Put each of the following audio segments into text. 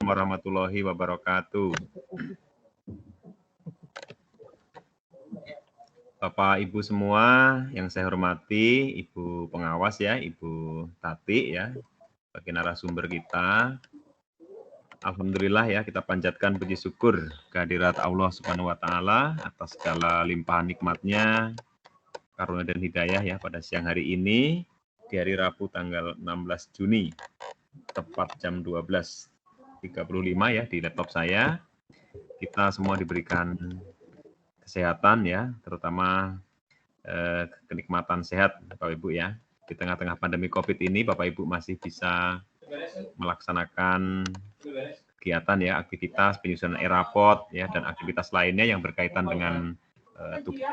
warahmatullahi wabarakatuh. Bapak Ibu semua yang saya hormati, Ibu pengawas ya, Ibu Tati ya, bagi narasumber kita. Alhamdulillah ya, kita panjatkan puji syukur kehadirat Allah Subhanahu wa taala atas segala limpahan nikmatnya, karunia dan hidayah ya pada siang hari ini di hari Rabu tanggal 16 Juni tepat jam 12.35 ya di laptop saya. Kita semua diberikan kesehatan ya, terutama kenikmatan sehat Bapak Ibu ya. Di tengah-tengah pandemi Covid ini Bapak Ibu masih bisa melaksanakan kegiatan ya, aktivitas penyusunan e-rapot ya dan aktivitas lainnya yang berkaitan dengan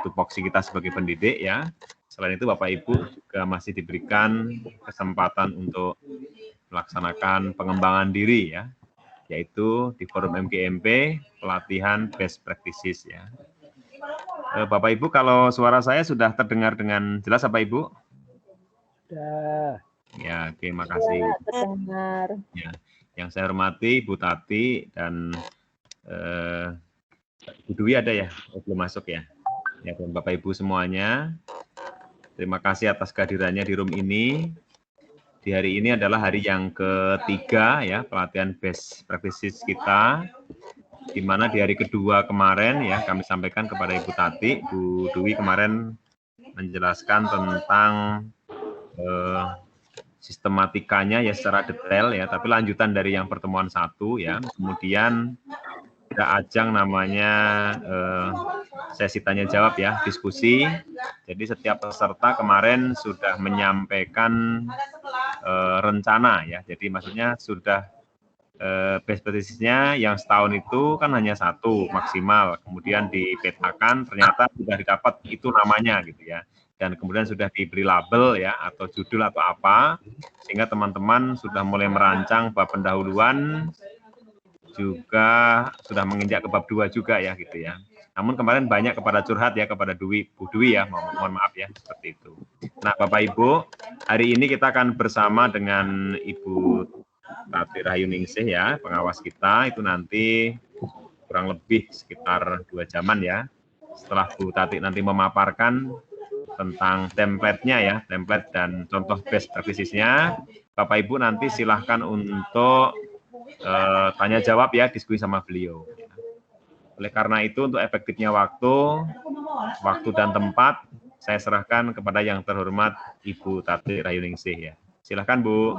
tupoksi kita sebagai pendidik ya. Selain itu Bapak Ibu juga masih diberikan kesempatan untuk melaksanakan pengembangan diri ya, yaitu di forum MGMP pelatihan best practices ya. Bapak Ibu, kalau suara saya sudah terdengar dengan jelas Bapak Ibu? Sudah. Ya, terima kasih. Ya, terdengar. Ya, yang saya hormati Bu Tati dan Bu Dwi ada ya? Belum masuk ya? Ya, dan Bapak Ibu semuanya, terima kasih atas kehadirannya di room ini. Di hari ini adalah hari yang ketiga ya pelatihan best practices kita, di mana di hari kedua kemarin ya kami sampaikan kepada Ibu Tati, Bu Dwi kemarin menjelaskan tentang sistematikanya ya secara detail ya, tapi lanjutan dari yang pertemuan satu ya. Kemudian ada ajang namanya sesi tanya jawab ya, diskusi. Jadi setiap peserta kemarin sudah menyampaikan rencana ya. Jadi maksudnya sudah best practices-nya yang setahun itu kan hanya satu maksimal, kemudian dipetakan ternyata sudah didapat itu namanya gitu ya, dan kemudian sudah diberi label ya atau judul atau apa, sehingga teman-teman sudah mulai merancang bab pendahuluan, juga sudah menginjak ke bab 2 juga ya gitu ya. Namun kemarin banyak kepada curhat ya kepada Bu Dwi ya, mohon maaf ya seperti itu. Nah Bapak Ibu, hari ini kita akan bersama dengan Ibu Tati Rahayuningsih ya, pengawas kita itu nanti kurang lebih sekitar 2 jaman ya. Setelah Bu Tati nanti memaparkan tentang template-nya ya, template dan contoh best practices-nya, Bapak Ibu nanti silahkan untuk tanya jawab ya, diskusi sama beliau. Oleh karena itu untuk efektifnya waktu dan tempat, saya serahkan kepada yang terhormat Ibu Tati Rahayuningsih ya. Silahkan Bu.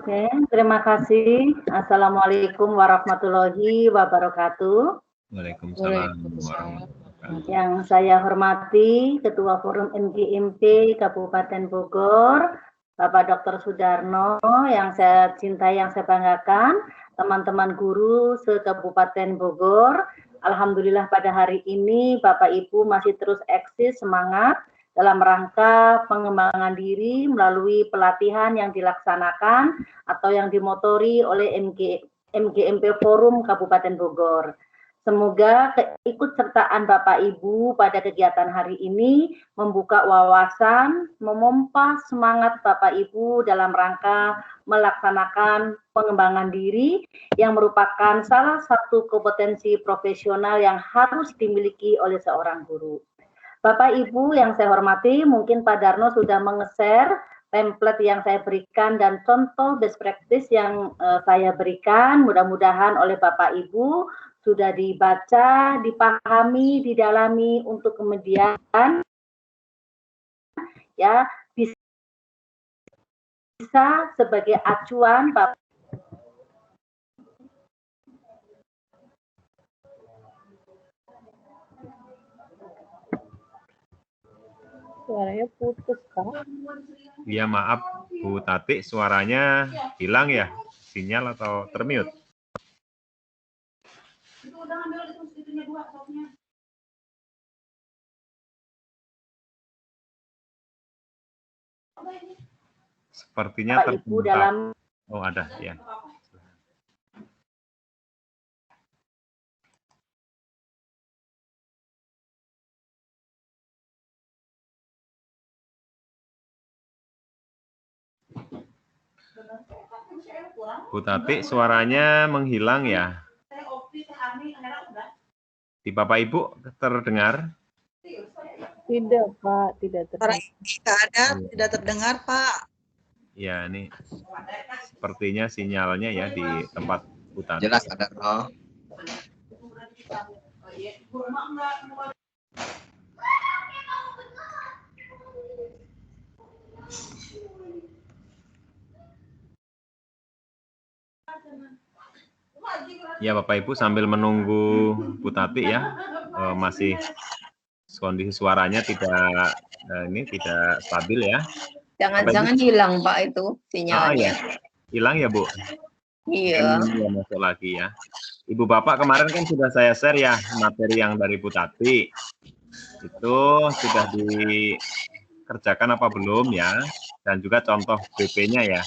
Oke, terima kasih. Assalamualaikum warahmatullahi wabarakatuh. Waalaikumsalam warahmatullahi wabarakatuh. Yang saya hormati Ketua Forum MGMP Kabupaten Bogor, Bapak Dr. Sudarno, yang saya cintai, yang saya banggakan, teman-teman guru se-Kabupaten Bogor. Alhamdulillah pada hari ini Bapak Ibu masih terus eksis semangat dalam rangka pengembangan diri melalui pelatihan yang dilaksanakan atau yang dimotori oleh MGMP Forum Kabupaten Bogor. Semoga keikutsertaan Bapak Ibu pada kegiatan hari ini membuka wawasan, memompa semangat Bapak Ibu dalam rangka melaksanakan pengembangan diri yang merupakan salah satu kompetensi profesional yang harus dimiliki oleh seorang guru. Bapak Ibu yang saya hormati, mungkin Pak Darno sudah menge-share template yang saya berikan dan contoh best practice yang saya berikan. Mudah-mudahan oleh Bapak Ibu sudah dibaca, dipahami, didalami untuk kemudian ya bisa sebagai acuan Bapak. Suaranya putus, Kak. Iya maaf Bu Tati, suaranya hilang ya, sinyal atau termute? Sepertinya Bapak Ibu dalam oh ada ya. Bu Tati, suaranya menghilang ya. Di Bapak Ibu terdengar? Tidak, Pak. Tidak Suara terdengar. ini nggak ada, tidak terdengar, Pak. Ya, ini sepertinya sinyalnya ya di tempat Bu Tati. Jelas ada roh. Ya Bapak Ibu sambil menunggu Bu Tati ya, masih kondisi suaranya tidak tidak stabil ya. Jangan-jangan hilang Pak itu sinyalnya. Ya. Hilang ya Bu? Iya. Ya, masuk lagi ya. Ibu Bapak kemarin kan sudah saya share ya materi yang dari Bu Tati. Itu sudah dikerjakan apa belum ya? Dan juga contoh BP-nya ya.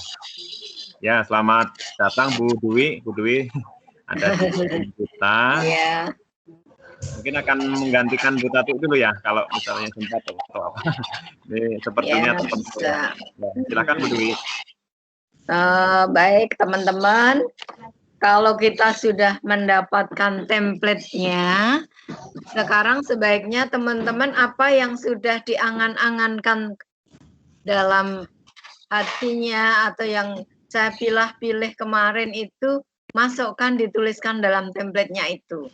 Ya, selamat datang Bu Dwi. Bu Dwi ada di kita. Iya. Mungkin akan menggantikan Bu Tati dulu ya, kalau misalnya sempat atau apa. Ini sepertinya Ya, bisa. Ya, silakan Bu Dwi. Baik teman-teman, kalau kita sudah mendapatkan template-nya, sekarang sebaiknya teman-teman apa yang sudah diangan-angankan dalam hatinya atau yang saya pilih kemarin itu masukkan, dituliskan dalam template-nya itu.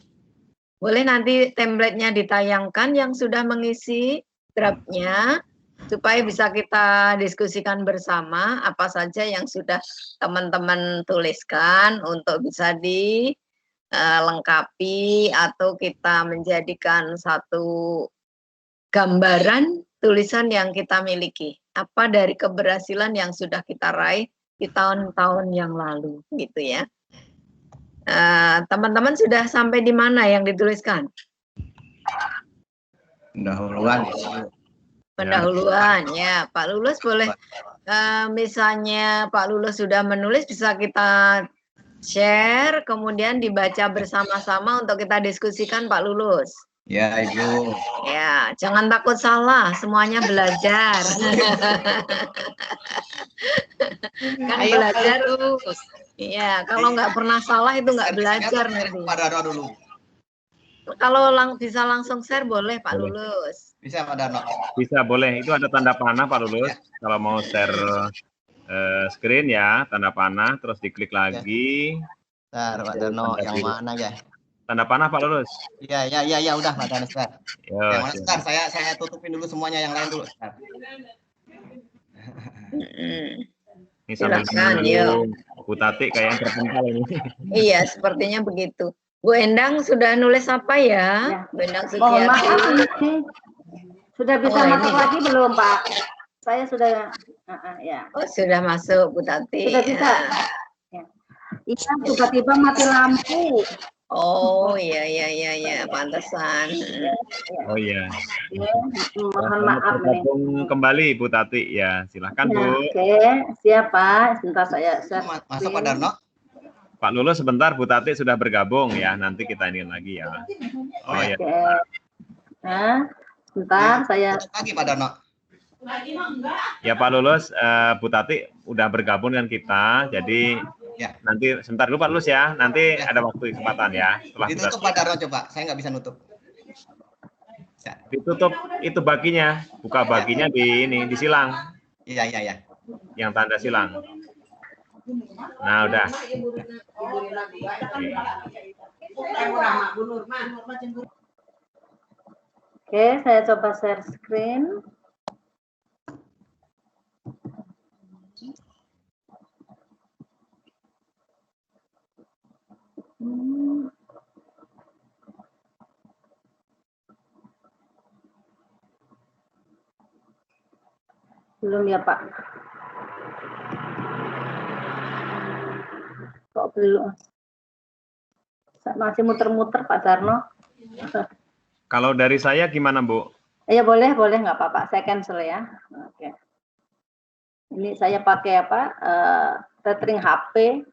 Boleh nanti template-nya ditayangkan yang sudah mengisi draft-nya, supaya bisa kita diskusikan bersama apa saja yang sudah teman-teman tuliskan untuk bisa dilengkapi atau kita menjadikan satu gambaran tulisan yang kita miliki. Apa dari keberhasilan yang sudah kita raih di tahun-tahun yang lalu, gitu ya. Teman-teman sudah sampai di mana yang dituliskan? Pendahuluan. Pendahuluan ya, Pak Lulus boleh misalnya Pak Lulus sudah menulis, bisa kita share kemudian dibaca bersama-sama untuk kita diskusikan Pak Lulus. Ya Ibu. Ya, jangan takut salah, semuanya belajar. Kan Ayo, belajar. Lulus. Iya, kalau nggak pernah salah itu nggak belajar nanti. Pak Darno dulu. Kalau bisa langsung share boleh Pak Lulus. Bisa Pak Darno. Bisa, boleh. Itu ada tanda panah Pak Lulus. Ya. Kalau mau share screen ya, tanda panah, terus diklik lagi. Bentar, Pak Darno, yang mana ya? Tanda panah Pak Lulus. Iya, udah Pak Darno. Yang mana sebentar, saya tutupin dulu semuanya, yang lain dulu. Ini sambil menunggu Bu Tati kayak yang terpental ini. Iya, sepertinya begitu. Bu Endang sudah nulis apa ya? Bu Endang Sutiati. Mohon maaf ini sudah bisa masuk lagi belum Pak? Saya sudah ya. Oh, sudah masuk Bu Tati. Sudah bisa. Ya. Iya, tiba-tiba mati lampu. Oh, iya, pantesan. Oh iya. Mohon maaf nih. Kembali Bu Tati ya, silahkan Bu. Oke, siap Pak. Sebentar saya masuk Pak Darno. Pak Lulus sebentar, Bu Tati sudah bergabung ya, nanti kita ini lagi ya. Oh ya. Oke. Nah, sebentar saya. Lagi Pak Darno. Ya Pak Lulus, Bu Tati udah bergabung dengan kita, jadi ya. Nanti sebentar dulu Pak Lulus ya, nanti ya. Ada waktu kesempatan ya. Ditutup Pak Darno coba, saya nggak bisa nutup. Ya. Ditutup itu baginya, buka baginya di ini, di silang. Iya. Yang tanda silang. Nah udah. Oke, saya coba share screen. Belum ya Pak? Kok belum? Masih muter-muter Pak Darno. Kalau dari saya gimana Bu? Ya boleh nggak apa-apa. Saya cancel ya. Oke. Ini saya pakai apa? Tethering HP.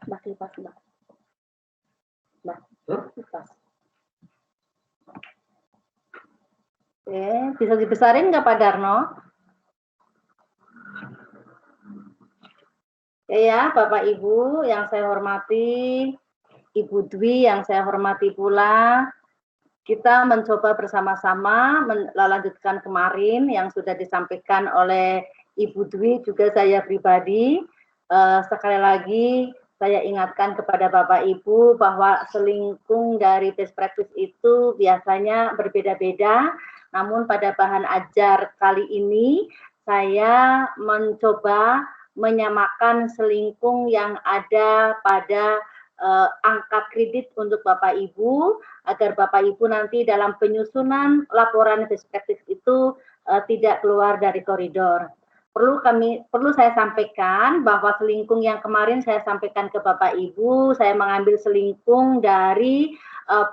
Mbak kipas, Mbak. Mbak kipas. Oke, bisa dibesarin nggak Pak Darno? Oke ya, Bapak Ibu yang saya hormati, Ibu Dwi yang saya hormati pula, kita mencoba bersama-sama melanjutkan kemarin yang sudah disampaikan oleh Ibu Dwi, juga saya pribadi. Sekali lagi saya ingatkan kepada Bapak Ibu bahwa selingkung dari best practice itu biasanya berbeda-beda, namun pada bahan ajar kali ini saya mencoba menyamakan selingkung yang ada pada angka kredit untuk Bapak Ibu, agar Bapak Ibu nanti dalam penyusunan laporan best practice itu tidak keluar dari koridor. Perlu saya sampaikan bahwa selingkung yang kemarin saya sampaikan ke Bapak Ibu, saya mengambil selingkung dari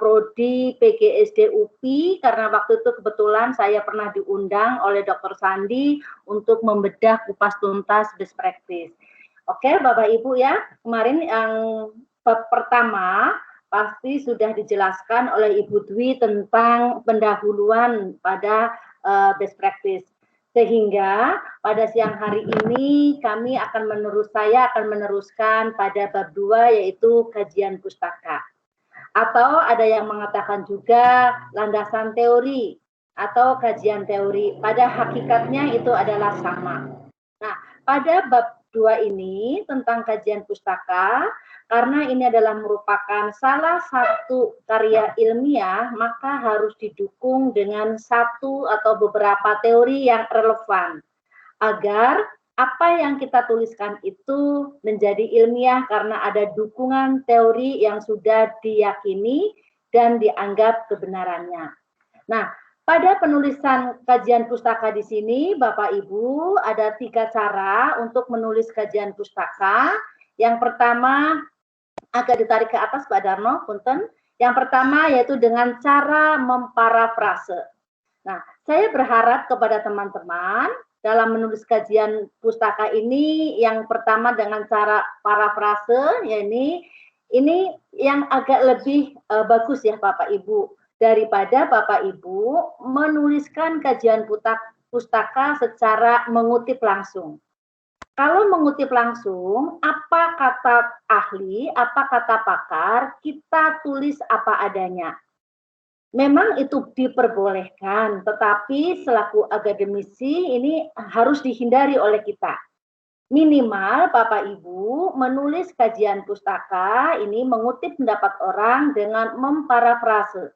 Prodi PGSD UPI karena waktu itu kebetulan saya pernah diundang oleh Dr. Sandi untuk membedah kupas tuntas best practice. Oke, Bapak Ibu ya, kemarin yang pertama pasti sudah dijelaskan oleh Ibu Dwi tentang pendahuluan pada best practice. Sehingga pada siang hari ini saya akan meneruskan pada bab 2 yaitu kajian pustaka. Atau ada yang mengatakan juga landasan teori atau kajian teori. Pada hakikatnya itu adalah sama. Nah, pada bab 2 ini tentang kajian pustaka, karena ini adalah merupakan salah satu karya ilmiah, maka harus didukung dengan satu atau beberapa teori yang relevan, agar apa yang kita tuliskan itu menjadi ilmiah karena ada dukungan teori yang sudah diyakini dan dianggap kebenarannya. Nah, pada penulisan kajian pustaka di sini, Bapak Ibu, ada 3 cara untuk menulis kajian pustaka. Yang pertama, agak ditarik ke atas Pak Darno, punten. Yang pertama yaitu dengan cara memparafrase. Nah, saya berharap kepada teman-teman dalam menulis kajian pustaka ini, yang pertama dengan cara parafrase, ya ini yang agak lebih bagus ya Bapak Ibu, daripada Bapak Ibu menuliskan kajian pustaka secara mengutip langsung. Kalau mengutip langsung, apa kata ahli, apa kata pakar, kita tulis apa adanya. Memang itu diperbolehkan, tetapi selaku akademisi ini harus dihindari oleh kita. Minimal Bapak Ibu menulis kajian pustaka ini mengutip pendapat orang dengan memparafrase.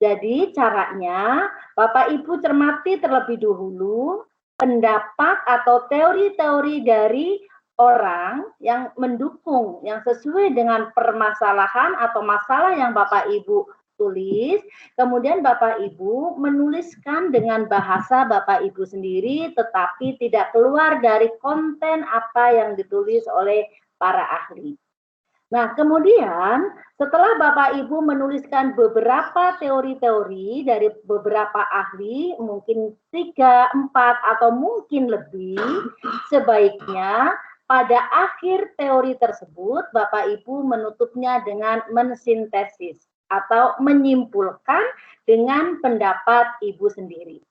Jadi caranya Bapak Ibu cermati terlebih dahulu pendapat atau teori-teori dari orang yang mendukung, yang sesuai dengan permasalahan atau masalah yang Bapak Ibu tulis, kemudian Bapak Ibu menuliskan dengan bahasa Bapak Ibu sendiri, tetapi tidak keluar dari konten apa yang ditulis oleh para ahli. Nah, kemudian setelah Bapak Ibu menuliskan beberapa teori-teori dari beberapa ahli, mungkin 3, 4, atau mungkin lebih, sebaiknya pada akhir teori tersebut Bapak Ibu menutupnya dengan mensintesis atau menyimpulkan dengan pendapat Ibu sendiri.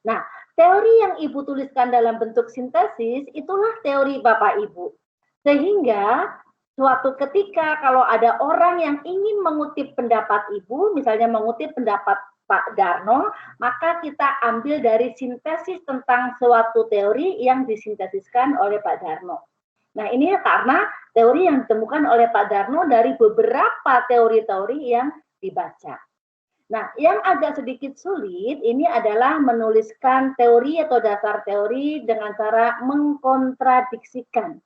Nah, teori yang Ibu tuliskan dalam bentuk sintesis itulah teori Bapak Ibu. Sehingga suatu ketika kalau ada orang yang ingin mengutip pendapat Ibu, misalnya mengutip pendapat Pak Darno, maka kita ambil dari sintesis tentang suatu teori yang disintesiskan oleh Pak Darno. Nah, ini karena teori yang ditemukan oleh Pak Darno dari beberapa teori-teori yang dibaca. Nah, yang agak sedikit sulit ini adalah menuliskan teori atau dasar teori dengan cara mengkontradiksikan.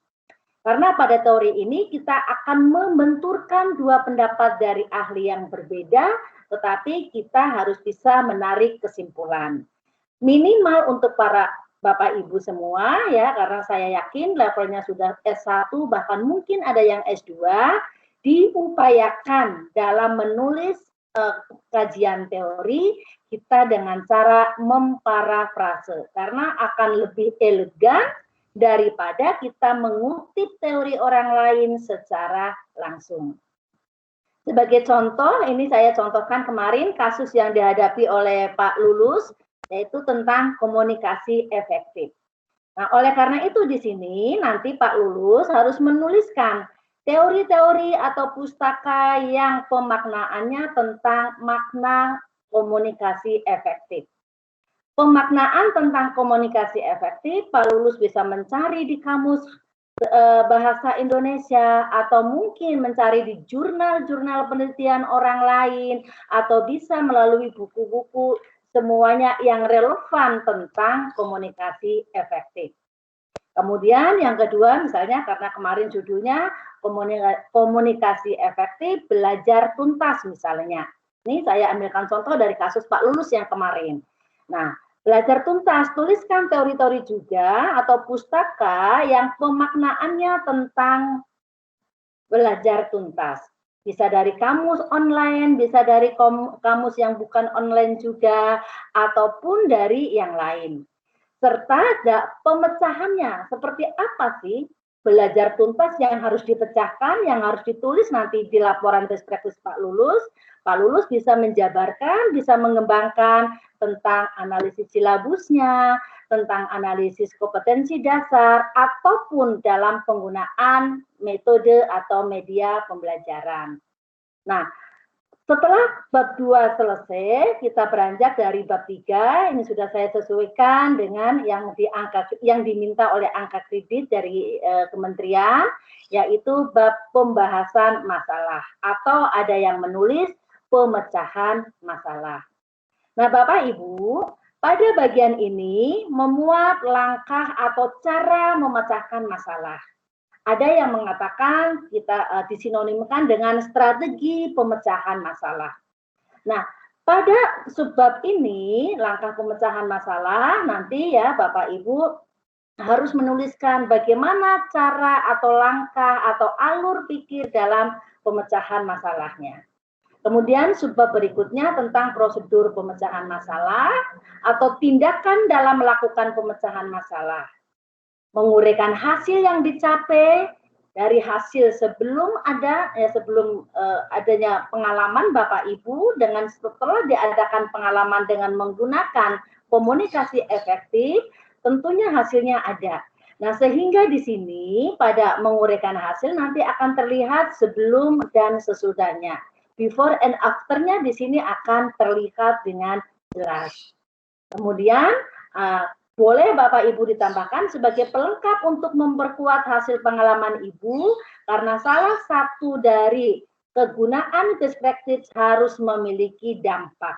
Karena pada teori ini kita akan membenturkan 2 pendapat dari ahli yang berbeda, tetapi kita harus bisa menarik kesimpulan. Minimal untuk para Bapak Ibu semua ya, karena saya yakin levelnya sudah S1, bahkan mungkin ada yang S2, diupayakan dalam menulis kajian teori kita dengan cara memparafrase, karena akan lebih elegan daripada kita mengutip teori orang lain secara langsung. Sebagai contoh, ini saya contohkan kemarin kasus yang dihadapi oleh Pak Lulus, yaitu tentang komunikasi efektif. Nah, oleh karena itu di sini nanti Pak Lulus harus menuliskan teori-teori atau pustaka yang pemaknaannya tentang makna komunikasi efektif. Pemaknaan tentang komunikasi efektif, Pak Lulus bisa mencari di kamus bahasa Indonesia atau mungkin mencari di jurnal-jurnal penelitian orang lain atau bisa melalui buku-buku semuanya yang relevan tentang komunikasi efektif. Kemudian yang kedua misalnya karena kemarin judulnya komunikasi efektif belajar tuntas misalnya. Ini saya ambilkan contoh dari kasus Pak Lulus yang kemarin. Nah, belajar tuntas, tuliskan teori-teori juga atau pustaka yang pemaknaannya tentang belajar tuntas. Bisa dari kamus online, bisa dari kamus yang bukan online juga, ataupun dari yang lain. Serta ada pemecahannya, seperti apa sih belajar tuntas yang harus dipecahkan, yang harus ditulis nanti di laporan best practice Pak Lulus. Pak Lulus bisa menjabarkan, bisa mengembangkan tentang analisis silabusnya, tentang analisis kompetensi dasar, ataupun dalam penggunaan metode atau media pembelajaran. Nah, setelah bab 2 selesai, kita beranjak dari bab 3, ini sudah saya sesuaikan dengan yang diminta oleh angka kredit dari kementerian, yaitu bab pembahasan masalah, atau ada yang menulis pemecahan masalah. Nah, Bapak Ibu, pada bagian ini memuat langkah atau cara memecahkan masalah. Ada yang mengatakan kita disinonimkan dengan strategi pemecahan masalah. Nah, pada subbab ini, langkah pemecahan masalah, nanti ya Bapak Ibu harus menuliskan bagaimana cara atau langkah atau alur pikir dalam pemecahan masalahnya. Kemudian subbab berikutnya tentang prosedur pemecahan masalah atau tindakan dalam melakukan pemecahan masalah. Menguraikan hasil yang dicapai dari hasil sebelum adanya pengalaman Bapak Ibu dengan setelah diadakan pengalaman dengan menggunakan komunikasi efektif, tentunya hasilnya ada. Nah, sehingga di sini pada menguraikan hasil nanti akan terlihat sebelum dan sesudahnya. Before and after-nya di sini akan terlihat dengan jelas. Kemudian boleh Bapak Ibu ditambahkan sebagai pelengkap untuk memperkuat hasil pengalaman Ibu, karena salah satu dari kegunaan best practice harus memiliki dampak.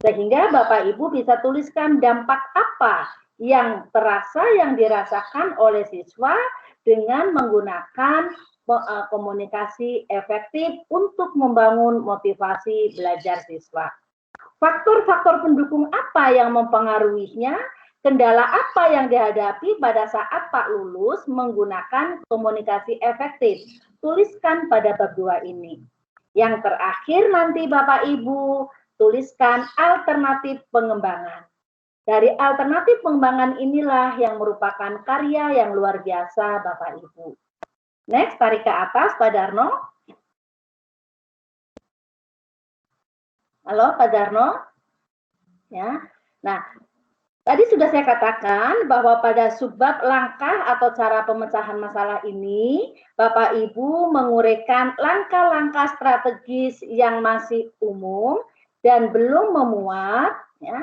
Sehingga Bapak Ibu bisa tuliskan dampak apa yang terasa, yang dirasakan oleh siswa dengan menggunakan komunikasi efektif untuk membangun motivasi belajar siswa. Faktor-faktor pendukung apa yang mempengaruhinya? Kendala apa yang dihadapi pada saat Pak Lulus menggunakan komunikasi efektif? Tuliskan pada bab 2 ini. Yang terakhir nanti Bapak Ibu, tuliskan alternatif pengembangan. Dari alternatif pengembangan inilah yang merupakan karya yang luar biasa Bapak Ibu. Next, tarik ke atas Pak Darno. Halo Pak Darno. Ya. Nah, tadi sudah saya katakan bahwa pada subbab langkah atau cara pemecahan masalah ini, Bapak Ibu menguraikan langkah-langkah strategis yang masih umum dan belum memuat. Ya.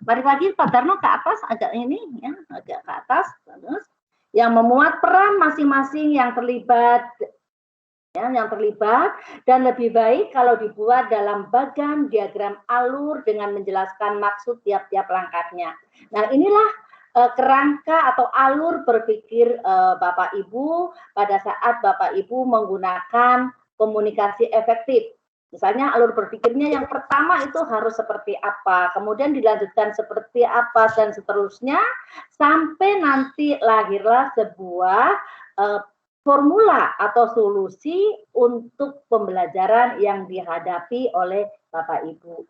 Balik lagi Pak Darno ke atas, agak ini, ya, agak ke atas, terus yang memuat peran masing-masing yang terlibat. Ya, yang terlibat dan lebih baik kalau dibuat dalam bagan diagram alur dengan menjelaskan maksud tiap-tiap langkahnya. Nah, inilah kerangka atau alur berpikir Bapak Ibu pada saat Bapak Ibu menggunakan komunikasi efektif. Misalnya alur berpikirnya yang pertama itu harus seperti apa, kemudian dilanjutkan seperti apa dan seterusnya sampai nanti lahirlah sebuah formula atau solusi untuk pembelajaran yang dihadapi oleh Bapak Ibu.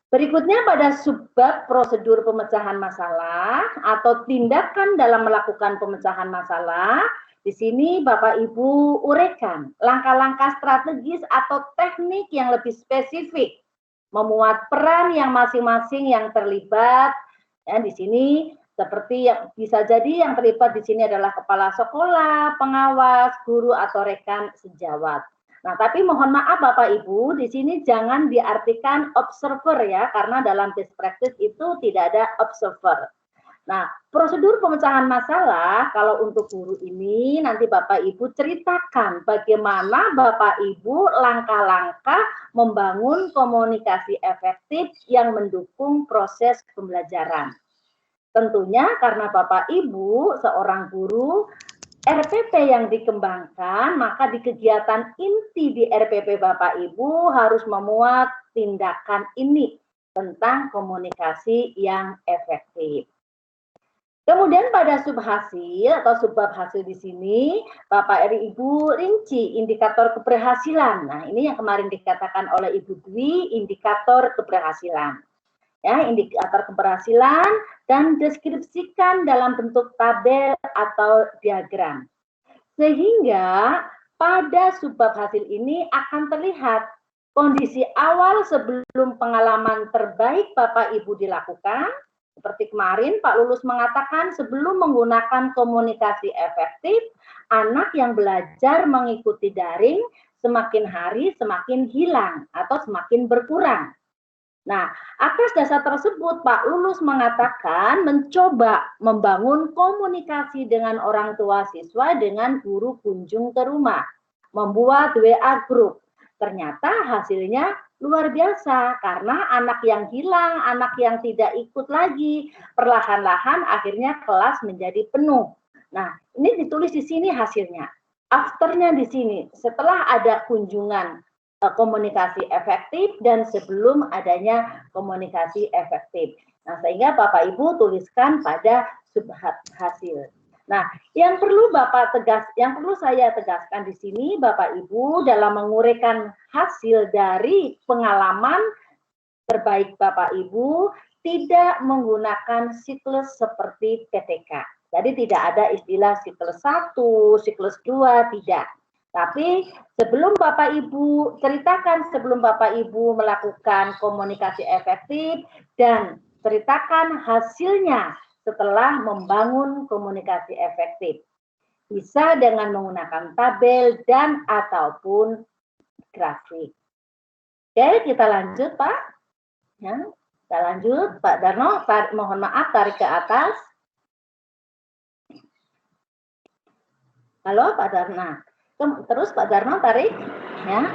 Berikutnya pada subbab prosedur pemecahan masalah atau tindakan dalam melakukan pemecahan masalah. Di sini Bapak Ibu uraikan langkah-langkah strategis atau teknik yang lebih spesifik, memuat peran yang masing-masing yang terlibat. Ya, di sini seperti yang bisa jadi yang terlibat di sini adalah kepala sekolah, pengawas, guru atau rekan sejawat. Nah, tapi mohon maaf Bapak Ibu, di sini jangan diartikan observer ya, karena dalam best practice itu tidak ada observer. Nah, prosedur pemecahan masalah kalau untuk guru ini nanti Bapak Ibu ceritakan bagaimana Bapak Ibu langkah-langkah membangun komunikasi efektif yang mendukung proses pembelajaran. Tentunya karena Bapak Ibu seorang guru, RPP yang dikembangkan, maka di kegiatan inti di RPP Bapak Ibu harus memuat tindakan ini tentang komunikasi yang efektif. Kemudian pada subhasil atau subbab hasil di sini, Bapak Ibu rinci indikator keberhasilan. Nah, ini yang kemarin dikatakan oleh Ibu Dwi, indikator keberhasilan. Ya, indikator keberhasilan dan deskripsikan dalam bentuk tabel atau diagram. Sehingga pada subbab hasil ini akan terlihat kondisi awal sebelum pengalaman terbaik Bapak Ibu dilakukan. Seperti kemarin Pak Lulus mengatakan sebelum menggunakan komunikasi efektif, anak yang belajar mengikuti daring semakin hari semakin hilang atau semakin berkurang. Nah, atas dasar tersebut Pak Lulus mengatakan mencoba membangun komunikasi dengan orang tua siswa dengan guru kunjung ke rumah, membuat WA group. Ternyata hasilnya luar biasa karena anak yang hilang, anak yang tidak ikut lagi, perlahan-lahan akhirnya kelas menjadi penuh. Nah, ini ditulis di sini hasilnya. Afternya di sini, setelah ada kunjungan komunikasi efektif dan sebelum adanya komunikasi efektif. Nah, sehingga Bapak Ibu tuliskan pada subbab hasil. Nah, yang perlu saya tegaskan di sini Bapak Ibu dalam menguraikan hasil dari pengalaman terbaik Bapak Ibu tidak menggunakan siklus seperti PTK. Jadi tidak ada istilah siklus 1, siklus 2, tidak. Tapi sebelum Bapak Ibu ceritakan, sebelum Bapak Ibu melakukan komunikasi efektif dan ceritakan hasilnya setelah membangun komunikasi efektif. Bisa dengan menggunakan tabel dan ataupun grafik. Oke, kita lanjut Pak. Ya, kita lanjut Pak Darno, mohon maaf tarik ke atas. Halo Pak Darno. Terus Pak Darno tarik ya.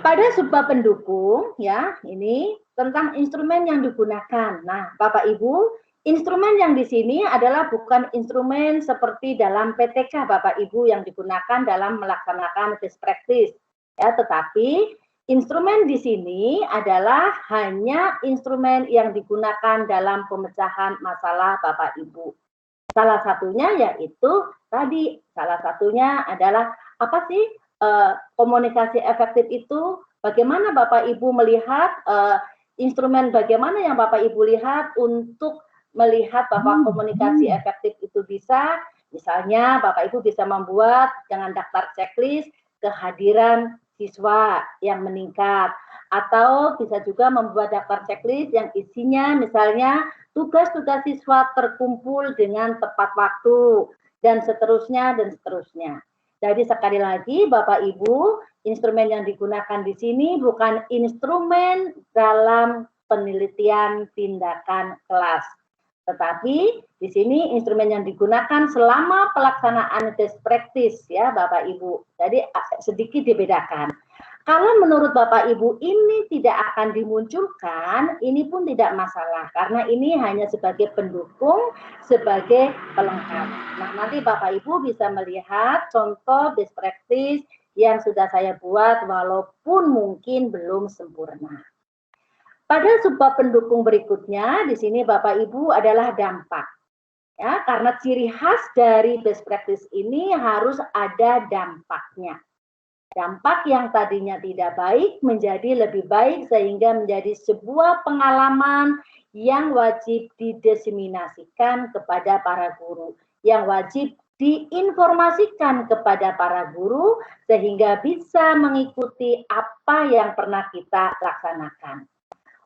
Pada subbab pendukung ya, ini tentang instrumen yang digunakan. Nah, Bapak Ibu, instrumen yang di sini adalah bukan instrumen seperti dalam PTK Bapak Ibu yang digunakan dalam melaksanakan best practice. Ya, tetapi instrumen di sini adalah hanya instrumen yang digunakan dalam pemecahan masalah Bapak Ibu. Salah satunya yaitu tadi, salah satunya adalah apa sih komunikasi efektif itu? Bagaimana Bapak Ibu melihat instrumen bagaimana yang Bapak Ibu lihat untuk melihat bahwa komunikasi efektif itu bisa, misalnya Bapak Ibu bisa membuat dengan daftar checklist kehadiran siswa yang meningkat, atau bisa juga membuat daftar checklist yang isinya misalnya tugas-tugas siswa terkumpul dengan tepat waktu, dan seterusnya, dan seterusnya. Jadi sekali lagi Bapak Ibu, instrumen yang digunakan di sini bukan instrumen dalam penelitian tindakan kelas. Tetapi di sini instrumen yang digunakan selama pelaksanaan best practice ya Bapak Ibu. Jadi sedikit dibedakan. Kalau menurut Bapak Ibu ini tidak akan dimunculkan, ini pun tidak masalah karena ini hanya sebagai pendukung, sebagai pelengkap. Nah, nanti Bapak Ibu bisa melihat contoh best practice yang sudah saya buat walaupun mungkin belum sempurna. Pada subbab pendukung berikutnya di sini Bapak Ibu adalah dampak. Ya, karena ciri khas dari best practice ini harus ada dampaknya. Dampak yang tadinya tidak baik menjadi lebih baik sehingga menjadi sebuah pengalaman yang wajib didiseminasikan kepada para guru, yang wajib diinformasikan kepada para guru sehingga bisa mengikuti apa yang pernah kita laksanakan.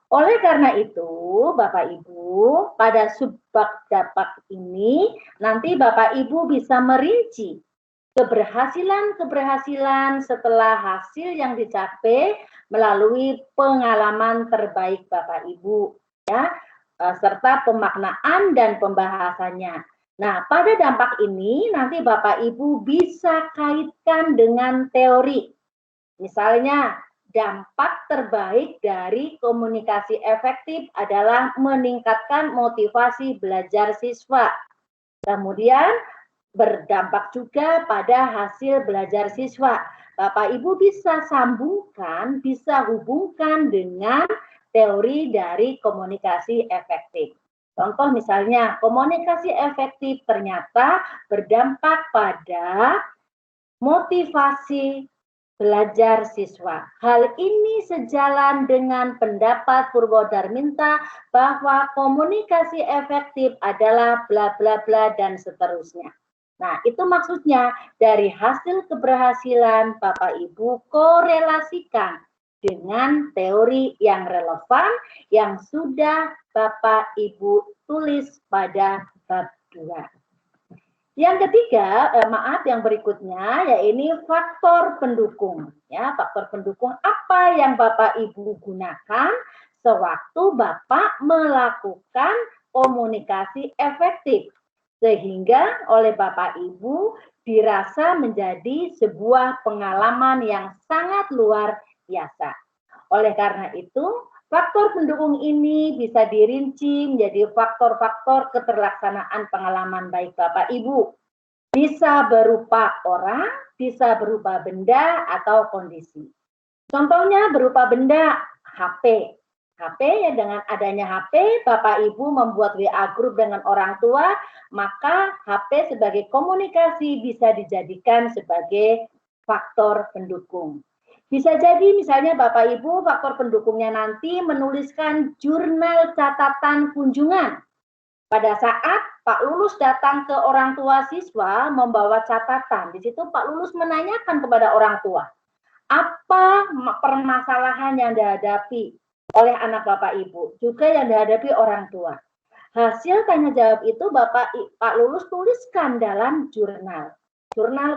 Oleh karena itu, Bapak Ibu, pada subbab dapak ini nanti Bapak Ibu bisa merinci keberhasilan setelah hasil yang dicapai melalui pengalaman terbaik Bapak Ibu, ya, serta pemaknaan dan pembahasannya. Nah, pada dampak ini nanti Bapak Ibu bisa kaitkan dengan teori. Misalnya, dampak terbaik dari komunikasi efektif adalah meningkatkan motivasi belajar siswa. Kemudian, berdampak juga pada hasil belajar siswa. Bapak Ibu bisa sambungkan, bisa hubungkan dengan teori dari komunikasi efektif. Contoh misalnya, komunikasi efektif ternyata berdampak pada motivasi belajar siswa. Hal ini sejalan dengan pendapat Purwodarminta bahwa komunikasi efektif adalah bla bla bla dan seterusnya. Nah, itu maksudnya dari hasil keberhasilan Bapak Ibu korelasikan dengan teori yang relevan yang sudah Bapak Ibu tulis pada bab 2. Yang ketiga, yang berikutnya yaitu faktor pendukung. Ya, faktor pendukung apa yang Bapak Ibu gunakan sewaktu Bapak melakukan komunikasi efektif sehingga oleh Bapak Ibu dirasa menjadi sebuah pengalaman yang sangat luar biasa. Oleh karena itu, faktor pendukung ini bisa dirinci menjadi faktor-faktor keterlaksanaan pengalaman baik Bapak Ibu. Bisa berupa orang, bisa berupa benda atau kondisi. Contohnya berupa benda, HP. HP ya, dengan adanya HP, Bapak Ibu membuat WA group dengan orang tua, maka HP sebagai komunikasi bisa dijadikan sebagai faktor pendukung. Bisa jadi misalnya Bapak Ibu faktor pendukungnya nanti menuliskan jurnal catatan kunjungan. Pada saat Pak Lulus datang ke orang tua siswa membawa catatan, di situ Pak Lulus menanyakan kepada orang tua, apa permasalahan yang dihadapi oleh anak Bapak Ibu, juga yang dihadapi orang tua. Hasil tanya jawab itu Pak Lulus tuliskan dalam jurnal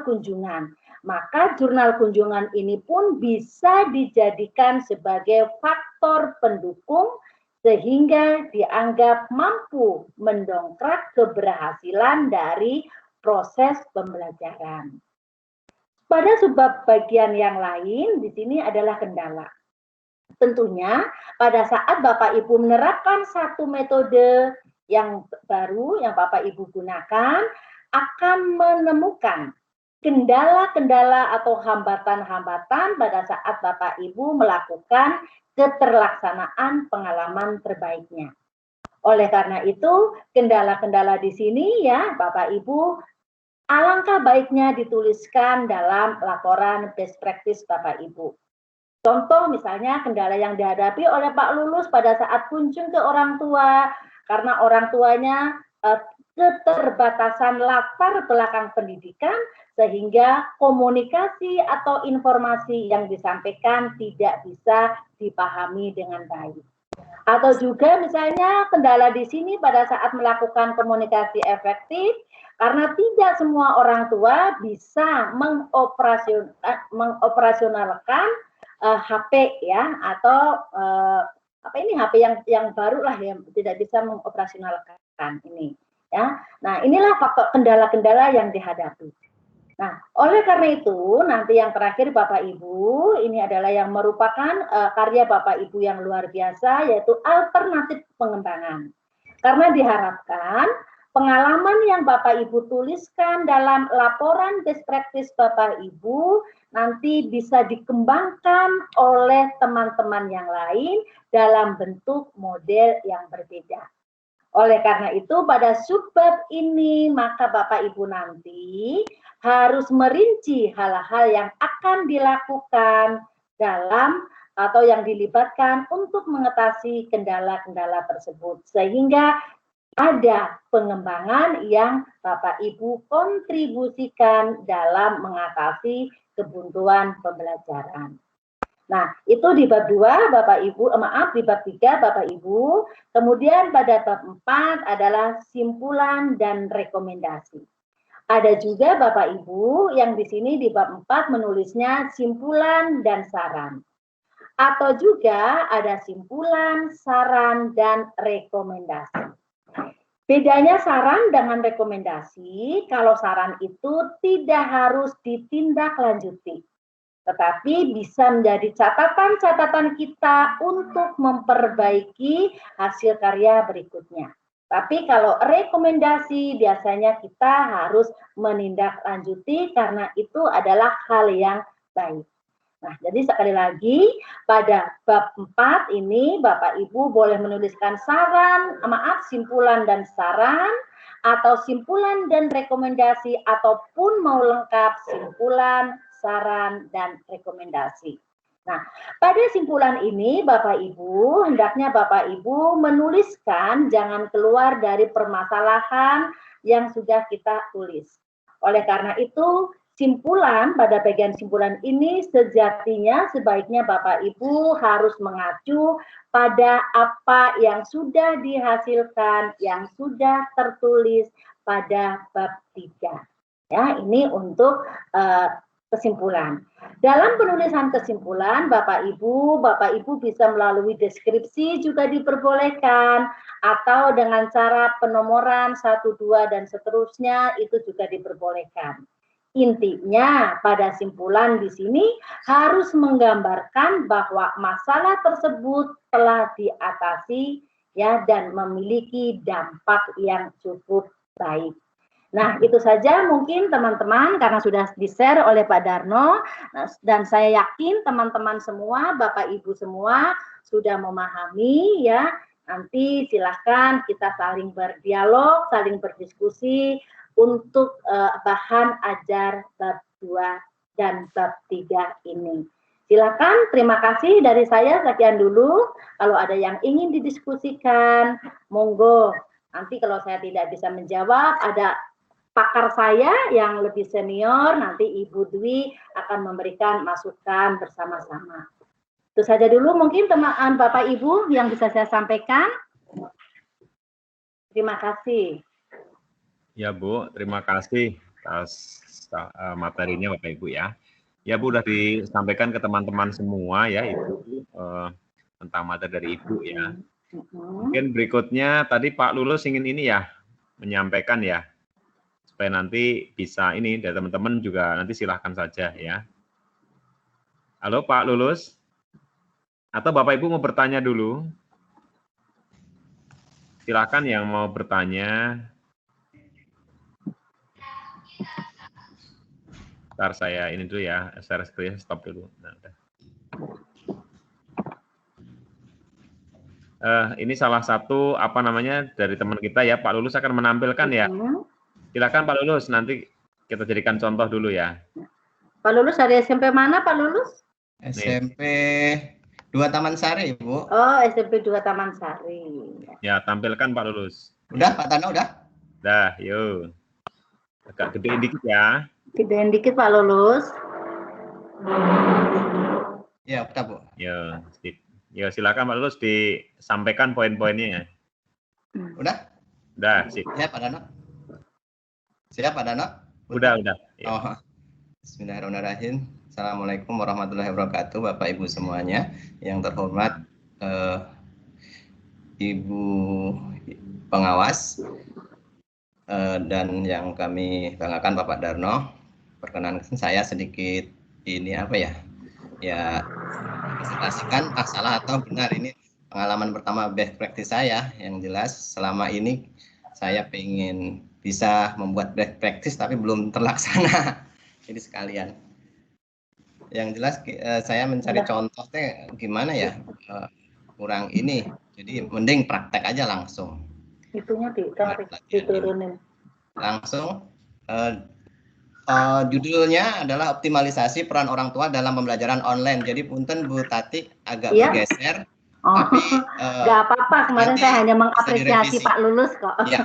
kunjungan. Maka jurnal kunjungan ini pun bisa dijadikan sebagai faktor pendukung sehingga dianggap mampu mendongkrak keberhasilan dari proses pembelajaran. Pada subbab bagian yang lain di sini adalah kendala. Tentunya pada saat Bapak Ibu menerapkan satu metode yang baru yang Bapak Ibu gunakan akan menemukan kendala-kendala atau hambatan-hambatan pada saat Bapak Ibu melakukan keterlaksanaan pengalaman terbaiknya. Oleh karena itu, kendala-kendala di sini ya Bapak Ibu alangkah baiknya dituliskan dalam laporan best practice Bapak Ibu. Contoh misalnya kendala yang dihadapi oleh Pak Lulus pada saat kunjung ke orang tua karena orang tuanya keterbatasan latar belakang pendidikan sehingga komunikasi atau informasi yang disampaikan tidak bisa dipahami dengan baik. Atau juga misalnya kendala di sini pada saat melakukan komunikasi efektif karena tidak semua orang tua bisa mengoperasionalkan HP ya atau HP yang baru lah yang tidak bisa mengoperasionalkan ini ya. Nah, inilah faktor kendala-kendala yang dihadapi. Nah, oleh karena itu nanti yang terakhir Bapak Ibu ini adalah yang merupakan karya Bapak Ibu yang luar biasa yaitu alternatif pengembangan. Karena diharapkan pengalaman yang Bapak Ibu tuliskan dalam laporan best practice Bapak Ibu nanti bisa dikembangkan oleh teman-teman yang lain dalam bentuk model yang berbeda. Oleh karena itu pada subbab ini maka Bapak Ibu nanti harus merinci hal-hal yang akan dilakukan dalam atau yang dilibatkan untuk mengatasi kendala-kendala tersebut. Sehingga ada pengembangan yang Bapak Ibu kontribusikan dalam mengatasi kebuntuan pembelajaran. Nah, itu di bab 2 Bapak Ibu, di bab 3 Bapak Ibu. Kemudian pada bab 4 adalah simpulan dan rekomendasi. Ada juga Bapak Ibu yang di sini di bab 4 menulisnya simpulan dan saran. Atau juga ada simpulan, saran, dan rekomendasi. Bedanya saran dengan rekomendasi, kalau saran itu tidak harus ditindaklanjuti, tetapi bisa menjadi catatan-catatan kita untuk memperbaiki hasil karya berikutnya. Tapi kalau rekomendasi biasanya kita harus menindaklanjuti karena itu adalah hal yang baik. Nah, jadi sekali lagi pada bab 4 ini Bapak Ibu boleh menuliskan simpulan dan saran, atau simpulan dan rekomendasi, ataupun mau lengkap simpulan, saran, dan rekomendasi. Nah, pada simpulan ini Bapak Ibu, hendaknya Bapak Ibu menuliskan jangan keluar dari permasalahan yang sudah kita tulis. Oleh karena itu, simpulan pada bagian simpulan ini sejatinya sebaiknya Bapak Ibu harus mengacu pada apa yang sudah dihasilkan, yang sudah tertulis pada bab 3. Ya, ini untuk kesimpulan. Dalam penulisan kesimpulan, Bapak Ibu bisa melalui deskripsi juga diperbolehkan, atau dengan cara penomoran 1, 2, dan seterusnya itu juga diperbolehkan. Intinya pada simpulan di sini harus menggambarkan bahwa masalah tersebut telah diatasi ya dan memiliki dampak yang cukup baik. Nah, itu saja mungkin teman-teman karena sudah di-share oleh Pak Darno dan saya yakin teman-teman semua, Bapak Ibu semua sudah memahami ya. Nanti silahkan kita saling berdialog, saling berdiskusi untuk bahan ajar bab 2 dan bab 3 ini. Silakan, terima kasih dari saya, sekian dulu. Kalau ada yang ingin didiskusikan, monggo. Nanti kalau saya tidak bisa menjawab, ada pakar saya yang lebih senior, nanti Ibu Dwi akan memberikan masukan bersama-sama. Itu saja dulu mungkin teman Bapak Ibu yang bisa saya sampaikan. Terima kasih. Ya Bu, terima kasih atas materinya Bapak Ibu ya. Ya Bu, sudah disampaikan ke teman-teman semua ya itu tentang materi dari Ibu ya. Mungkin berikutnya tadi Pak Lulus ingin ini ya, menyampaikan ya, supaya nanti bisa ini dari teman-teman juga nanti silahkan saja ya. Halo Pak Lulus, atau Bapak Ibu mau bertanya dulu? Silahkan yang mau bertanya. Ntar saya ini dulu ya, share screen, stop dulu. Nah, udah. Ini salah satu apa namanya dari teman kita ya, Pak Lulus akan menampilkan ya. Silakan Pak Lulus, nanti kita jadikan contoh dulu ya. Pak Lulus dari SMP mana Pak Lulus? SMP 2 Taman Sari, Ibu. Oh, SMP 2 Taman Sari. Ya, tampilkan Pak Lulus. Udah, Pak Tano, udah? Dah, yuk. Agak gedein dikit ya. Gedein dikit Pak Lulus. Ya, udah Bu. Ya, ya silakan Pak Lulus disampaikan poin-poinnya ya. Udah? Udah, sip. Ya, Pak Dano. Siap, Pak Dano? Udah. Ya. Oh. Bismillahirrahmanirrahim. Assalamualaikum warahmatullahi wabarakatuh, Bapak Ibu semuanya. Yang terhormat Ibu pengawas dan yang kami banggakan Bapak Darno. Perkenankan saya sedikit ini apa ya? Ya, presentasikan salah atau benar ini pengalaman pertama best practice saya. Yang jelas selama ini saya pengen bisa membuat best practice tapi belum terlaksana. Jadi sekalian. Yang jelas saya mencari contohnya gimana ya, kurang ini. Jadi mending praktek aja langsung. Itunya ditarik, Pelatihan ini. diturunin. Langsung judulnya adalah optimalisasi peran orang tua dalam pembelajaran online. Jadi punten Bu Tati agak Iya. bergeser. Oh, Tapi nggak apa-apa. Kemarin nanti saya hanya bisa mengapresiasi direvisi. Pak Lulus kok. Ya.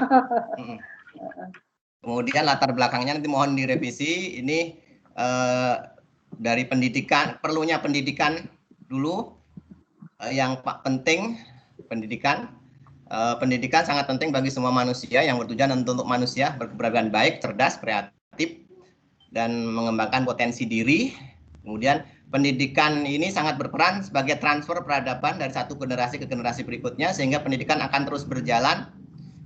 Kemudian latar belakangnya nanti mohon direvisi. Ini dari pendidikan, perlunya pendidikan dulu yang penting pendidikan. Pendidikan sangat penting bagi semua manusia yang bertujuan untuk manusia berkepribadian baik, cerdas, kreatif, dan mengembangkan potensi diri. Kemudian pendidikan ini sangat berperan sebagai transfer peradaban dari satu generasi ke generasi berikutnya, sehingga pendidikan akan terus berjalan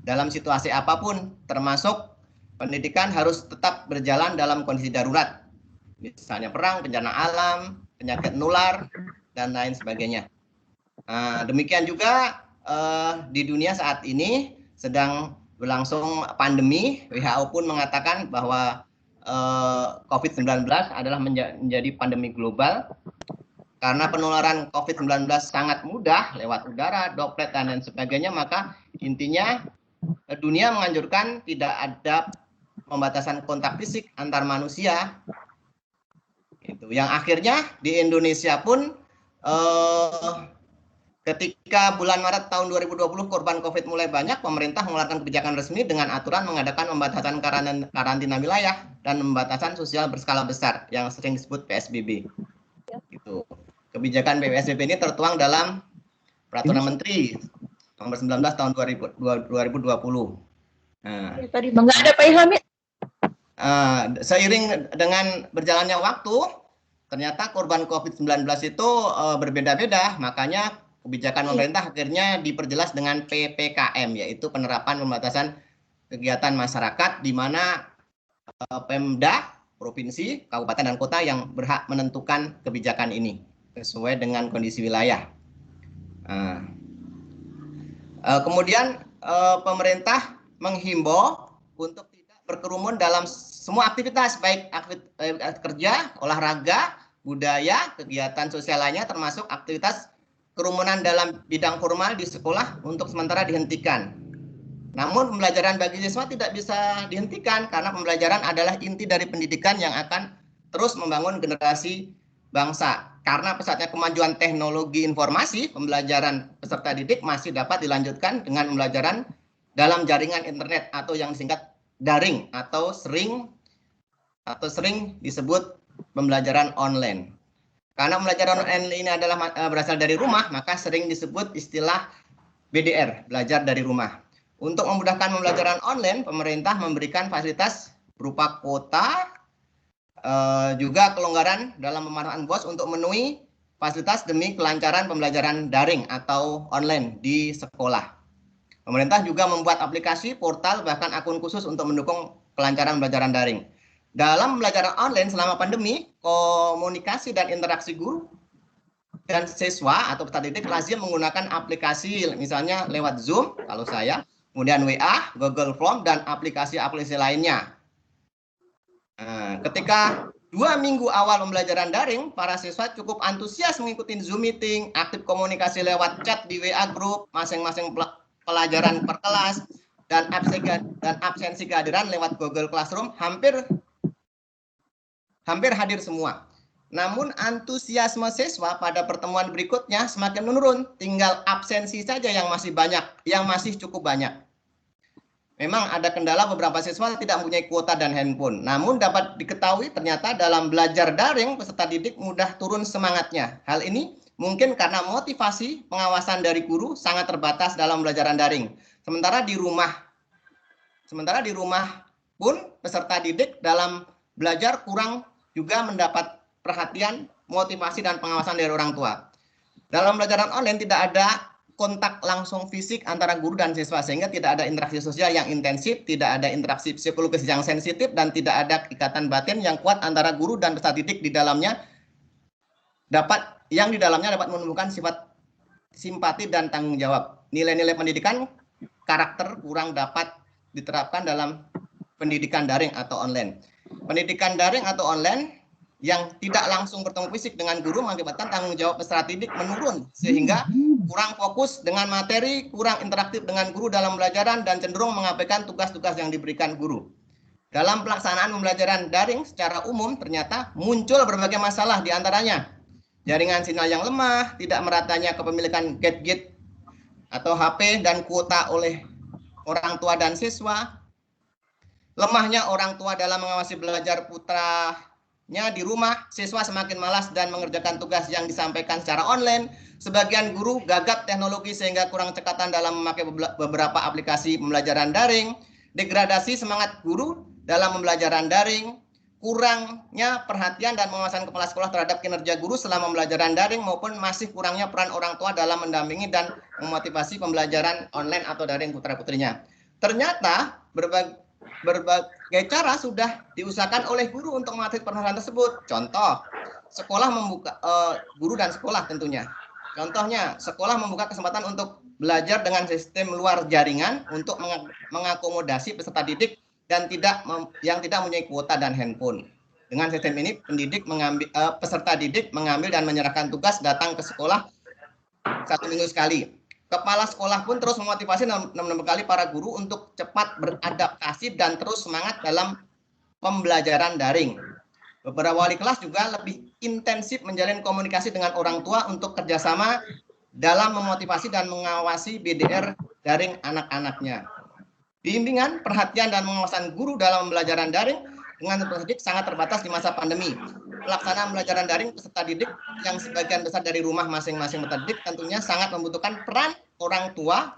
dalam situasi apapun, termasuk pendidikan harus tetap berjalan dalam kondisi darurat, misalnya perang, bencana alam, penyakit nular, dan lain sebagainya. Demikian juga di dunia saat ini sedang berlangsung pandemi. WHO pun mengatakan bahwa COVID-19 adalah menjadi pandemi global karena penularan COVID-19 sangat mudah lewat udara, droplet, dan lain sebagainya. Maka intinya dunia menganjurkan tidak ada pembatasan kontak fisik antar manusia. Itu yang akhirnya di Indonesia pun ketika bulan Maret tahun 2020 korban COVID mulai banyak, pemerintah mengeluarkan kebijakan resmi dengan aturan mengadakan pembatasan karantina wilayah dan pembatasan sosial berskala besar yang sering disebut PSBB. Gitu. Kebijakan PSBB ini tertuang dalam Peraturan Menteri nomor 19 tahun 2020. Nah, Tadi nggak ada Pak Ilham ya? Seiring dengan berjalannya waktu, ternyata korban COVID-19 itu berbeda-beda, makanya kebijakan pemerintah akhirnya diperjelas dengan PPKM, yaitu penerapan pembatasan kegiatan masyarakat, di mana Pemda, provinsi, kabupaten, dan kota yang berhak menentukan kebijakan ini sesuai dengan kondisi wilayah. Kemudian pemerintah menghimbau untuk tidak berkerumun dalam semua aktivitas, baik aktivitas kerja, olahraga, budaya, kegiatan sosial lainnya, termasuk aktivitas kerumunan dalam bidang formal di sekolah untuk sementara dihentikan. Namun pembelajaran bagi siswa tidak bisa dihentikan karena pembelajaran adalah inti dari pendidikan yang akan terus membangun generasi bangsa. Karena pesatnya kemajuan teknologi informasi, pembelajaran peserta didik masih dapat dilanjutkan dengan pembelajaran dalam jaringan internet atau yang disingkat daring atau sering disebut pembelajaran online. Karena pembelajaran online ini adalah berasal dari rumah, maka sering disebut istilah BDR, belajar dari rumah. Untuk memudahkan pembelajaran online, pemerintah memberikan fasilitas berupa kuota, juga kelonggaran dalam pemanfaatan BOS untuk memenuhi fasilitas demi kelancaran pembelajaran daring atau online di sekolah. Pemerintah juga membuat aplikasi, portal, bahkan akun khusus untuk mendukung kelancaran pembelajaran daring. Dalam pembelajaran online selama pandemi, komunikasi dan interaksi guru dan siswa atau peserta didik lazim menggunakan aplikasi, misalnya lewat Zoom, kalau saya, kemudian WA, Google Form, dan aplikasi-aplikasi lainnya. Ketika 2 minggu awal pembelajaran daring, para siswa cukup antusias mengikuti Zoom meeting, aktif komunikasi lewat chat di WA group, masing-masing pelajaran per kelas, dan absensi kehadiran lewat Google Classroom hampir hadir semua. Namun antusiasme siswa pada pertemuan berikutnya semakin menurun, tinggal absensi saja yang masih cukup banyak. Memang ada kendala, beberapa siswa tidak mempunyai kuota dan handphone. Namun dapat diketahui ternyata dalam belajar daring peserta didik mudah turun semangatnya. Hal ini mungkin karena motivasi pengawasan dari guru sangat terbatas dalam pembelajaran daring. Sementara di rumah pun peserta didik dalam belajar kurang juga mendapat perhatian, motivasi, dan pengawasan dari orang tua. Dalam pembelajaran online tidak ada kontak langsung fisik antara guru dan siswa, sehingga tidak ada interaksi sosial yang intensif, tidak ada interaksi psikologis yang sensitif, dan tidak ada ikatan batin yang kuat antara guru dan peserta didik di dalamnya dapat menemukan sifat simpati dan tanggung jawab. Nilai-nilai pendidikan karakter kurang dapat diterapkan dalam pendidikan daring atau online. Pendidikan daring atau online yang tidak langsung bertemu fisik dengan guru mengakibatkan tanggung jawab peserta didik menurun, sehingga kurang fokus dengan materi, kurang interaktif dengan guru dalam pembelajaran, dan cenderung mengabaikan tugas-tugas yang diberikan guru. Dalam pelaksanaan pembelajaran daring secara umum ternyata muncul berbagai masalah, di antaranya jaringan sinyal yang lemah, tidak meratanya kepemilikan gadget atau HP dan kuota oleh orang tua dan siswa, lemahnya orang tua dalam mengawasi belajar putranya di rumah, siswa semakin malas dan mengerjakan tugas yang disampaikan secara online, sebagian guru gagap teknologi sehingga kurang cekatan dalam memakai beberapa aplikasi pembelajaran daring, degradasi semangat guru dalam pembelajaran daring, kurangnya perhatian dan pengawasan kepala sekolah terhadap kinerja guru selama pembelajaran daring, maupun masih kurangnya peran orang tua dalam mendampingi dan memotivasi pembelajaran online atau daring putra-putrinya. Ternyata berbagai cara sudah diusahakan oleh guru untuk mengatasi permasalahan tersebut. Contoh, sekolah membuka guru dan sekolah tentunya. Contohnya, sekolah membuka kesempatan untuk belajar dengan sistem luar jaringan untuk mengakomodasi peserta didik dan yang tidak mempunyai kuota dan handphone. Dengan sistem ini, peserta didik mengambil dan menyerahkan tugas datang ke sekolah 1 minggu sekali. Kepala sekolah pun terus memotivasi dan membekali para guru untuk cepat beradaptasi dan terus semangat dalam pembelajaran daring. Beberapa wali kelas juga lebih intensif menjalin komunikasi dengan orang tua untuk kerjasama dalam memotivasi dan mengawasi BDR daring anak-anaknya. Bimbingan, perhatian, dan pengawasan guru dalam pembelajaran daring dengan peserta didik sangat terbatas di masa pandemi. Pelaksanaan pembelajaran daring peserta didik yang sebagian besar dari rumah masing-masing peserta didik tentunya sangat membutuhkan peran orang tua,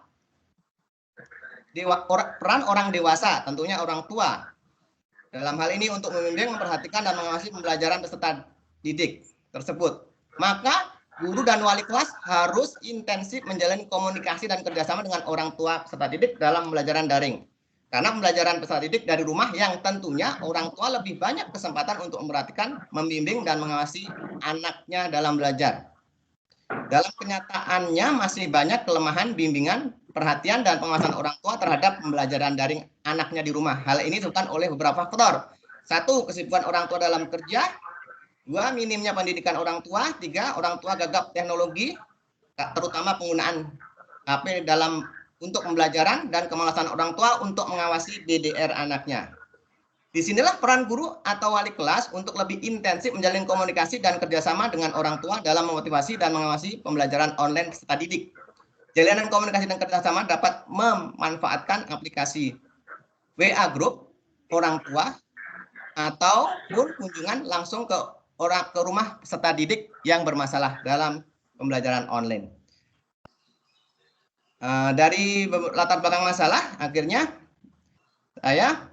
peran orang dewasa, tentunya orang tua. Dalam hal ini untuk membimbing, memperhatikan, dan mengawasi pembelajaran peserta didik tersebut. Maka guru dan wali kelas harus intensif menjalin komunikasi dan kerjasama dengan orang tua peserta didik dalam pembelajaran daring. Karena pembelajaran peserta didik dari rumah yang tentunya orang tua lebih banyak kesempatan untuk memperhatikan, membimbing, dan mengawasi anaknya dalam belajar. Dalam kenyataannya masih banyak kelemahan bimbingan, perhatian, dan pengawasan orang tua terhadap pembelajaran daring anaknya di rumah. Hal ini disebabkan oleh beberapa faktor. 1. Kesibukan orang tua dalam kerja. 2. Minimnya pendidikan orang tua. 3. Orang tua gagap teknologi, terutama penggunaan HP untuk pembelajaran, dan kemalasan orang tua untuk mengawasi BDR anaknya. Disinilah peran guru atau wali kelas untuk lebih intensif menjalin komunikasi dan kerjasama dengan orang tua dalam memotivasi dan mengawasi pembelajaran online peserta didik. Jalinan komunikasi dan kerjasama dapat memanfaatkan aplikasi WA Group orang tua ataupun kunjungan langsung ke rumah peserta didik yang bermasalah dalam pembelajaran online. Dari latar belakang masalah, akhirnya saya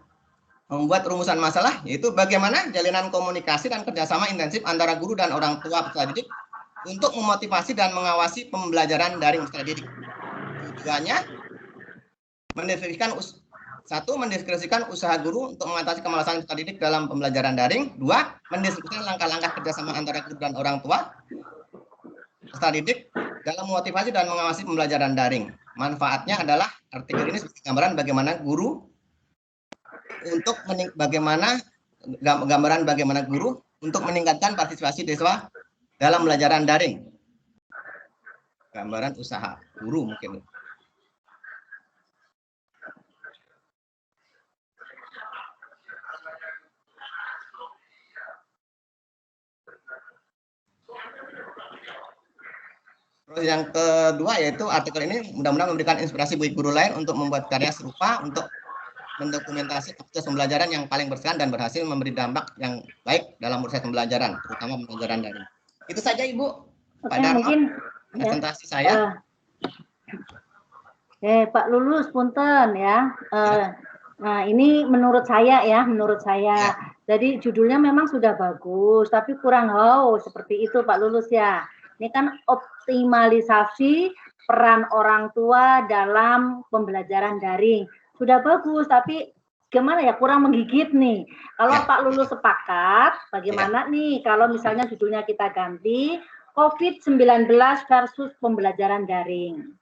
membuat rumusan masalah, yaitu bagaimana jalinan komunikasi dan kerjasama intensif antara guru dan orang tua peserta didik untuk memotivasi dan mengawasi pembelajaran daring peserta didik. Tujuannya mendeskripsikan usaha guru untuk mengatasi kemalasan peserta didik dalam pembelajaran daring. 2. Mendeskripsikan langkah-langkah kerjasama antara guru dan orang tua peserta didik dalam memotivasi dan mengawasi pembelajaran daring. Manfaatnya adalah artikel ini sebagai gambaran bagaimana guru bagaimana guru untuk meningkatkan partisipasi siswa dalam pembelajaran daring. Gambaran usaha guru mungkin. Terus yang kedua yaitu artikel ini mudah-mudahan memberikan inspirasi bagi guru lain untuk membuat karya serupa untuk mendokumentasi proses pembelajaran yang paling berkesan dan berhasil memberi dampak yang baik dalam proses pembelajaran, terutama pembelajaran daring. Itu saja Ibu. Pak Darno, mungkin presentasi saya. Pak Lulus, punten ya. Nah ini menurut saya. Jadi judulnya memang sudah bagus, tapi kurang seperti itu Pak Lulus ya. Ini kan optimalisasi peran orang tua dalam pembelajaran daring. Sudah bagus, tapi gimana ya, kurang menggigit nih. Kalau Pak Lulus sepakat, bagaimana nih kalau misalnya judulnya kita ganti COVID-19 versus pembelajaran daring.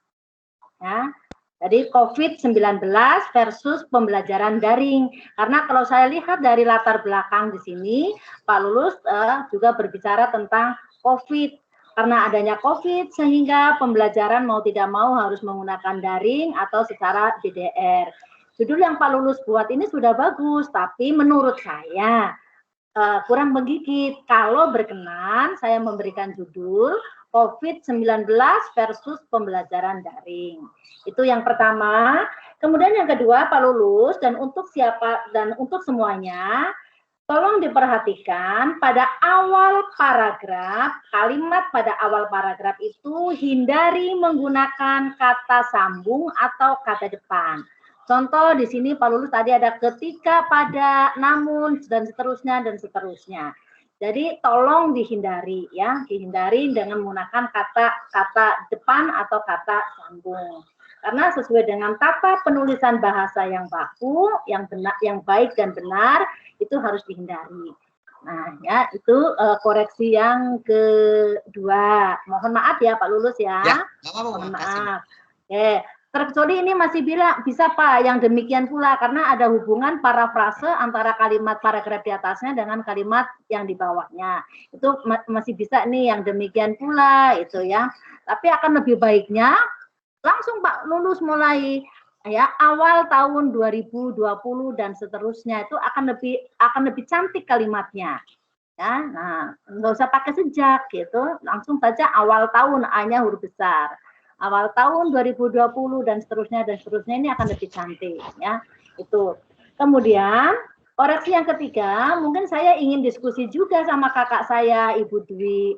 Ya, jadi COVID-19 versus pembelajaran daring. Karena kalau saya lihat dari latar belakang di sini, Pak Lulus juga berbicara tentang COVID. karena adanya COVID sehingga pembelajaran mau tidak mau harus menggunakan daring atau secara BDR. Judul yang Pak Lulus buat ini sudah bagus, tapi menurut saya kurang menggigit. Kalau berkenan, saya memberikan judul COVID-19 versus pembelajaran daring. Itu yang pertama. Kemudian yang kedua, Pak Lulus, dan untuk siapa dan untuk semuanya, tolong diperhatikan pada awal paragraf, kalimat pada awal paragraf itu hindari menggunakan kata sambung atau kata depan. Contoh di sini Pak Lulus tadi ada ketika, pada, namun, dan seterusnya, dan seterusnya. Jadi tolong dihindari ya, dihindari dengan menggunakan kata depan atau kata sambung. Karena sesuai dengan tata penulisan bahasa yang baku, yang benar, yang baik dan benar, itu harus dihindari. Nah, ya itu koreksi yang kedua. Mohon maaf ya Pak Lulus ya. Ya, nggak apa-apa, Mohon makasih. maaf. Terkecuali ini masih bisa Pak yang demikian pula karena ada hubungan parafrase antara kalimat paragraf di atasnya dengan kalimat yang di bawahnya. Itu masih bisa nih yang demikian pula itu ya. Tapi akan lebih baiknya langsung Pak Lulus mulai ya awal tahun 2020 dan seterusnya itu akan lebih cantik kalimatnya. Ya, nah nggak usah pakai sejak gitu, langsung saja awal tahun A-nya huruf besar. Awal tahun 2020 dan seterusnya ini akan lebih cantik ya. Itu. Kemudian koreksi yang ketiga, mungkin saya ingin diskusi juga sama kakak saya Ibu Dwi,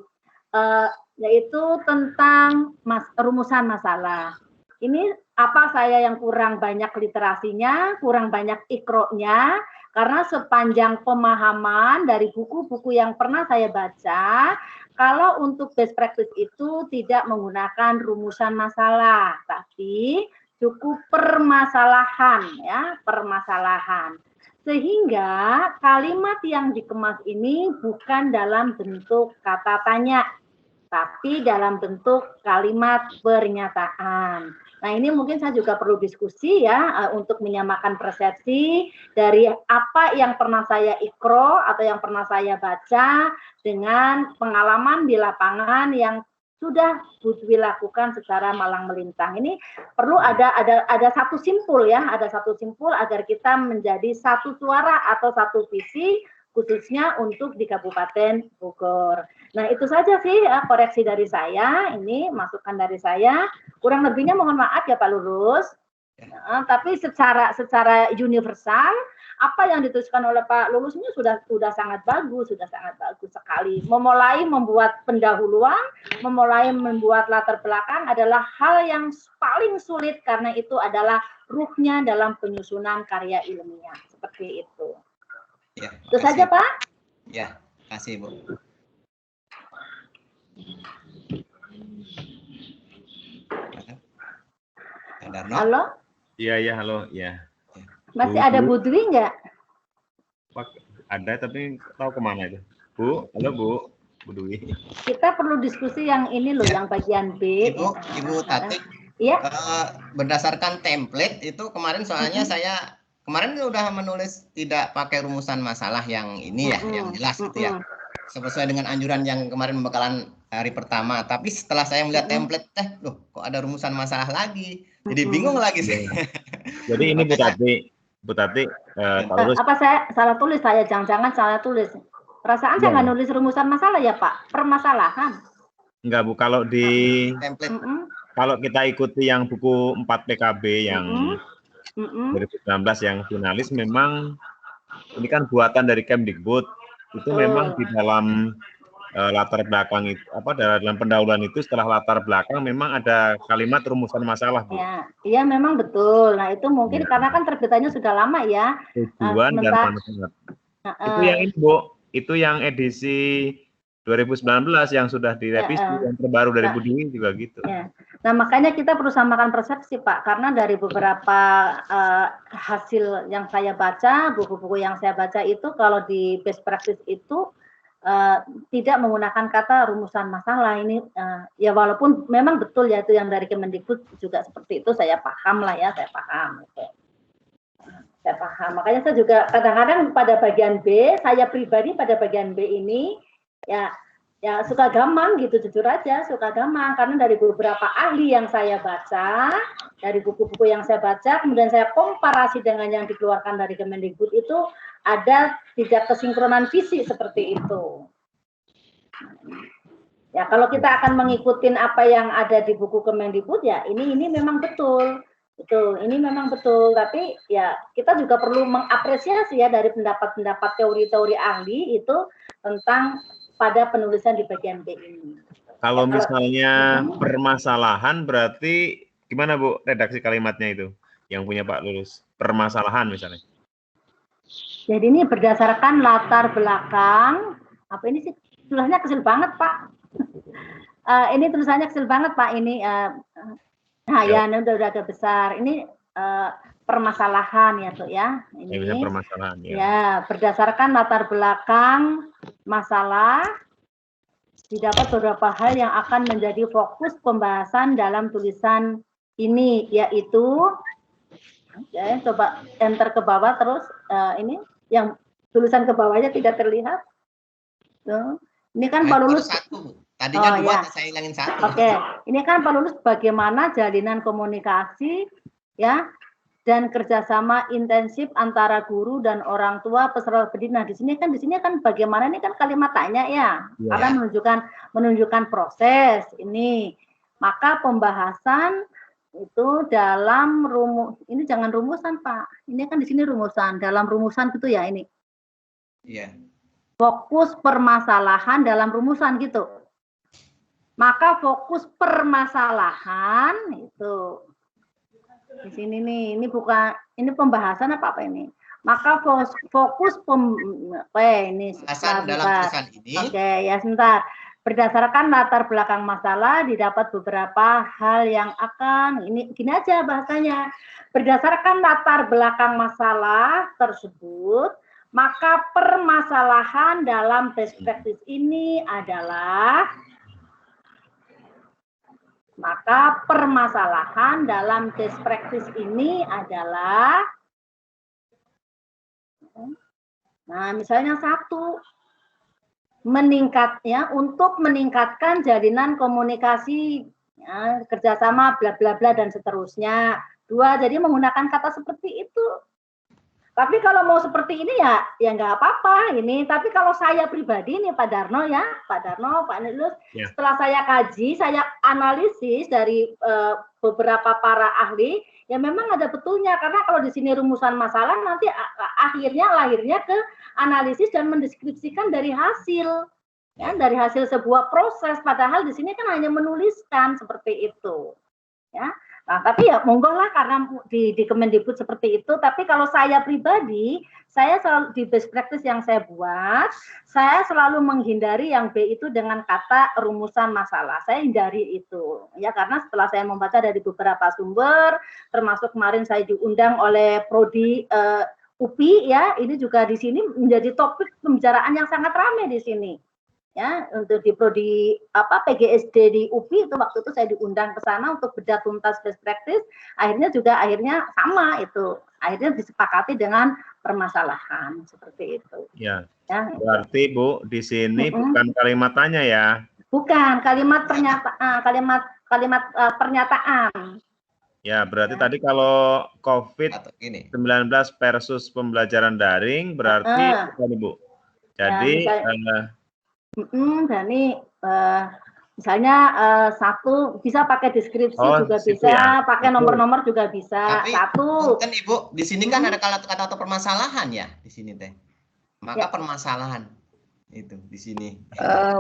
yaitu tentang rumusan masalah. Ini apa saya yang kurang banyak literasinya, kurang banyak ikronya, karena sepanjang pemahaman dari buku-buku yang pernah saya baca, kalau untuk best practice itu tidak menggunakan rumusan masalah, tapi cukup permasalahan ya, permasalahan. Sehingga kalimat yang dikemas ini bukan dalam bentuk kata tanya, tapi dalam bentuk kalimat pernyataan. Nah, ini mungkin saya juga perlu diskusi ya untuk menyamakan persepsi dari apa yang pernah saya ikro atau yang pernah saya baca dengan pengalaman di lapangan yang sudah dilakukan secara malang melintang. Ini perlu ada satu simpul ya, ada satu simpul agar kita menjadi satu suara atau satu visi khususnya untuk di Kabupaten Bogor. Nah, itu saja sih koreksi dari saya, ini masukan dari saya. Kurang lebihnya mohon maaf ya Pak Lulus. Tapi secara universal apa yang dituliskan oleh Pak Lulus ini sudah sangat bagus sekali. Memulai membuat pendahuluan, memulai membuat latar belakang adalah hal yang paling sulit karena itu adalah ruhnya dalam penyusunan karya ilmiah. Seperti itu. Ya, itu saja Pak. Ya, kasih Bu. Halo? Iya, halo, ya. Masih ada Bu Dwi nggak? Ada, tapi tahu kemana itu? Bu, halo Bu Dwi. Kita perlu diskusi yang ini loh, yang bagian B. Ibu Tati. Iya. Berdasarkan template itu kemarin soalnya saya kemarin udah menulis tidak pakai rumusan masalah yang ini ya, yang jelas gitu ya. Sesuai dengan anjuran yang kemarin pembekalan hari pertama. Tapi setelah saya melihat template, loh kok ada rumusan masalah lagi. Jadi bingung lagi sih. Jadi ini Bu Tati, apa saya salah tulis? Saya jangan-jangan salah tulis. Perasaan saya nggak nulis rumusan masalah ya Pak, permasalahan. Enggak Bu, kalau di template, kalau kita ikuti yang buku 4 PKB yang 2019 yang finalis, memang ini kan buatan dari Kemdikbud, itu memang di dalam latar belakang itu dalam pendahuluan itu setelah latar belakang memang ada kalimat rumusan masalah Bu. Iya memang betul. Nah itu mungkin karena kan terbitannya sudah lama ya. Tujuan dan manfaat. Itu yang ini Bu, itu yang edisi 2019 yang sudah direvisi yang terbaru dari Bu Dwi juga gitu. Ya. Nah makanya kita perlu samakan persepsi Pak, karena dari beberapa hasil yang saya baca, buku-buku yang saya baca itu kalau di best practice itu tidak menggunakan kata rumusan masalah ini ya walaupun memang betul ya itu yang dari Kemendikbud juga seperti itu, saya paham lah ya, saya paham. Saya paham. Makanya saya juga kadang-kadang pada bagian B, saya pribadi pada bagian B ini ya ya suka gampang gitu, jujur aja suka gampang, karena dari beberapa ahli yang saya baca, dari buku-buku yang saya baca, kemudian saya komparasi dengan yang dikeluarkan dari Kemendikbud, itu ada tidak kesinkronan visi seperti itu. Ya kalau kita akan mengikuti apa yang ada di buku Kemendikbud, ya ini memang betul. Betul, ini memang betul, tapi ya kita juga perlu mengapresiasi ya dari pendapat-pendapat teori-teori ahli itu tentang pada penulisan di bagian B ini. Kalau misalnya permasalahan berarti gimana Bu redaksi kalimatnya itu yang punya Pak Lulus? Permasalahan misalnya. Jadi ini berdasarkan latar belakang, apa ini sih tulisannya kecil banget Pak. Ini tulisannya kecil banget Pak ini. Nah ya, ini udah agak besar. Ini permasalahan ya tuh ya. Ini permasalahan ya. Ya, berdasarkan latar belakang masalah didapat beberapa hal yang akan menjadi fokus pembahasan dalam tulisan ini, yaitu ya, coba enter ke bawah terus ini yang tulisan ke bawahnya tidak terlihat. Tuh. Ini kan Pak Lulus satu. Tadinya dua, saya hilangin satu. Oke, ini kan Pak Lulus bagaimana jalinan komunikasi ya dan kerjasama intensif antara guru dan orang tua peserta pendidik. Nah, di sini kan bagaimana ini kan kalimat tanya ya, karena menunjukkan proses ini. Maka pembahasan itu dalam rumus, ini jangan rumusan Pak, ini kan di sini rumusan, dalam rumusan gitu ya ini. Iya. Fokus permasalahan dalam rumusan gitu. Maka fokus permasalahan itu di sini nih, ini bukan, ini pembahasan apa ini? Maka fokus ini pembahasan dalam tulisan ini. Oke, ya sebentar. Berdasarkan latar belakang masalah didapat beberapa hal yang akan ini gini aja bahasanya. Berdasarkan latar belakang masalah tersebut, maka permasalahan dalam best practice ini adalah nah misalnya satu, untuk meningkatkan jalinan komunikasi ya, kerjasama bla bla bla dan seterusnya. Dua, jadi menggunakan kata seperti itu. Tapi kalau mau seperti ini ya nggak apa-apa ini. Tapi kalau saya pribadi nih Pak Darno, Pak Lulus, setelah saya kaji, saya analisis dari beberapa para ahli, ya memang ada betulnya. Karena kalau di sini rumusan masalah nanti lahirnya ke analisis dan mendeskripsikan dari hasil, ya dari hasil sebuah proses. Padahal di sini kan hanya menuliskan seperti itu, ya. Nah, tapi ya monggo lah karena di Kemendikbud seperti itu. Tapi kalau saya pribadi, saya selalu di best practice yang saya buat, saya selalu menghindari yang B itu dengan kata rumusan masalah. Saya hindari itu, ya karena setelah saya membaca dari beberapa sumber, termasuk kemarin saya diundang oleh Prodi UPI, ya ini juga di sini menjadi topik pembicaraan yang sangat ramai di sini. Ya, untuk di prodi PGSD di UPI itu waktu itu saya diundang ke sana untuk bedah tuntas best practice, akhirnya sama itu, akhirnya disepakati dengan permasalahan seperti itu. Ya. Berarti Bu di sini bukan kalimat tanya ya? Bukan, kalimat pernyataan. Ya, berarti tadi kalau COVID-19 versus pembelajaran daring berarti bukan Bu. Jadi misalnya satu bisa pakai deskripsi juga bisa, ya? Pakai nomor-nomor juga bisa. Tapi, satu. Kan Ibu, di sini kan ada kata-kata permasalahan ya di sini teh. Maka permasalahan itu di sini.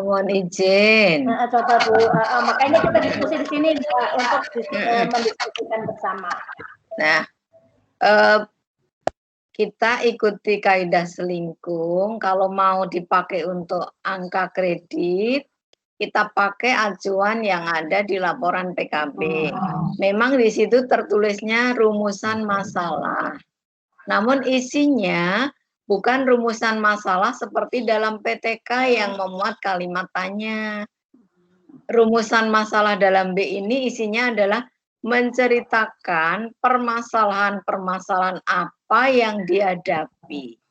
Mohon izin. Coba Bu, makanya kita diskusi di sini untuk mendiskusikan bersama. Nah, kita ikuti kaidah selingkung. Kalau mau dipakai untuk angka kredit, kita pakai acuan yang ada di laporan PKB. Memang di situ tertulisnya rumusan masalah. Namun isinya bukan rumusan masalah seperti dalam PTK yang memuat kalimat tanya. Rumusan masalah dalam B ini isinya adalah menceritakan permasalahan-permasalahan apa yang dihadapi.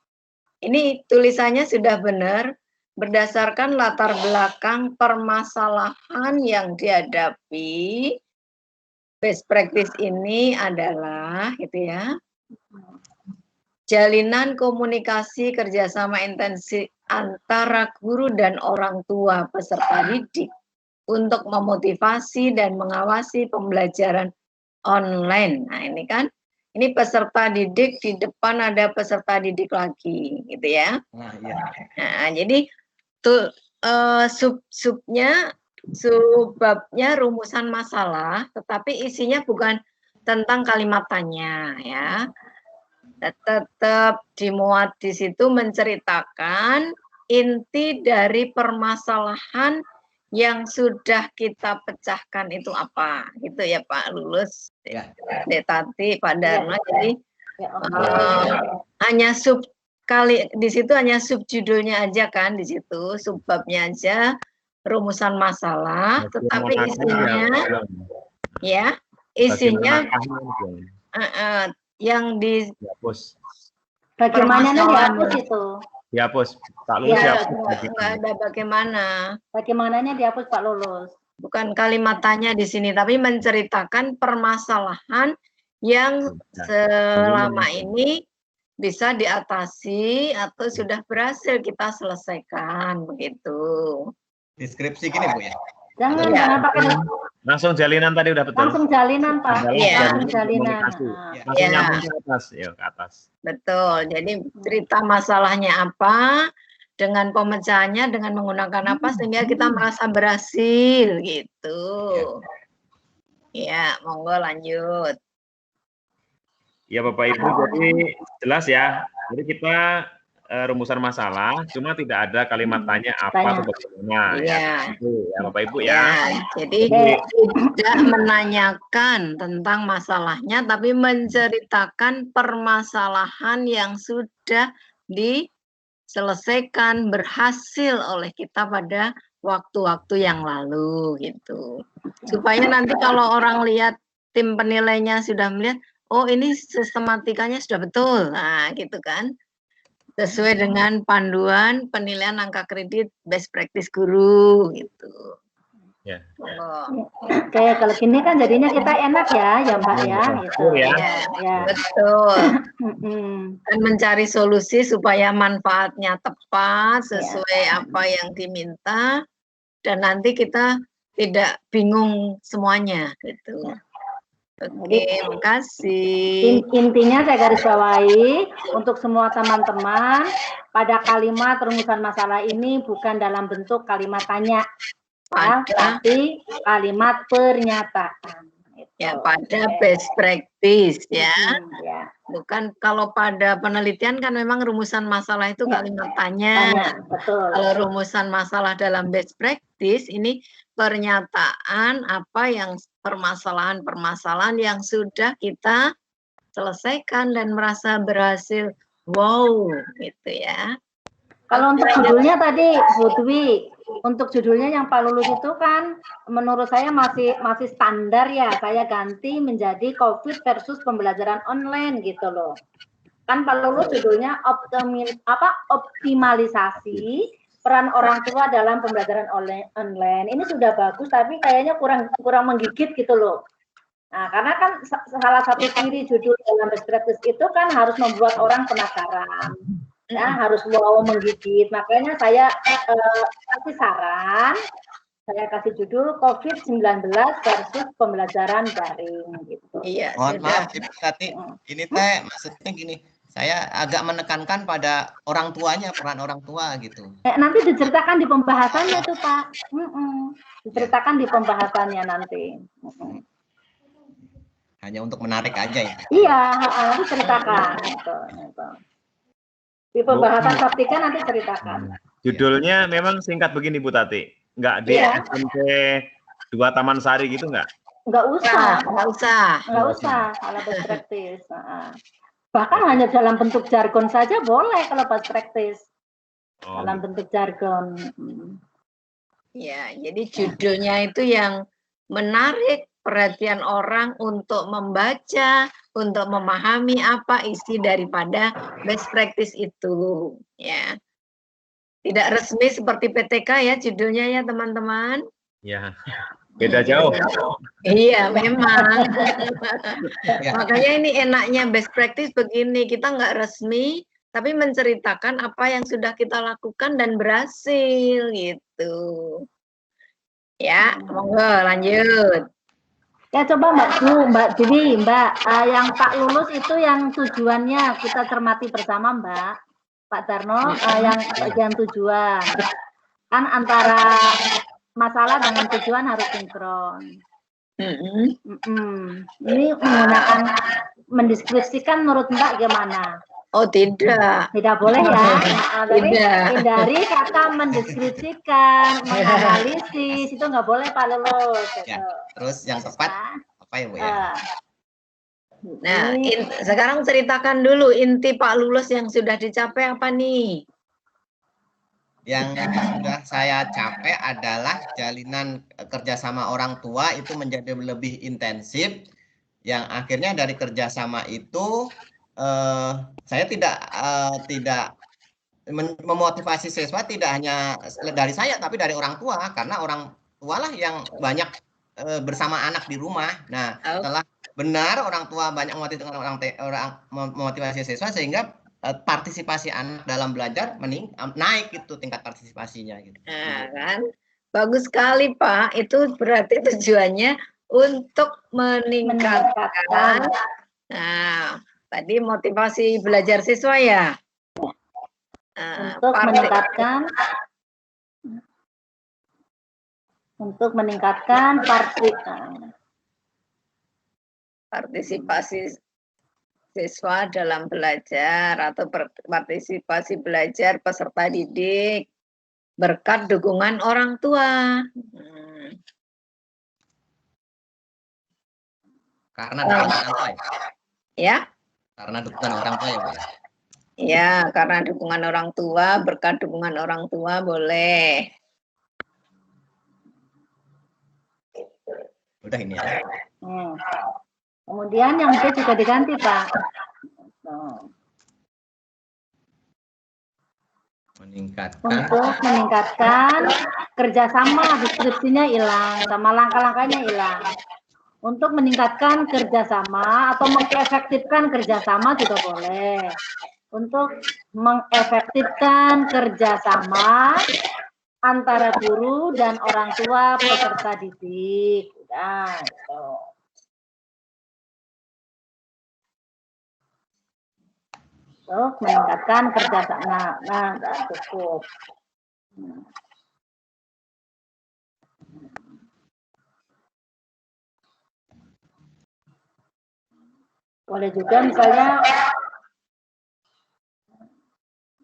Ini tulisannya sudah benar, berdasarkan latar belakang permasalahan yang dihadapi. Best practice ini adalah gitu ya, jalinan komunikasi kerjasama intensif antara guru dan orang tua peserta didik untuk memotivasi dan mengawasi pembelajaran online. Nah ini kan, ini peserta didik, di depan ada peserta didik lagi gitu ya. Nah, iya. Nah jadi tuh subbabnya rumusan masalah, tetapi isinya bukan tentang kalimat tanya ya. Tetap dimuat di situ menceritakan inti dari permasalahan yang sudah kita pecahkan itu apa, gitu ya Pak Lulus, Ya. Dek Tati, Pak Dharma. Jadi Ya, hanya di situ hanya subjudulnya aja kan, di situ subbabnya aja rumusan masalah, tetapi isinya ya isinya yang dihapus. Bagaimananya dihapus itu? Dihapus, Pak Lulus Ya, dihapus. nggak ada bagaimana. Bagaimananya dihapus Pak Lulus? Bukan kalimat tanya di sini, tapi menceritakan permasalahan yang selama ini bisa diatasi atau sudah berhasil kita selesaikan begitu. Deskripsi gini Bu ya. Jangan pakai Langsung jalinan tadi udah betul. langsung jalinan Pak. Iya. Langsung jalinan. Langsung Iya. nyambung ke atas, ya ke atas. Betul. Jadi cerita masalahnya apa, dengan pemecahannya dengan menggunakan apa sehingga kita merasa berhasil gitu. Ya, monggo lanjut. Ya Bapak Ibu, jadi jelas ya. Jadi kita rumusan masalah, cuma tidak ada kalimat tanya apa atau bagaimana. Iya. Ya Bapak Ibu Ya, ya. jadi tidak menanyakan tentang masalahnya, tapi menceritakan permasalahan yang sudah diselesaikan berhasil oleh kita pada waktu-waktu yang lalu gitu. Supaya nanti kalau orang lihat tim penilainya sudah melihat, oh ini sistematikanya sudah betul, nah gitu kan. Sesuai dengan panduan penilaian angka kredit best practice guru gitu. Ya. Oke, kalau gini kan jadinya kita enak ya Mbak ya. Gitu. Ya. Ya. Betul. Dan mencari solusi supaya manfaatnya tepat sesuai apa yang diminta dan nanti kita tidak bingung semuanya gitu. Oke, terima kasih. Intinya saya garis bawahi untuk semua teman-teman pada kalimat rumusan masalah ini bukan dalam bentuk kalimat tanya, ya, tapi kalimat pernyataan. Ya, pada best practice ya. Ya. Bukan kalau pada penelitian kan memang rumusan masalah itu kalimat tanya. Betul. Kalau rumusan masalah dalam best practice ini pernyataan apa yang permasalahan-permasalahan yang sudah kita selesaikan dan merasa berhasil. Wow, gitu ya. Kalau untuk judulnya tadi, Bu Dwi, untuk judulnya yang Pak Lulus itu kan menurut saya masih standar ya. Saya ganti menjadi COVID versus pembelajaran online gitu loh. Kan Pak Lulus judulnya optimalisasi peran orang tua dalam pembelajaran online. Ini sudah bagus tapi kayaknya kurang menggigit gitu loh. Nah, karena kan salah satu ciri judul dalam best practice itu kan harus membuat orang penasaran. Ya, harus wow menggigit. Makanya saya kasih saran, saya kasih judul COVID-19 versus pembelajaran daring gitu. Iya, Mohon maaf Ibu Tati, ini teh maksudnya gini, saya agak menekankan pada orang tuanya, peran orang tua gitu. Nanti diceritakan di pembahasannya tuh Pak. Diceritakan di pembahasannya nanti. Hanya untuk menarik aja ya. Iya, nanti ceritakan. Gitu. Di pembahasan praktika nanti ceritakan. Judulnya memang singkat begini Bu Tati. Enggak di SMP 2 Taman Sari gitu enggak? Enggak usah. Enggak usah. Enggak usah kalau best practice. Bahkan hanya dalam bentuk jargon saja boleh kalau best practice. Dalam bentuk jargon. Ya, jadi judulnya itu yang menarik perhatian orang untuk membaca, untuk memahami apa isi daripada best practice itu, ya. Tidak resmi seperti PTK ya judulnya ya teman-teman. Ya, beda jauh. Iya memang. Ya. Makanya ini enaknya best practice begini, kita nggak resmi tapi menceritakan apa yang sudah kita lakukan dan berhasil gitu. Ya, monggo lanjut. Ya coba Mbak Dewi, yang Pak lulus itu yang tujuannya kita cermati bersama Mbak. Pak Darno, yang bagian tujuan. Kan antara masalah dengan tujuan harus sinkron. Ini menggunakan mendeskripsikan menurut Mbak gimana? Oh tidak. Tidak boleh ya. Tidak. Hindari kata mendeskripsikan, menganalisis, itu nggak boleh Pak lulus. Ya. Terus yang tepat apa ya Bu ya? Nah, sekarang ceritakan dulu inti Pak lulus yang sudah dicapai apa nih? Yang sudah saya capai adalah jalinan kerjasama orang tua itu menjadi lebih intensif, yang akhirnya dari kerjasama itu saya tidak memotivasi siswa tidak hanya dari saya tapi dari orang tua, karena orang tua lah yang banyak bersama anak di rumah. Nah, setelah benar orang tua banyak memotivasi siswa sehingga partisipasi anak dalam belajar naik gitu tingkat partisipasinya gitu. Nah, kan bagus sekali Pak, itu berarti tujuannya untuk meningkatkan nah tadi motivasi belajar siswa ya. Untuk meningkatkan partisipasi siswa dalam belajar atau partisipasi belajar peserta didik berkat dukungan orang tua. Karena dukungan orang tua ya? Karena dukungan orang tua ya Bu? Ya, karena dukungan orang tua, berkat dukungan orang tua boleh. Udah ini ya. Kemudian yang B juga diganti Pak. Untuk meningkatkan kerjasama, deskripsinya hilang, sama langkah-langkahnya hilang. Untuk meningkatkan kerjasama atau mengefektifkan kerjasama juga boleh. Untuk mengefektifkan kerjasama antara guru dan orang tua peserta didik. Nah, gitu. Untuk meningkatkan kerjasama. Nah, cukup. Boleh juga misalnya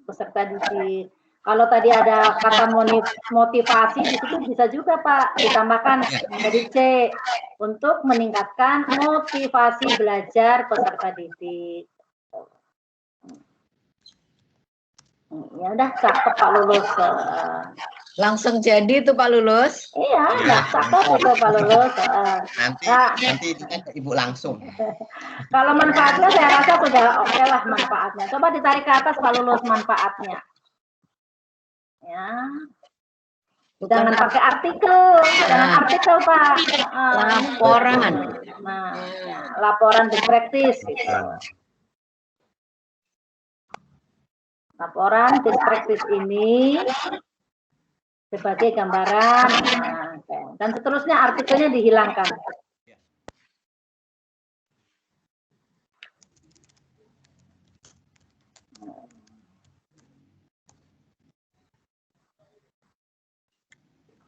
peserta didik. Kalau tadi ada kata motivasi, di situ bisa juga Pak ditambahkan dari C untuk meningkatkan motivasi belajar peserta didik. Ya udah cakep Pak lulus. Langsung jadi tuh Pak lulus. Iya, cakep itu Pak lulus. Nanti Ibu langsung. Kalau manfaatnya saya rasa sudah oke lah manfaatnya. Coba ditarik ke atas Pak lulus manfaatnya. Ya. Jangan pakai artikel, jangan artikel Pak. Laporan. Nah, ya, laporan best practice gitu. Laporan best practice ini sebagai gambaran, dan seterusnya artikelnya dihilangkan.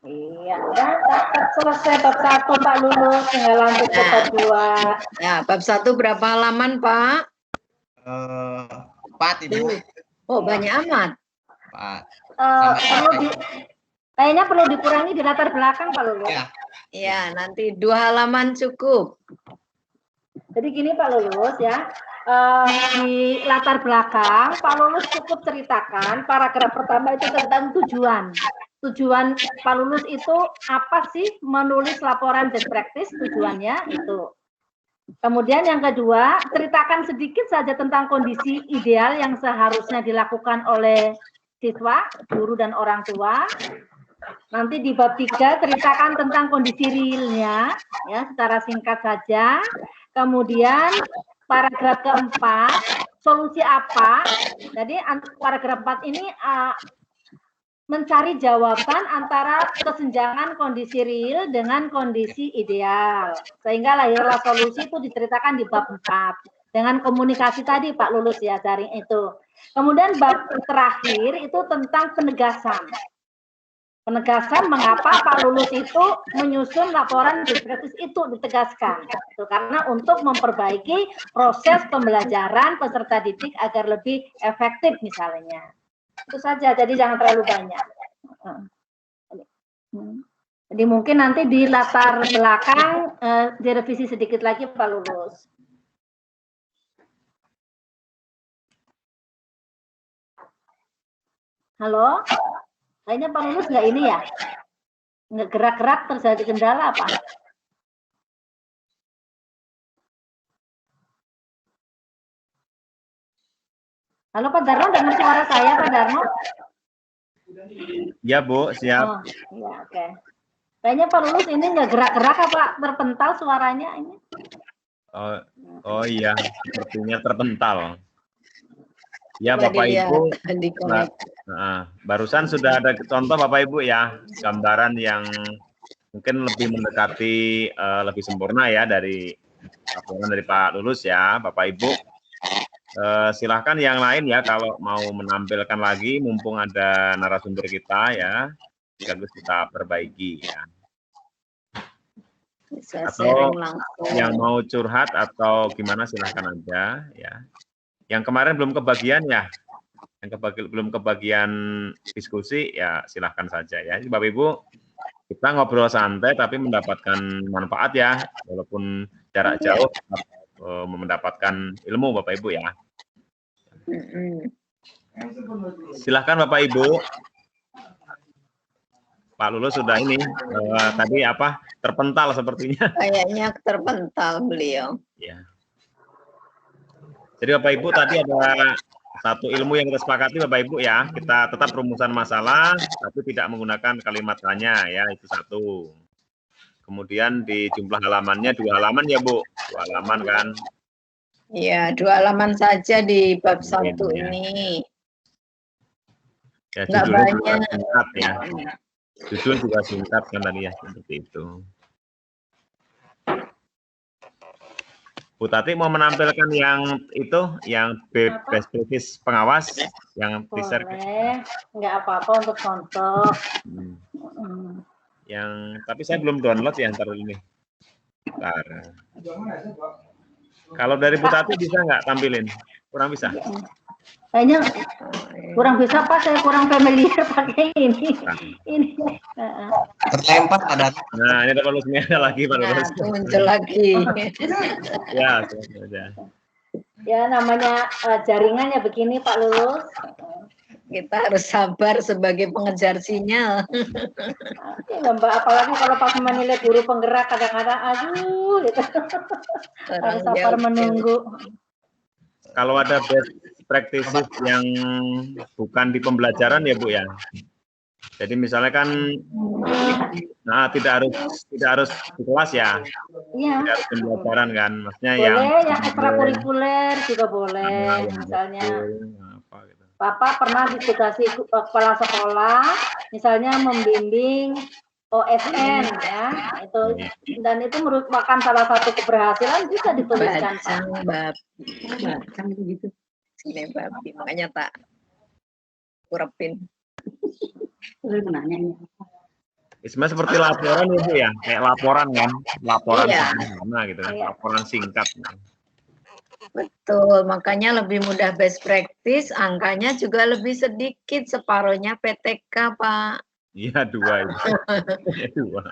Iya, udah selesai bab 1 Pak lulus, tinggal lanjut ke bab 2. Ya, bab 1 berapa halaman Pak? 4 Ibu. Oh, banyak amat. 4. Kayaknya perlu dikurangi di latar belakang Pak lulus. Ya, nanti 2 halaman cukup. Jadi gini Pak lulus ya, di latar belakang Pak lulus cukup ceritakan paragraf pertama itu tentang tujuan. Tujuan Pak lulus itu apa sih menulis laporan best practice, tujuannya itu. Kemudian yang kedua, ceritakan sedikit saja tentang kondisi ideal yang seharusnya dilakukan oleh siswa, guru dan orang tua. Nanti di bab 3 ceritakan tentang kondisi realnya, ya, secara singkat saja. Kemudian paragraf keempat, solusi apa? Jadi paragraf 4 ini mencari jawaban antara kesenjangan kondisi real dengan kondisi ideal. Sehingga lahirlah solusi itu diceritakan di bab 4. Dengan komunikasi tadi Pak Lulus ya, jaring itu. Kemudian bab terakhir itu tentang penegasan. Penegasan mengapa Pak Lulus itu menyusun laporan best practice itu ditegaskan. Itu karena untuk memperbaiki proses pembelajaran peserta didik agar lebih efektif misalnya. Itu saja, jadi jangan terlalu banyak. Jadi mungkin nanti di latar belakang direvisi sedikit lagi Pak Lulus. Halo? Kayaknya Pak Lulus nggak ini ya? Nggak gerak-gerak terjadi kendala apa? Halo Pak Darno, dengar suara saya Pak Darno? Ya Bu, siap. Oh, iya, oke. Kayaknya Pak Lulus ini nggak gerak-gerak apa terpental suaranya ini? Oh iya, sepertinya terpental. Ya Bapak Ibu, barusan sudah ada contoh Bapak Ibu ya, gambaran yang mungkin lebih mendekati, lebih sempurna ya dari laporan dari Pak Lulus ya, Bapak Ibu. Silahkan yang lain ya kalau mau menampilkan lagi, mumpung ada narasumber kita ya, sekaligus kita perbaiki ya. Bisa atau langsung. yang mau curhat atau gimana silahkan aja ya. Yang kemarin belum kebagian ya, yang belum kebagian diskusi ya silahkan saja ya. Bapak Ibu, kita ngobrol santai tapi mendapatkan manfaat ya, walaupun jarak jauh mendapatkan ilmu Bapak Ibu ya. Silahkan Bapak Ibu. Pak Lulus sudah ini tadi apa terpental sepertinya. Kayaknya terpental beliau. Ya. Jadi Bapak Ibu tadi ada satu ilmu yang kita sepakati Bapak Ibu ya, kita tetap rumusan masalah tapi tidak menggunakan kalimat tanya ya, itu satu. Kemudian di jumlah halamannya 2 halaman ya Bu, 2 halaman kan. Iya, 2 halaman saja di bab 1 ini. Ya, judulnya juga singkat ya. Judul juga singkat kan tadi ya, seperti itu. Bu Tati mau menampilkan yang itu, yang best practice pengawas, yang teaser. Boleh, nggak apa-apa untuk contoh. Yang, tapi saya belum download ya ntar ini. Bentar. Kalau dari Bu Tati bisa nggak tampilin? Kurang bisa? Kayaknya kurang bisa Pak, saya kurang familiar pakai ini. Ini. Terlempar pada. Nah, ini ada Pak Lulus lagi Pak Lulus. Nah, muncul lagi. Ya, sudah. Ya namanya jaringannya begini Pak Lulus. Kita harus sabar sebagai pengejar sinyal. Ya, Mbak, apalagi kalau pas menilai guru penggerak kadang-kadang aduh gitu. Harus sabar menunggu. Kalau ada best practices yang bukan di pembelajaran ya Bu ya. Jadi misalnya kan, nah tidak harus di kelas ya. Iya. Tidak harus pembelajaran kan, maksudnya boleh, yang ekstrakurikuler juga boleh. Misalnya, Bapak pernah ditugasi kepala sekolah, misalnya membimbing OSN ya, itu dan itu merupakan salah satu keberhasilan bisa dituliskan. Bacang gitu. Sini babi, makanya tak kurepin. Isma seperti laporan itu ya, kayak laporan kan, laporan sederhana gitu, laporan singkat. Betul, makanya lebih mudah best practice, angkanya juga lebih sedikit, separuhnya PTK Pak. Iya 2 itu. 2.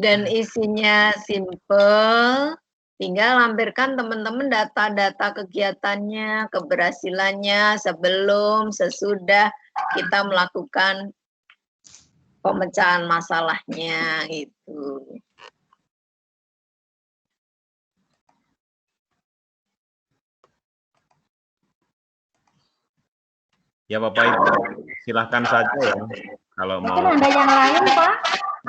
Dan isinya simple. Tinggal lampirkan teman-teman data-data kegiatannya, keberhasilannya sebelum, sesudah kita melakukan pemecahan masalahnya itu. Ya Bapak Ibu, silahkan saja ya. Kalau mau. Mungkin ada yang lain, Pak.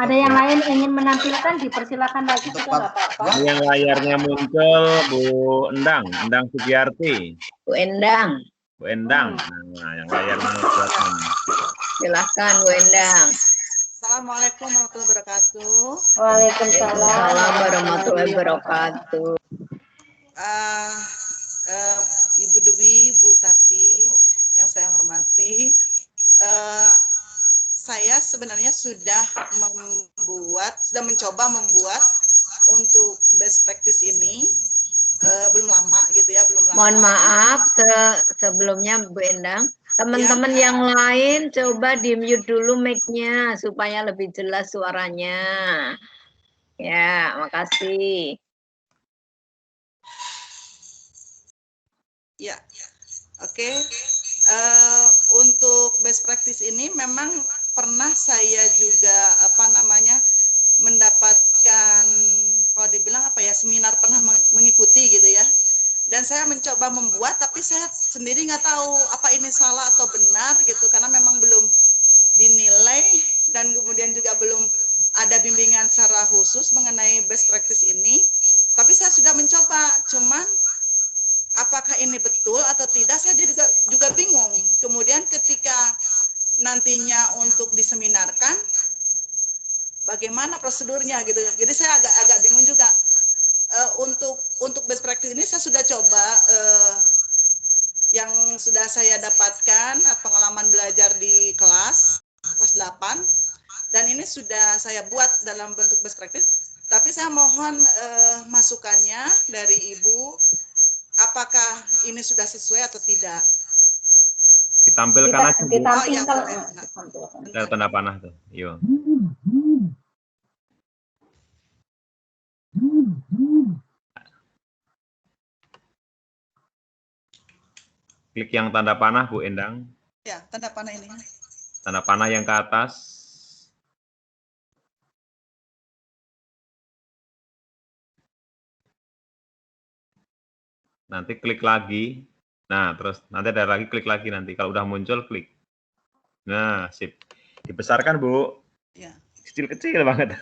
Ada yang lain ingin menampilkan, dipersilakan lagi juga nggak apa-apa. Yang layarnya muncul Bu Endang Sugiyarti. Bu Endang, Bu Endang. Nah, yang layarnya muncul. silahkan Bu Endang. Assalamualaikum warahmatullahi wabarakatuh. Waalaikumsalam. Waalaikumsalam warahmatullahi wabarakatuh. Ibu Dewi, Bu Tati, yang saya hormati, saya sebenarnya sudah mencoba membuat untuk best practice ini belum lama gitu ya, belum lama. Mohon maaf sebelumnya Bu Endang, teman-teman yang lain coba di-mute dulu mic-nya supaya lebih jelas suaranya. Ya, makasih. Ya, oke. Untuk best practice ini memang pernah saya juga mendapatkan, kalau dibilang seminar, pernah mengikuti gitu ya. Dan saya mencoba membuat, tapi saya sendiri nggak tahu apa ini salah atau benar gitu, karena memang belum dinilai dan kemudian juga belum ada bimbingan secara khusus mengenai best practice ini. Tapi saya sudah mencoba, cuman apakah ini betul atau tidak, saya juga bingung. Kemudian ketika nantinya untuk diseminarkan, bagaimana prosedurnya gitu. Jadi saya agak bingung juga. Untuk best practice ini saya sudah coba, yang sudah saya dapatkan pengalaman belajar di kelas 8, dan ini sudah saya buat dalam bentuk best practice. Tapi saya mohon masukannya dari Ibu, apakah ini sudah sesuai atau tidak. Ditampilkan aja. Ditampilkan. Ada tanda panah tuh. Yo. Klik yang tanda panah Bu Endang. Ya, tanda panah ini. Tanda panah yang ke atas. Nanti klik lagi. Nah, terus nanti ada lagi, klik lagi nanti. Kalau udah muncul, klik. Nah, sip. Dibesarkan, Bu. Ya. Kecil-kecil banget.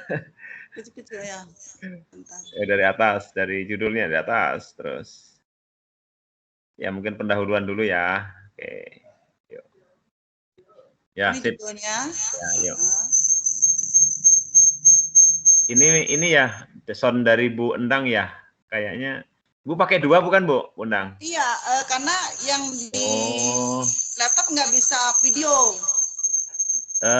Kecil-kecil ya. Bentar. Dari atas, dari judulnya di atas. Terus. Ya, mungkin pendahuluan dulu ya. Oke. Yuk. Ya, Ini sip. judulnya. Ya, yuk. Ini ya, sound dari Bu Endang ya. Kayaknya. Bu pakai 2 bukan, Bu Endang? Iya, karena yang di laptop nggak bisa video.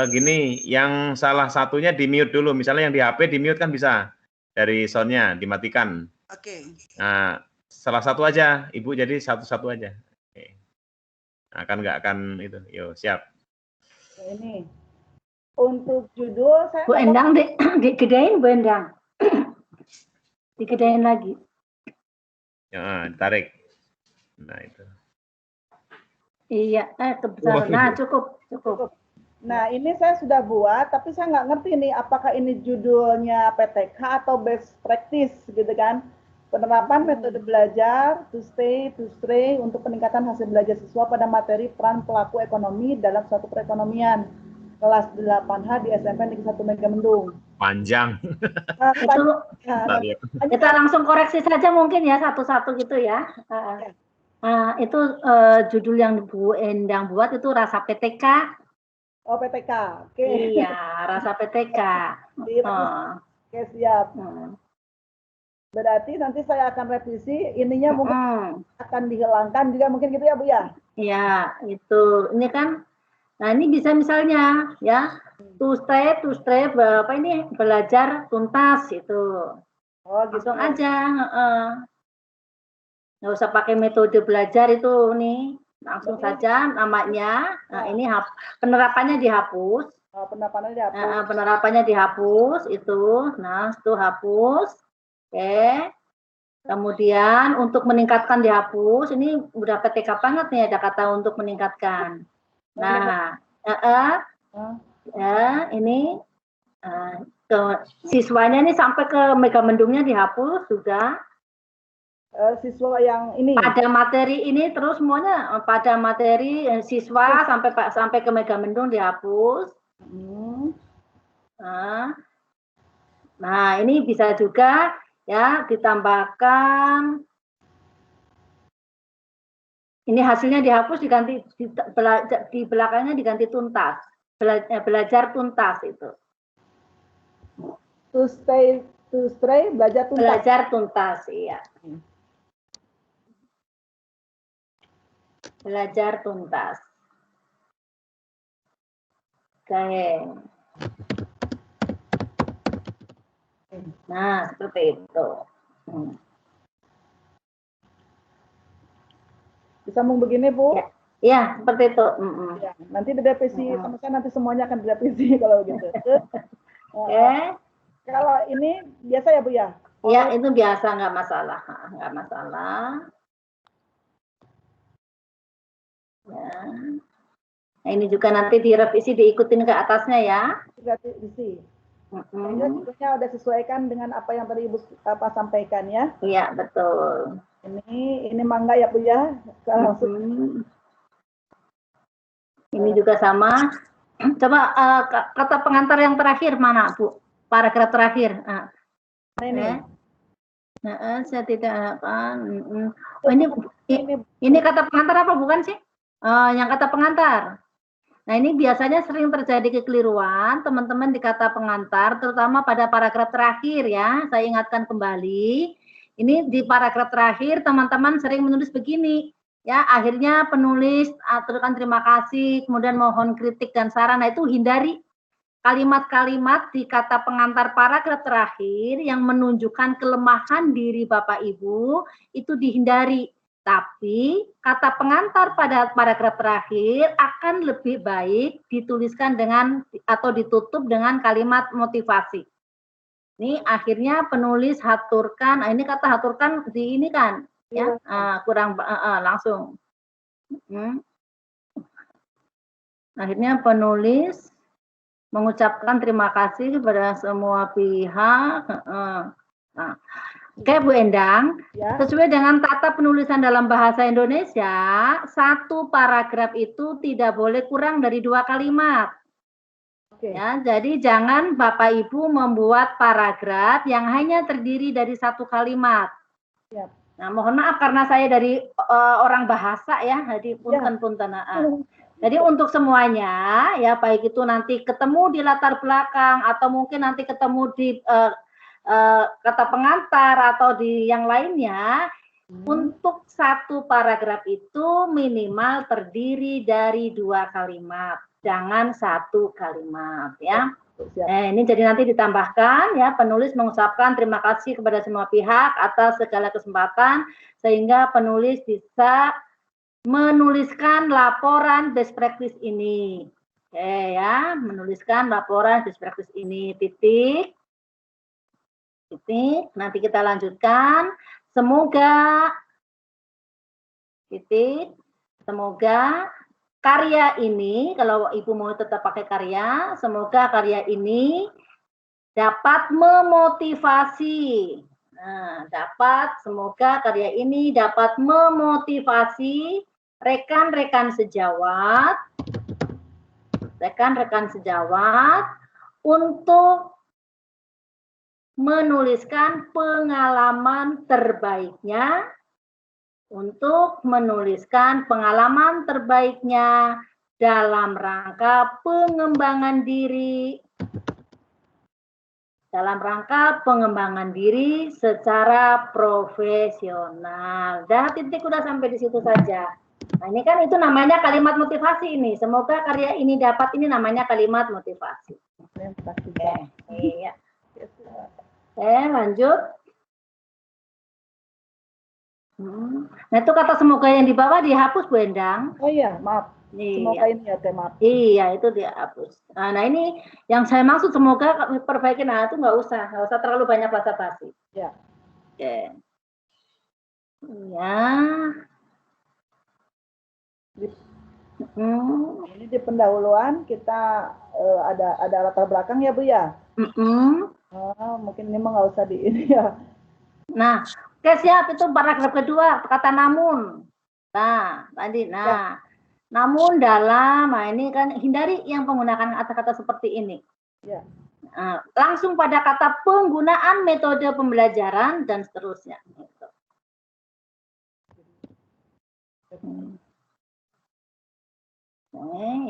Gini, yang salah satunya di mute dulu. Misalnya yang di HP di mute kan bisa. Dari soundnya dimatikan. Oke. Nah, salah satu aja, Ibu, jadi satu-satu aja. Oke. Nah, kan nggak akan itu. Yo, siap. Ini untuk judul saya Bu Endang digedein, Bu Endang. Digedein lagi. Ya, ditarik. Nah, itu. Iya, kebesaran. Nah, cukup. Nah, ini saya sudah buat, tapi saya nggak ngerti nih apakah ini judulnya PTK atau best practice gitu kan. Penerapan metode belajar to stay untuk peningkatan hasil belajar siswa pada materi peran pelaku ekonomi dalam suatu perekonomian. Kelas 8H di SMP Negeri 1 Megamendung. Panjang. Kita langsung koreksi saja mungkin ya, satu-satu gitu ya. Itu judul yang Bu Endang buat itu rasa PTK. Oh, PTK. Oke. Iya, rasa PTK. Oke, siap. Berarti nanti saya akan revisi, ininya mungkin akan dihilangkan juga mungkin gitu ya, Bu ya? Iya, itu. Ini kan, nah ini bisa misalnya ya, to stay, apa ini, belajar tuntas itu. Oh, gitu. Langsung aja. Nggak usah pakai metode belajar itu nih. Langsung saja namanya. Nah, ini penerapannya dihapus. Oh, penerapannya dihapus. Penerapannya dihapus itu. Nah, itu hapus. Oke. Kemudian untuk meningkatkan dihapus. Ini udah PTK banget nih, ada kata untuk meningkatkan. Nah, ini siswanya nih sampai ke Megamendungnya dihapus juga. siswa yang ini. Pada materi ini terus semuanya pada materi siswa sampai ke Megamendung dihapus. Nah, ini bisa juga ya ditambahkan. Ini hasilnya dihapus diganti di belakangnya diganti tuntas. Belajar tuntas itu. To stay, belajar tuntas. Belajar tuntas, iya. Belajar tuntas. Oke. Nah, seperti itu. Disambung begini, Bu? Ya, seperti itu. Ya, nanti direvisi, nanti semuanya akan direvisi kalau gitu. Kalau ini biasa ya, Bu ya? Ya, itu biasa, nggak masalah. Nggak masalah. Ya. Nah, ini juga nanti direvisi, diikutin ke atasnya ya. Direvisi. Sebetulnya udah sesuaikan dengan apa yang tadi Ibu sampaikan ya? Iya, betul. Ini mangga ya, Bu ya? Ini juga sama. Coba kata pengantar yang terakhir mana, Bu? Paragraf terakhir. Nah, ini. Saya tidak akan. Oh, ini kata pengantar apa bukan sih? Yang kata pengantar. Nah, ini biasanya sering terjadi kekeliruan teman-teman di kata pengantar, terutama pada paragraf terakhir ya. Saya ingatkan kembali. Ini di paragraf terakhir teman-teman sering menulis begini. Ya, akhirnya penulis aturkan terima kasih, kemudian mohon kritik dan saran. Nah, itu hindari kalimat-kalimat di kata pengantar paragraf terakhir yang menunjukkan kelemahan diri Bapak Ibu, itu dihindari. Tapi kata pengantar pada paragraf terakhir akan lebih baik dituliskan dengan atau ditutup dengan kalimat motivasi. Ini akhirnya penulis haturkan, ini kata haturkan di ini kan, ya kurang langsung. Akhirnya penulis mengucapkan terima kasih kepada semua pihak. Oke, Bu Endang, sesuai dengan tata penulisan dalam bahasa Indonesia, satu paragraf itu tidak boleh kurang dari 2 kalimat. Ya, jadi jangan Bapak Ibu membuat paragraf yang hanya terdiri dari 1 kalimat. Nah, mohon maaf karena saya dari orang bahasa ya, jadi punten-punten. Jadi untuk semuanya, ya baik itu nanti ketemu di latar belakang atau mungkin nanti ketemu di kata pengantar atau di yang lainnya, untuk satu paragraf itu minimal terdiri dari 2 kalimat, jangan 1 kalimat ya. Ini jadi nanti ditambahkan ya, penulis mengucapkan terima kasih kepada semua pihak atas segala kesempatan sehingga penulis bisa menuliskan laporan best practice ini. Oke ya, menuliskan laporan best practice ini, titik. Nanti kita lanjutkan. Semoga karya ini, kalau Ibu mau tetap pakai karya, semoga karya ini dapat memotivasi. Semoga karya ini dapat memotivasi rekan-rekan sejawat untuk menuliskan pengalaman terbaiknya dalam rangka pengembangan diri secara profesional. Dah, titik udah sampai di situ saja. Nah, ini kan itu namanya kalimat motivasi ini. Semoga karya ini dapat, ini namanya kalimat motivasi. Iya. Lanjut. Nah, itu kata semoga yang di bawah dihapus, Bu Endang. Oh iya, maaf. Semoga ini ya, maaf. Iya, itu dihapus. Nah, ini yang saya maksud semoga perbaiki. Nah, itu nggak usah terlalu banyak basa-basi. Ya. Oke. Ya. Ini di pendahuluan kita ada latar belakang ya, Bu ya. Mungkin ini mah nggak usah di ini ya. Nah, Oke, siap. Itu paragraf kedua, kata namun. Nah, tadi. Nah, namun dalam, nah ini kan hindari yang menggunakan kata-kata seperti ini. Ya. Nah, langsung pada kata penggunaan metode pembelajaran dan seterusnya. Gitu.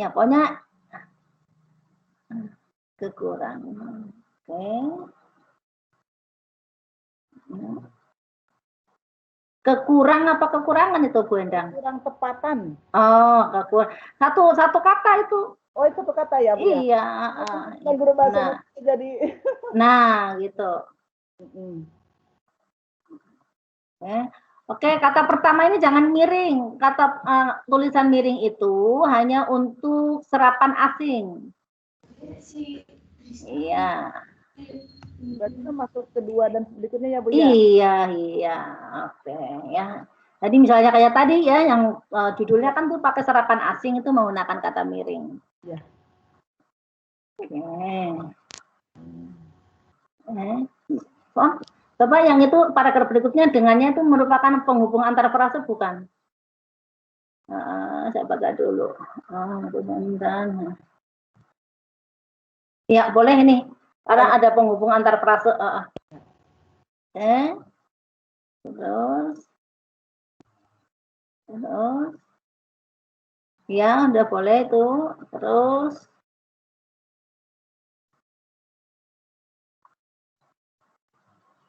Ya pokoknya kekurangan. Oke. Kekurang apa kekurangan itu Bu Endang? Kurang tepatan. Oh, satu kata itu. Oh, itu satu kata ya, Bu? Iya. Bukan guru bahasa jadi. Nah, gitu. Oke, kata pertama ini jangan miring. Kata tulisan miring itu hanya untuk serapan asing. Iya. Berarti itu masuk kedua dan berikutnya ya, Bu ya? Iya. Oke, ya. Jadi misalnya kayak tadi ya, yang judulnya kan tuh pakai serapan asing itu menggunakan kata miring. Ya. Oh, coba yang itu paragraf berikutnya dengannya itu merupakan penghubung antar frase bukan? Saya baca dulu. Ya boleh ini, karena ada penghubung antar frase. Terus, ya udah boleh itu. Terus,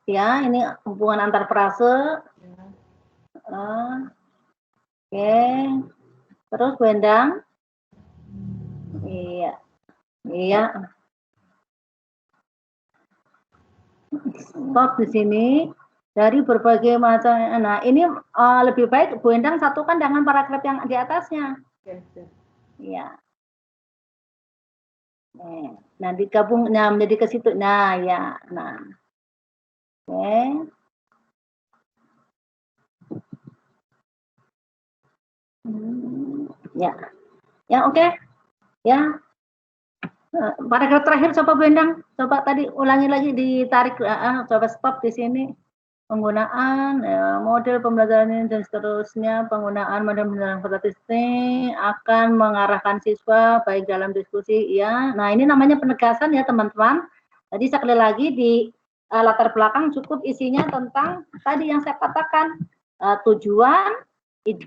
ya ini hubungan antar frase. Oke. Terus Bu Endang? Iya. Stop di sini. Dari berbagai macam. Nah, ini lebih baik Bu Endang satukan dengan paragraf yang di atasnya. Iya. Nah, digabung, nah menjadi ke situ. Nah, ya. Nah. Oke. Ya, oke. Ya. Paragraf terakhir coba Bu Endang. Coba tadi ulangi lagi, ditarik. Coba stop di sini. Penggunaan model pembelajaran ini dan seterusnya, penggunaan model pembelajaran statistik akan mengarahkan siswa baik dalam diskusi ya. Nah, ini namanya penegasan ya teman-teman. Jadi sekali lagi di latar belakang cukup isinya tentang tadi yang saya katakan, tujuan,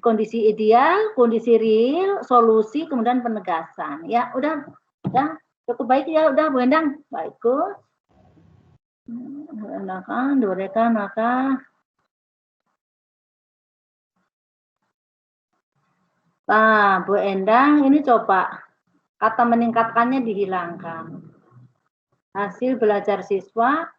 kondisi ideal, kondisi real, solusi, kemudian penegasan. Ya, udah cukup baik ya, udah Bu Endang. Baiklah. Maka nah, Bu Endang ini coba kata meningkatkannya dihilangkan. Hasil belajar siswa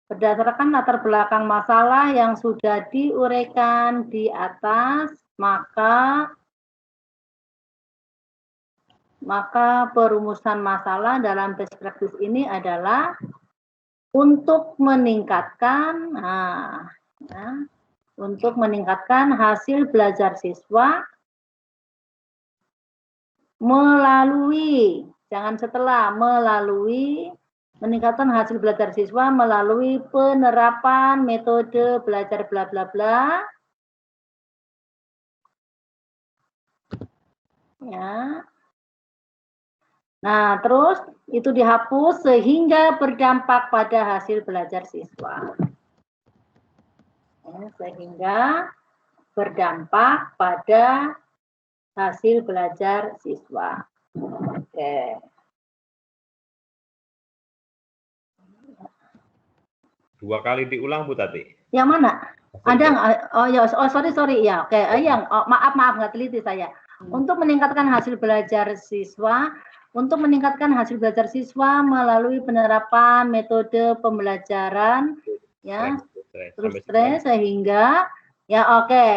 berdasarkan latar belakang masalah yang sudah diuraikan di atas, maka perumusan masalah dalam best practice ini adalah untuk meningkatkan, untuk meningkatkan hasil belajar siswa melalui, jangan setelah, melalui meningkatkan hasil belajar siswa melalui penerapan metode belajar bla bla bla. Ya. Nah, terus itu dihapus sehingga berdampak pada hasil belajar siswa. Sehingga berdampak pada hasil belajar siswa. Oke. Dua kali diulang Bu Tati. Yang mana? Ada nggak? Oh ya, sorry ya. Oke, maaf nggak teliti saya. Untuk meningkatkan hasil belajar siswa, melalui penerapan metode pembelajaran ya, terus sehingga ya oke.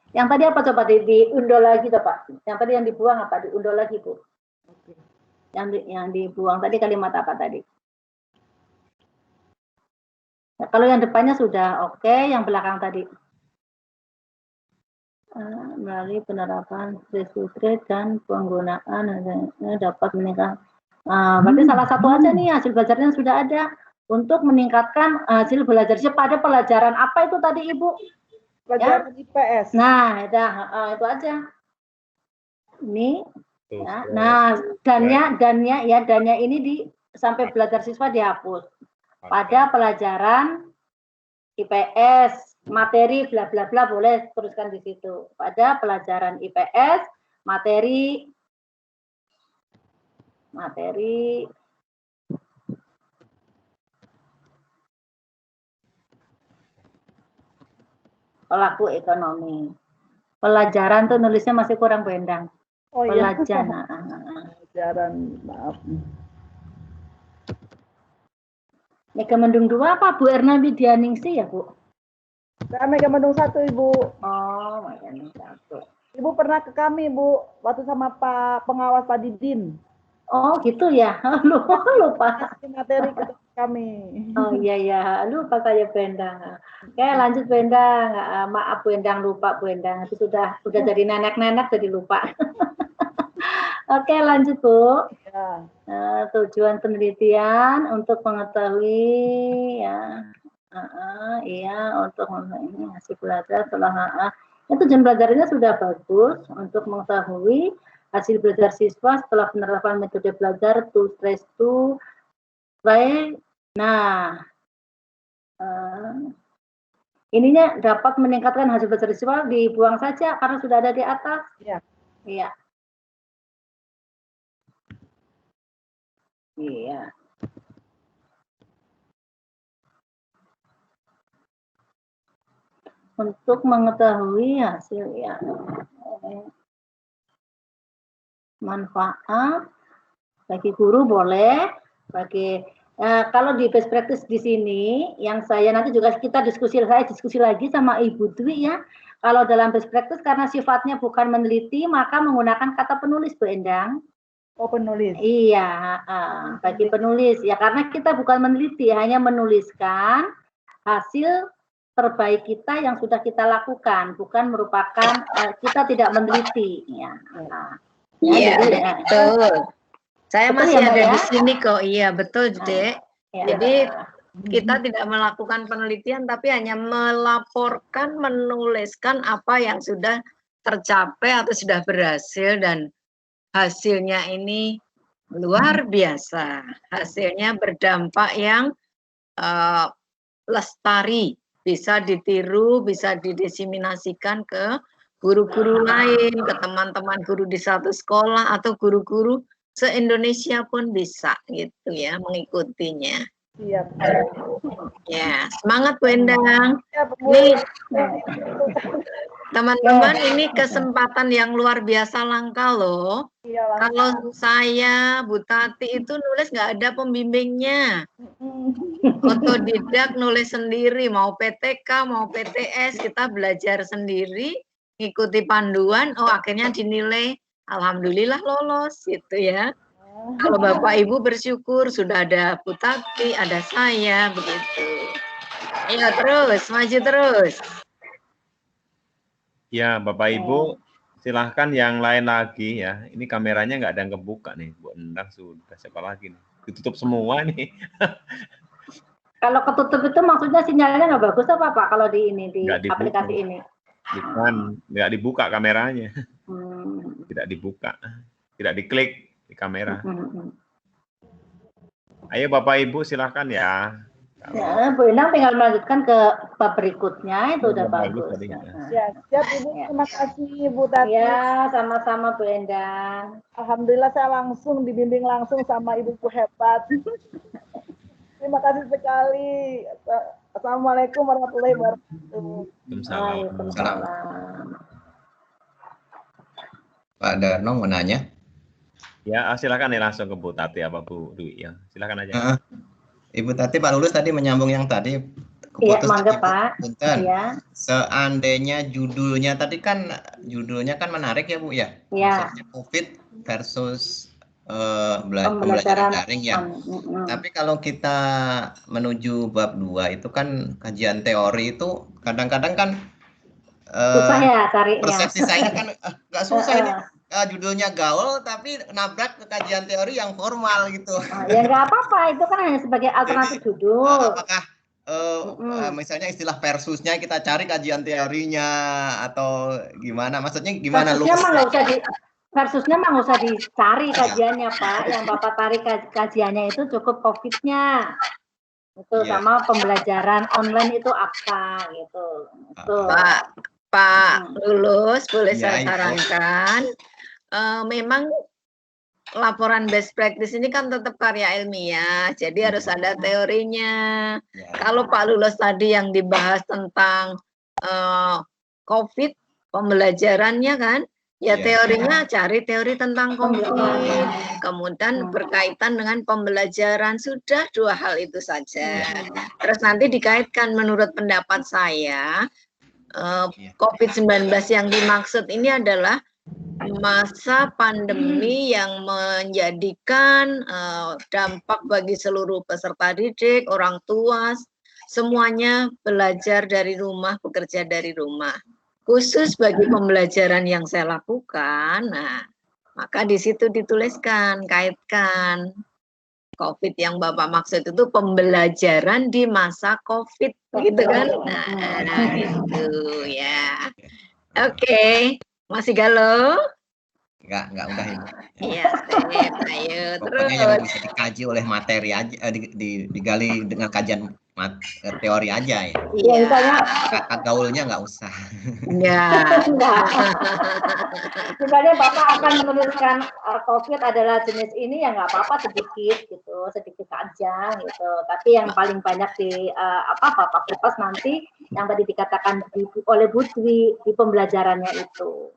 Yang tadi apa coba diunduh lagi coba. Yang tadi yang dibuang apa diunduh lagi Bu? Yang dibuang tadi kalimat apa tadi? Nah, kalau yang depannya sudah oke, yang belakang tadi. melalui penerapan resutrade dan penggunaan dapat meningkatkan. Berarti salah satu aja nih hasil belajarnya sudah ada untuk meningkatkan hasil belajar pada pelajaran apa itu tadi Ibu? Pelajaran IPS. Nah, itu aja. Ini. Ya. Nah, dannya ini sampai belajar siswa dihapus. Pada pelajaran IPS, materi bla bla bla boleh teruskan di situ. Pada pelajaran IPS, materi pelaku ekonomi. Pelajaran tuh nulisnya masih kurang Bu Endang. Oh iya. Pelajaran, maaf. Megamendung 2 apa Bu Erna Widianingsi ya Bu? Saya Megamendung 1 Ibu. Oh, Megamendung 1. Ibu pernah ke kami Bu, waktu sama Pak pengawas Pak Didin. Oh gitu ya, lupa. Materi ke kami. Oh iya, lupa saya Bu Endang. Oke lanjut Bu Endang, maaf Bu Endang lupa Bu Endang, itu sudah jadi nenek-nenek jadi lupa. Oke lanjut Bu. Ya. Tujuan penelitian untuk mengetahui ya, untuk ini hasil belajar setelah tujuan belajarnya sudah bagus untuk mengetahui hasil belajar siswa setelah penerapan metode belajar to stress to try. Nah, ininya dapat meningkatkan hasil belajar siswa, dibuang saja karena sudah ada di atas. Iya. Iya. Iya. Untuk mengetahui hasil ya. Manfaat bagi guru boleh, bagi kalau di best practice di sini yang saya nanti juga kita diskusi lagi sama Ibu Dwi ya. Kalau dalam best practice karena sifatnya bukan meneliti maka menggunakan kata penulis Bu Endang. Oh penulis. Iya, bagi penulis ya karena kita bukan meneliti hanya menuliskan hasil terbaik kita yang sudah kita lakukan, bukan merupakan kita tidak meneliti ya. Iya, betul. Saya betul masih ya, ada ya? di sini kok. Iya, betul, Dek. Ya. Jadi kita tidak melakukan penelitian tapi hanya melaporkan, menuliskan apa yang sudah tercapai atau sudah berhasil dan hasilnya ini luar biasa. Hasilnya berdampak yang lestari, bisa ditiru, bisa didesiminasikan ke guru-guru lain, ke teman-teman guru di satu sekolah atau guru-guru se-Indonesia pun bisa gitu ya mengikutinya. Iya. Ya, semangat Bu Endang. Ya, Nih, teman-teman ini kesempatan yang luar biasa langka loh. Iya, kalau saya Bu Tati itu nulis nggak ada pembimbingnya. Otodidak nulis sendiri, mau PTK, mau PTS, kita belajar sendiri, ngikuti panduan, akhirnya dinilai, alhamdulillah lolos, gitu ya. Kalau Bapak Ibu bersyukur, sudah ada Bu Tati, ada saya, begitu. Ayo terus, maju terus. Ya, Bapak Ibu, silahkan yang lain lagi ya. Ini kameranya nggak ada yang kebuka nih, Bu Endang sudah, siapa lagi nih? Ditutup semua nih. Kalau ketutup itu maksudnya sinyalnya nggak bagus apa Pak kalau di ini di aplikasi ini? Bukan, nggak dibuka kameranya. Tidak dibuka, tidak diklik di kamera. Ayo Bapak Ibu silahkan ya. Ya, Bu Endang tinggal melanjutkan ke bab berikutnya itu udah bagus. Ya, siap Ibu. Terima kasih Bu Tati. Ya, sama-sama Bu Endang. Alhamdulillah saya langsung dibimbing langsung sama ibuku hebat. Terima kasih sekali. Assalamualaikum warahmatullahi wabarakatuh. Waalaikumsalam. Pak Darno mau nanya? Ya, silakan ya langsung ke Bu Tati apa Bu Dwi ya. Silakan aja. Ibu Tati, Pak Lulus tadi menyambung yang tadi. Iya, mangga Pak. Ya. Seandainya judulnya tadi kan kan menarik ya Bu ya. Iya. COVID versus pembelajaran daring ya. Tapi kalau kita menuju bab 2 itu kan kajian teori itu kadang-kadang kan susah ya carinya. Persepsi saya kan nggak susah ini. Judulnya gaul tapi nabrak ke kajian teori yang formal gitu. Ya nggak apa-apa, itu kan hanya sebagai alternatif judul. Apakah misalnya istilah versusnya kita cari kajian teorinya atau gimana? Maksudnya gimana? Versusnya mah nggak usah dicari kajiannya Pak. Yang Bapak tarik kajiannya itu cukup COVID-nya. Itu sama pembelajaran online itu apa gitu. Pak Lulus, boleh saya sarankan? Memang laporan best practice ini kan tetap karya ilmiah, jadi harus ada teorinya. Kalau Pak Lulus tadi yang dibahas tentang COVID, pembelajarannya kan, ya teorinya cari teori tentang COVID, kemudian berkaitan dengan pembelajaran, sudah 2 hal itu saja. Terus nanti dikaitkan menurut pendapat saya, COVID-19 yang dimaksud ini adalah masa pandemi yang menjadikan dampak bagi seluruh peserta didik, orang tua, semuanya belajar dari rumah, bekerja dari rumah. Khusus bagi pembelajaran yang saya lakukan, nah, maka di situ dituliskan, kaitkan COVID yang Bapak maksud itu pembelajaran di masa COVID, gitu kan? Nah, gitu ya. Oke. Masih galau? Enggak udah ini. Iya, ayo terus. Yang bisa dikaji oleh materi aja, digali dengan kajian teori aja ya. Iya, Gaulnya nggak usah. Enggak. Misalnya Bapak akan menuliskan COVID adalah jenis ini, ya nggak apa-apa, sedikit aja gitu. Tapi yang paling banyak Bapak kupas nanti yang tadi dikatakan oleh Bu Dwi di pembelajarannya itu.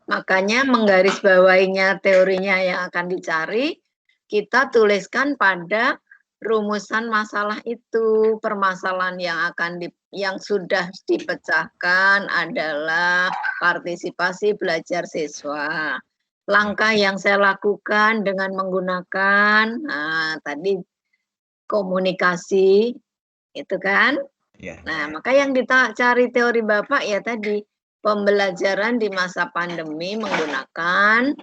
Makanya menggarisbawahinya teorinya yang akan dicari, kita tuliskan pada rumusan masalah itu. Permasalahan yang sudah dipecahkan adalah partisipasi belajar siswa. Langkah yang saya lakukan dengan menggunakan tadi komunikasi, itu kan? Nah, maka yang dicari teori Bapak ya tadi pembelajaran di masa pandemi menggunakan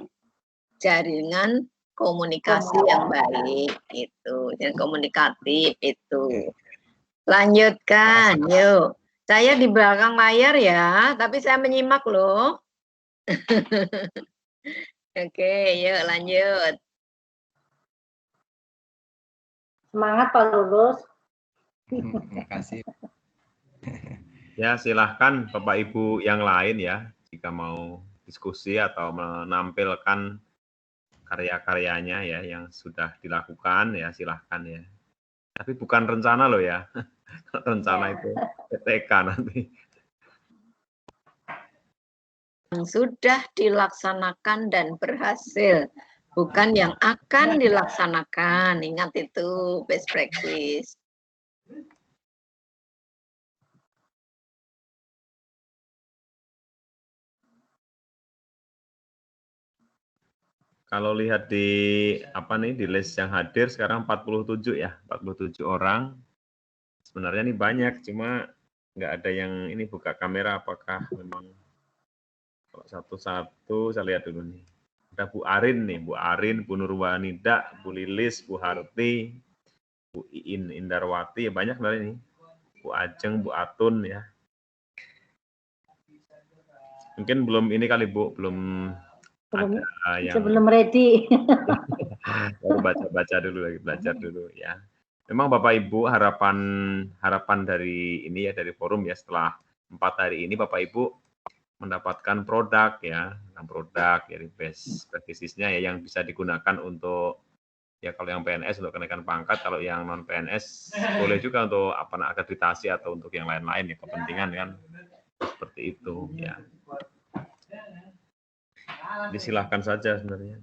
jaringan komunikasi yang baik itu, dan komunikatif itu. Lanjutkan, yuk. Saya di belakang layar ya, tapi saya menyimak loh. Oke, yuk lanjut. Semangat Pak Lulus. Terima kasih. Ya, silahkan Bapak Ibu yang lain ya, jika mau diskusi atau menampilkan karya-karyanya ya yang sudah dilakukan ya, silahkan ya. Tapi bukan rencana loh ya, rencana itu PTK nanti. Yang sudah dilaksanakan dan berhasil, bukan yang akan dilaksanakan. Ingat itu best practice. Kalau lihat di di list yang hadir sekarang 47 ya, 47 orang. Sebenarnya ini banyak, cuma nggak ada yang ini buka kamera. Apakah memang kalau satu-satu saya lihat dulu nih. Ada Bu Arin nih, Bu Arin, Bu Nurwanida, Bu Lilis, Bu Harti, Bu Iin Indarwati, ya banyak dari ini. Bu Ajeng, Bu Atun ya. Mungkin belum ini kali Bu, belum sebelum ready. Baru baca-baca dulu lagi, belajar dulu ya. Memang Bapak Ibu harapan dari ini ya, dari forum ya, setelah 4 hari ini Bapak Ibu mendapatkan produk ya, dari best practices-nya ya, yang bisa digunakan untuk ya kalau yang PNS untuk kenaikan pangkat, kalau yang non PNS boleh juga untuk akreditasi atau untuk yang lain-lain ya, kepentingan kan seperti itu ya. Disilahkan saja sebenarnya.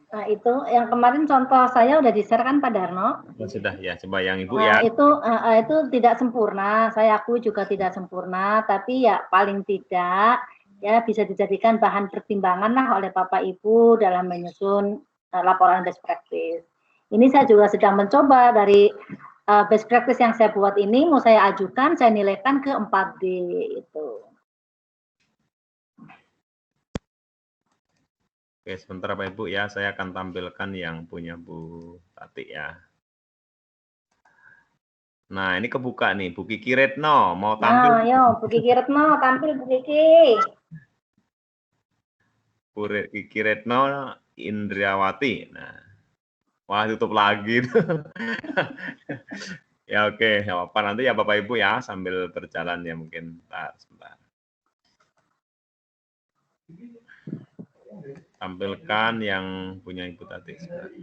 Nah itu yang kemarin contoh saya udah di-share kan Pak Darno. Sudah ya, coba yang Ibu ya. Itu tidak sempurna, saya akui juga tidak sempurna, tapi ya paling tidak ya bisa dijadikan bahan pertimbangan lah oleh Bapak Ibu dalam menyusun laporan best practice. Ini saya juga sedang mencoba dari best practice yang saya buat ini mau saya ajukan, saya nilaikan ke 4D itu. Oke, sebentar Pak Ibu ya, saya akan tampilkan yang punya Bu Tati ya. Nah, ini kebuka nih, Bu Kiki Retno, mau tampil? Nah, ayo Bu Kiki Retno, tampil Bu Kiki. Bu Kiki Retno Indriawati. Nah, wah tutup lagi. Ya oke, ya apa nanti ya Bapak Ibu ya sambil berjalan ya mungkin sebentar. Tampilkan yang punya Ibu Tati. Sebentar.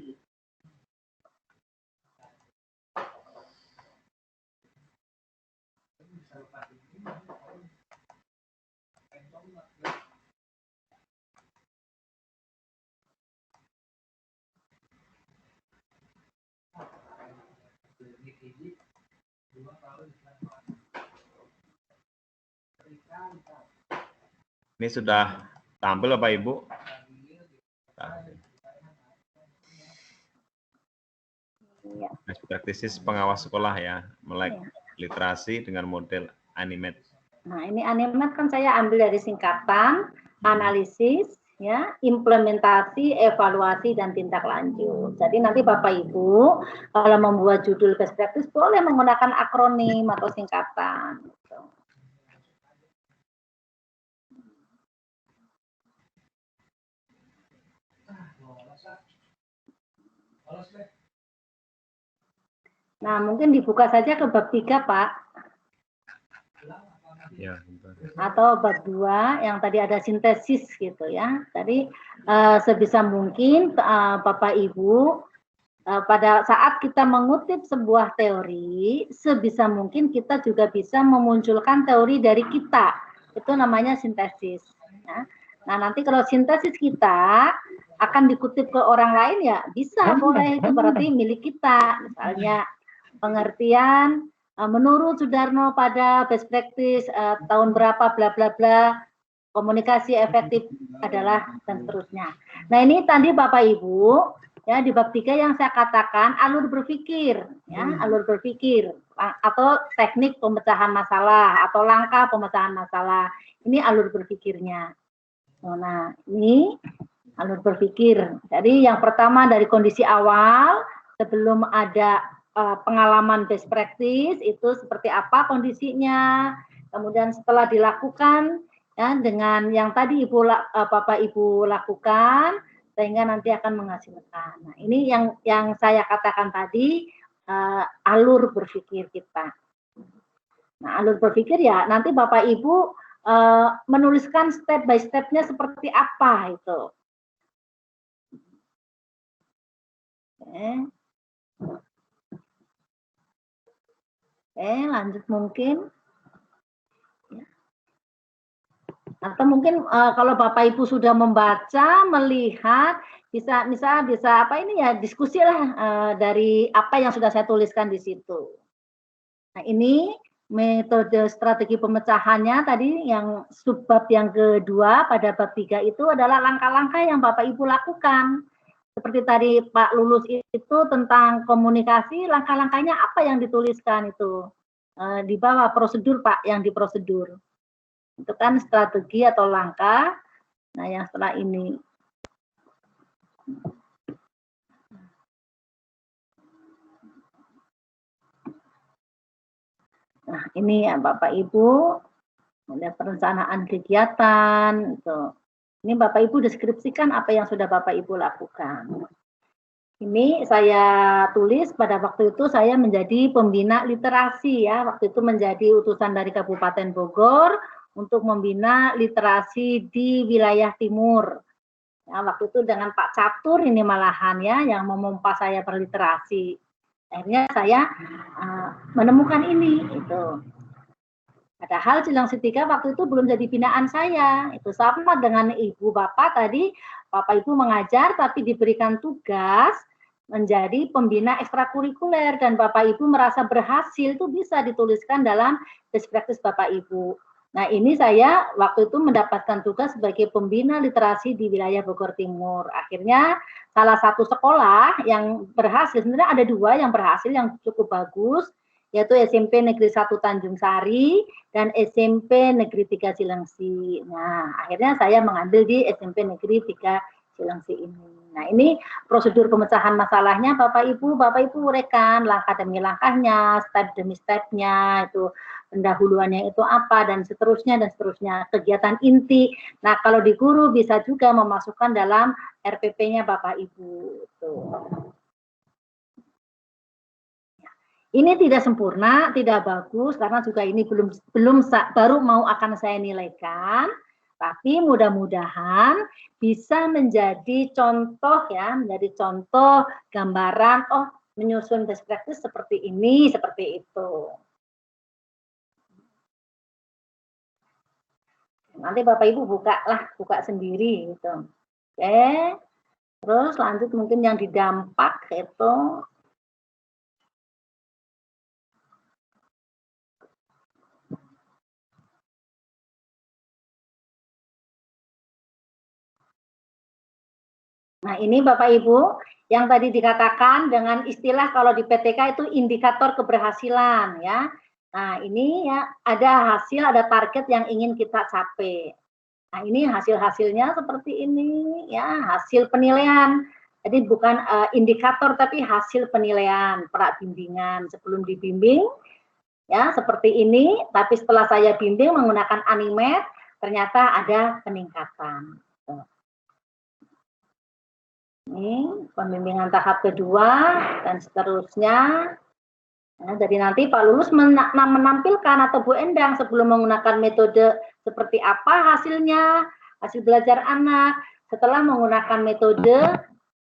Ini sudah tampil Bapak Ibu? Best practices pengawas sekolah ya, melek literasi dengan model animate. Nah, ini animate kan saya ambil dari singkatan, analisis, ya, implementasi, evaluasi, dan tindak lanjut. Jadi nanti Bapak Ibu kalau membuat judul best practice boleh menggunakan akronim atau singkatan. Gitu. Nah, mungkin dibuka saja ke bab 3, Pak. Ya, atau bab 2 yang tadi ada sintesis gitu ya. Tadi sebisa mungkin Bapak Ibu pada saat kita mengutip sebuah teori, sebisa mungkin kita juga bisa memunculkan teori dari kita. Itu namanya sintesis. Ya. Nah, nanti kalau sintesis kita akan dikutip ke orang lain ya bisa, boleh, itu berarti milik kita. Misalnya pengertian menurut Sudarno pada best practice tahun berapa bla bla bla, komunikasi efektif adalah dan seterusnya. Nah, ini tadi Bapak Ibu ya di bab 3 yang saya katakan alur berpikir ya, alur berpikir atau teknik pemecahan masalah atau langkah pemecahan masalah. Ini alur berpikirnya. Nah, ini alur berpikir. Jadi yang pertama dari kondisi awal sebelum ada pengalaman best practice itu seperti apa kondisinya, kemudian setelah dilakukan ya dengan yang tadi Bapak Ibu lakukan sehingga nanti akan menghasilkan. Nah, ini yang saya katakan tadi alur berpikir kita. Nah, alur berpikir ya nanti Bapak Ibu menuliskan step by step-nya seperti apa itu. Lanjut mungkin. Atau mungkin kalau Bapak Ibu sudah membaca, melihat, bisa apa ini ya, diskusi lah dari apa yang sudah saya tuliskan di situ. Nah, ini metode strategi pemecahannya tadi yang subbab yang kedua pada bab 3 itu adalah langkah-langkah yang Bapak Ibu lakukan. Seperti tadi Pak Lulus itu tentang komunikasi, langkah-langkahnya apa yang dituliskan itu. Di bawah prosedur Pak, yang di prosedur. Itu kan strategi atau langkah. Nah, yang setelah ini. Nah, ini ya Bapak Ibu, ada perencanaan kegiatan. Gitu. Ini Bapak Ibu deskripsikan apa yang sudah Bapak Ibu lakukan. Ini saya tulis pada waktu itu saya menjadi pembina literasi ya. Waktu itu menjadi utusan dari Kabupaten Bogor untuk membina literasi di wilayah timur. Ya, waktu itu dengan Pak Catur ini malahan ya yang memompa saya berliterasi. Akhirnya saya menemukan ini itu. Padahal Cilang Sitiga waktu itu belum jadi binaan saya. Itu sama dengan Ibu Bapak tadi, Bapak Ibu mengajar tapi diberikan tugas menjadi pembina ekstrakurikuler dan Bapak Ibu merasa berhasil itu bisa dituliskan dalam best practice Bapak Ibu. Nah, ini saya waktu itu mendapatkan tugas sebagai pembina literasi di wilayah Bogor Timur. Akhirnya salah satu sekolah yang berhasil, sebenarnya ada 2 yang berhasil yang cukup bagus, yaitu SMP Negeri 1 Tanjung Sari dan SMP Negeri 3 Cilengsi. Nah, akhirnya saya mengambil di SMP Negeri 3 Cilengsi ini. Nah, ini prosedur pemecahan masalahnya Bapak Ibu uraikan langkah demi langkahnya, step demi stepnya, itu pendahuluannya itu apa, dan seterusnya, kegiatan inti. Nah, kalau di guru bisa juga memasukkan dalam RPP-nya Bapak Ibu. Ini tidak sempurna, tidak bagus, karena juga ini baru mau akan saya nilaikan, tapi mudah-mudahan bisa menjadi contoh ya, menjadi contoh gambaran, oh menyusun best practice seperti ini, seperti itu. Nanti Bapak Ibu buka sendiri gitu. Oke. Terus lanjut mungkin yang didampak itu Nah, ini Bapak Ibu yang tadi dikatakan dengan istilah kalau di PTK itu indikator keberhasilan ya. Nah, ini ya ada hasil, ada target yang ingin kita capai. Nah, ini hasil-hasilnya seperti ini ya, hasil penilaian. Jadi bukan indikator tapi hasil penilaian pra bimbingan. Sebelum dibimbing ya seperti ini, tapi setelah saya bimbing menggunakan Animate ternyata ada peningkatan. Ini pembimbingan tahap kedua dan seterusnya. Nah, jadi nanti Pak Lulus menampilkan atau Bu Endang sebelum menggunakan metode seperti apa hasilnya, hasil belajar anak, setelah menggunakan metode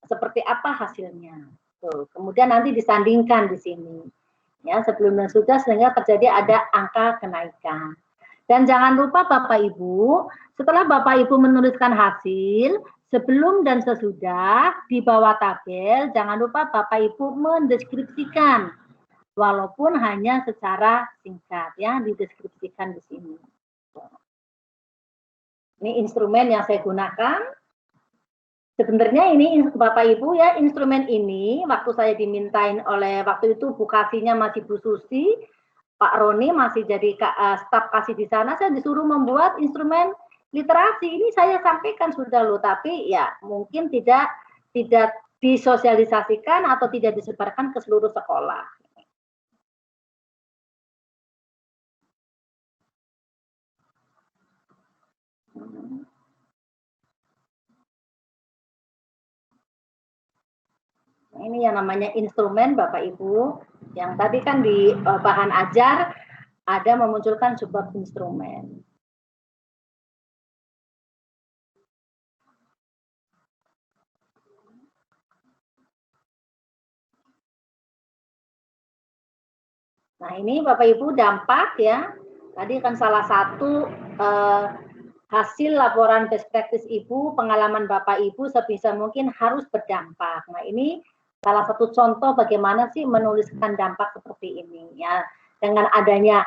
seperti apa hasilnya. Tuh, kemudian nanti disandingkan di sini. Ya, sebelum dan sudah sehingga terjadi ada angka kenaikan. Dan jangan lupa Bapak Ibu, setelah Bapak Ibu menuliskan hasil, sebelum dan sesudah di bawah tabel, jangan lupa Bapak Ibu mendeskripsikan, walaupun hanya secara singkat ya, dideskripsikan di sini. Ini instrumen yang saya gunakan. Sebenarnya ini Bapak Ibu ya, instrumen ini waktu saya dimintain oleh waktu itu Bu Kasihnya masih Bu Susi, Pak Roni masih jadi staf kasih di sana, saya disuruh membuat instrumen literasi. Ini saya sampaikan sudah loh, tapi ya mungkin tidak disosialisasikan atau tidak disebarkan ke seluruh sekolah. Nah, ini yang namanya instrumen Bapak Ibu, yang tadi kan di bahan ajar ada memunculkan sebuah instrumen. Nah, ini Bapak Ibu dampak ya. Tadi kan salah satu hasil laporan best practice Ibu, pengalaman Bapak Ibu sebisa mungkin harus berdampak. Nah, ini salah satu contoh bagaimana sih menuliskan dampak seperti ini ya. Dengan adanya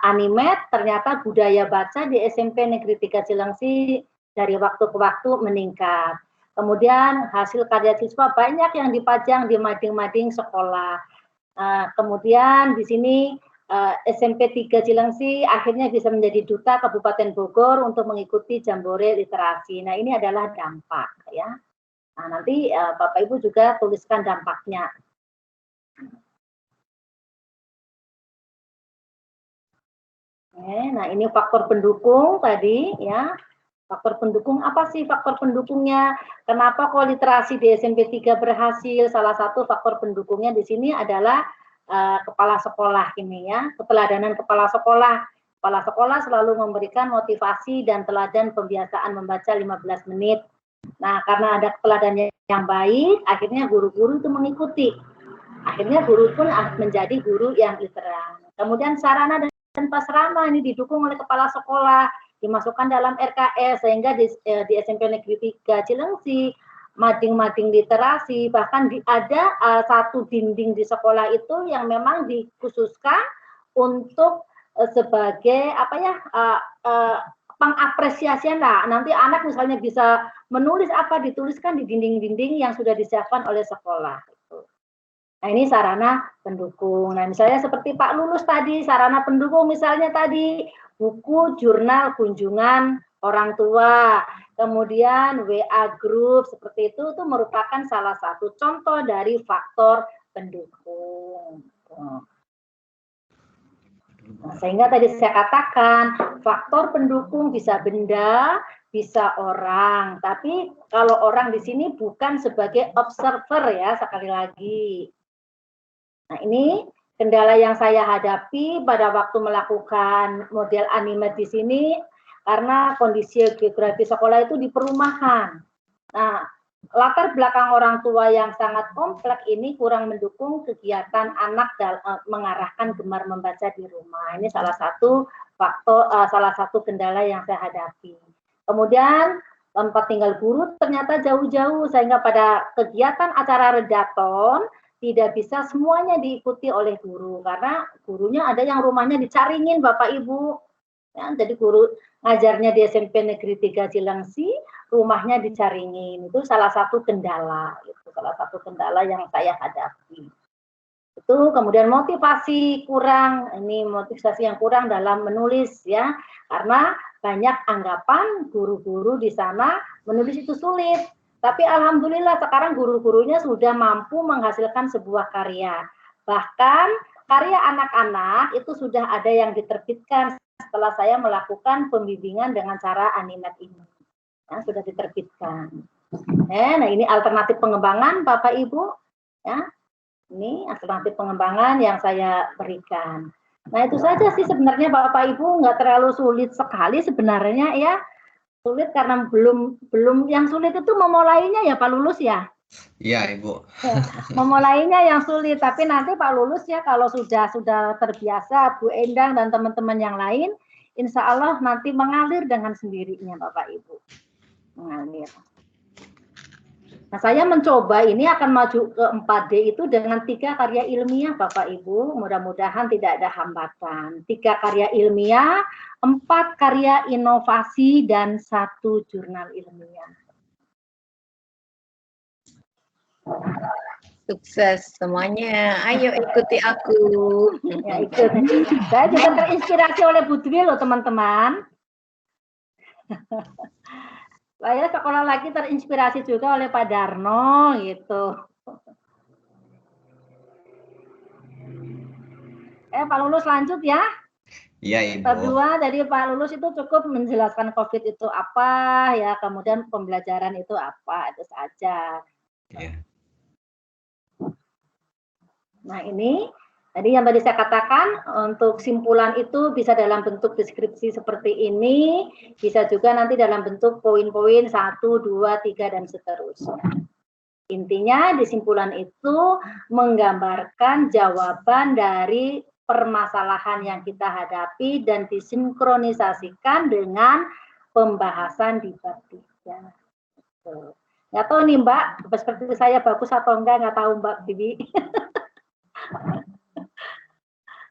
Animate, ternyata budaya baca di SMP Negeri 3 Cilengsi dari waktu ke waktu meningkat. Kemudian hasil karya siswa banyak yang dipajang di mading-mading sekolah. Kemudian di sini SMP 3 Cilengsi akhirnya bisa menjadi duta Kabupaten Bogor untuk mengikuti Jambore Literasi. Nah, ini adalah dampak ya. Nah, nanti Bapak Ibu juga tuliskan dampaknya. Nah, ini faktor pendukung tadi ya. Faktor pendukung apa sih faktor pendukungnya? Kenapa kok literasi di SMP 3 berhasil? Salah satu faktor pendukungnya di sini adalah kepala sekolah ini ya. Keteladanan kepala sekolah. Kepala sekolah selalu memberikan motivasi dan teladan pembiasaan membaca 15 menit. Nah, karena ada keteladanan yang baik, akhirnya guru-guru itu mengikuti. Akhirnya guru pun menjadi guru yang literan. Kemudian sarana dan prasarana ini didukung oleh kepala sekolah, dimasukkan dalam RKS sehingga di SMP Negeri 3 Cilengsi mading-mading literasi, bahkan ada satu dinding di sekolah itu yang memang dikhususkan untuk sebagai apa ya, pengapresiasian lah. Nanti anak misalnya bisa menulis apa, dituliskan di dinding-dinding yang sudah disiapkan oleh sekolah. Nah, ini sarana pendukung. Nah, misalnya seperti Pak Lulus tadi, sarana pendukung misalnya tadi buku jurnal kunjungan orang tua, kemudian WA group seperti itu merupakan salah satu contoh dari faktor pendukung. Nah, sehingga tadi saya katakan faktor pendukung bisa benda, bisa orang. Tapi kalau orang di sini bukan sebagai observer ya, sekali lagi. Nah, ini kendala yang saya hadapi pada waktu melakukan model animat di sini karena kondisi geografi sekolah itu di perumahan. Nah, latar belakang orang tua yang sangat kompleks ini kurang mendukung kegiatan anak mengarahkan gemar membaca di rumah. Ini salah satu faktor, salah satu kendala yang saya hadapi. Kemudian tempat tinggal guru ternyata jauh-jauh sehingga pada kegiatan acara redaton tidak bisa semuanya diikuti oleh guru karena gurunya ada yang rumahnya di Caringin Bapak Ibu. Ya, jadi guru ngajarnya di SMP Negeri 3 Cilengsi, rumahnya di Caringin. Itu salah satu kendala, itu salah satu kendala yang saya hadapi. Itu kemudian motivasi kurang, ini motivasi yang kurang dalam menulis ya, karena banyak anggapan guru-guru di sana menulis itu sulit. Tapi alhamdulillah sekarang guru-gurunya sudah mampu menghasilkan sebuah karya. Bahkan karya anak-anak itu sudah ada yang diterbitkan setelah saya melakukan pembimbingan dengan cara animat ini. Ya, sudah diterbitkan. Nah, ini alternatif pengembangan Bapak Ibu. Ya, ini alternatif pengembangan yang saya berikan. Nah, itu saja sih sebenarnya Bapak Ibu, nggak terlalu sulit sekali sebenarnya ya. Sulit karena belum yang sulit itu memulainya ya Pak Lulus ya. Iya Ibu. Ya, memulainya yang sulit, tapi nanti Pak Lulus ya kalau sudah terbiasa Bu Endang dan teman-teman yang lain, insya Allah nanti mengalir dengan sendirinya Bapak Ibu. Mengalir. Nah, saya mencoba ini akan maju ke 4D itu dengan 3 karya ilmiah Bapak Ibu, mudah-mudahan tidak ada hambatan. 3 karya ilmiah, 4 karya inovasi, dan 1 jurnal ilmiah. Sukses semuanya. Ayo ikuti aku. Ya, ikut. Saya juga terinspirasi oleh Bu Dwi loh teman-teman. Saya sekolah lagi terinspirasi juga oleh Pak Darno gitu. Pak Lulus lanjut ya. Iya Ibu. Kedua, dari Pak Lulus itu cukup menjelaskan COVID itu apa ya, kemudian pembelajaran itu apa, itu saja. Iya. Nah, ini tadi yang tadi saya katakan, untuk simpulan itu bisa dalam bentuk deskripsi seperti ini, bisa juga nanti dalam bentuk poin-poin 1, 2, 3, dan seterusnya. Intinya di simpulan itu menggambarkan jawaban dari permasalahan yang kita hadapi dan disinkronisasikan dengan pembahasan di bab 3. Nggak tahu nih Mbak, seperti saya bagus atau enggak, nggak tahu Mbak Bibi.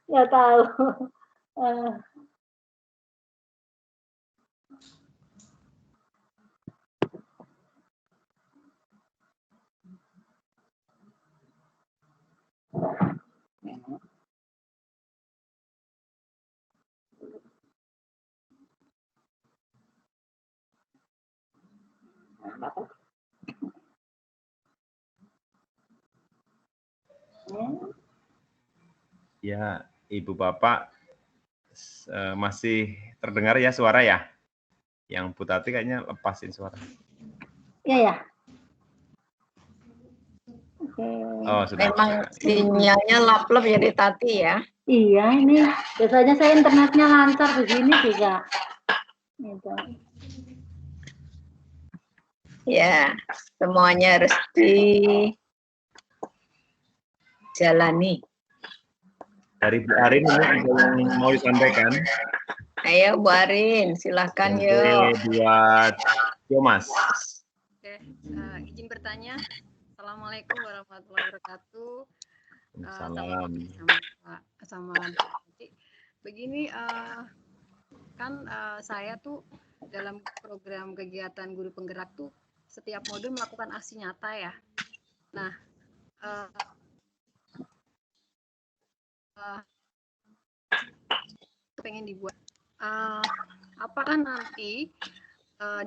Nggak tahu. Ya, Ibu Bapak masih terdengar ya suara ya? Yang Bu Tati kayaknya lepasin suara. Iya ya. Oh, sudah. Memang sinyalnya lap-lap ya di Tati ya. Iya, ini biasanya saya internetnya lancar begini juga. Gitu. Ya, semuanya harus dijalani. Dari Bu Arin ini ada yang mau disampaikan. Ayo Bu Arin, silahkan yuk. Buat Mas. Oke, izin bertanya. Assalamualaikum warahmatullahi wabarakatuh. Salam. Sama Bu Tati. begini, kan saya tuh dalam program kegiatan guru penggerak tuh setiap modul melakukan aksi nyata ya. Nah, pengen dibuat apakah nanti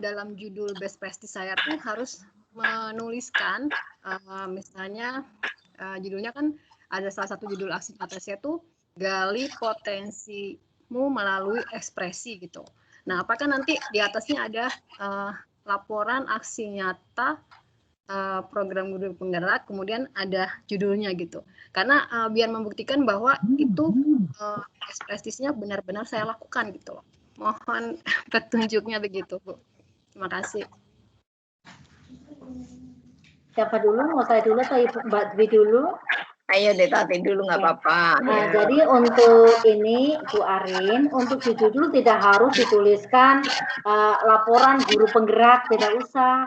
dalam judul best practice saya tuh harus menuliskan misalnya judulnya kan ada salah satu judul aksi nyata saya tuh gali potensimu melalui ekspresi gitu. Nah, apakah nanti di atasnya ada laporan aksi nyata program guru penggerak, kemudian ada judulnya gitu. Karena biar membuktikan bahwa itu ekspresinya benar-benar saya lakukan gitu loh. Mohon petunjuknya begitu, Bu. Terima kasih. Siapa dulu? Mau saya dulu atau Ibu Mbak Dwi dulu? Ayo deh Tati dulu nggak apa-apa. Nah, jadi untuk ini Bu Arin, untuk di judul tidak harus dituliskan laporan guru penggerak, tidak usah.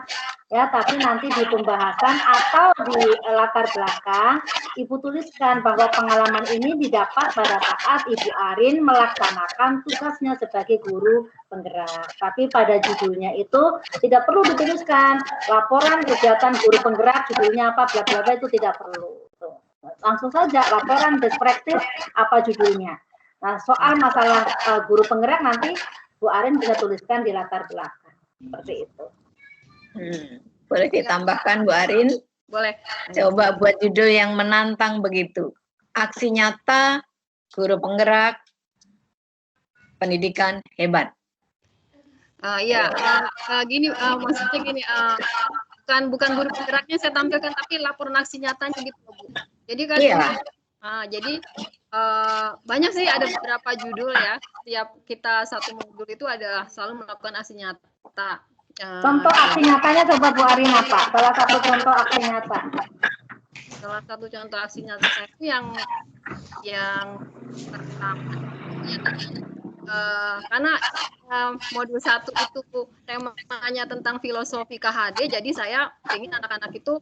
Ya, tapi nanti di pembahasan atau di latar belakang Ibu tuliskan bahwa pengalaman ini didapat pada saat Ibu Arin melaksanakan tugasnya sebagai guru penggerak. Tapi pada judulnya itu tidak perlu dituliskan laporan kegiatan guru penggerak, judulnya apa, bla bla bla, itu tidak perlu. Langsung saja laporan best practice apa judulnya. Nah, soal masalah guru penggerak nanti Bu Arin bisa tuliskan di latar belakang. Seperti itu. Boleh ditambahkan Bu Arin? Boleh. Coba buat judul yang menantang begitu. Aksi nyata guru penggerak pendidikan hebat. Gini maksudnya gini, bukan guru penggeraknya saya tampilkan, tapi laporan aksi nyatanya gitu, Bu. Jadi kan banyak sih, ada beberapa judul ya. Setiap kita satu modul itu ada selalu melakukan aksi nyata. Contoh aksi nyatanya coba Bu Arin apa? Salah satu contoh aksi nyata. Salah satu contoh aksi nyata saya itu yang pertama karena modul 1 itu temanya tentang filosofi KHD, jadi saya ingin anak-anak itu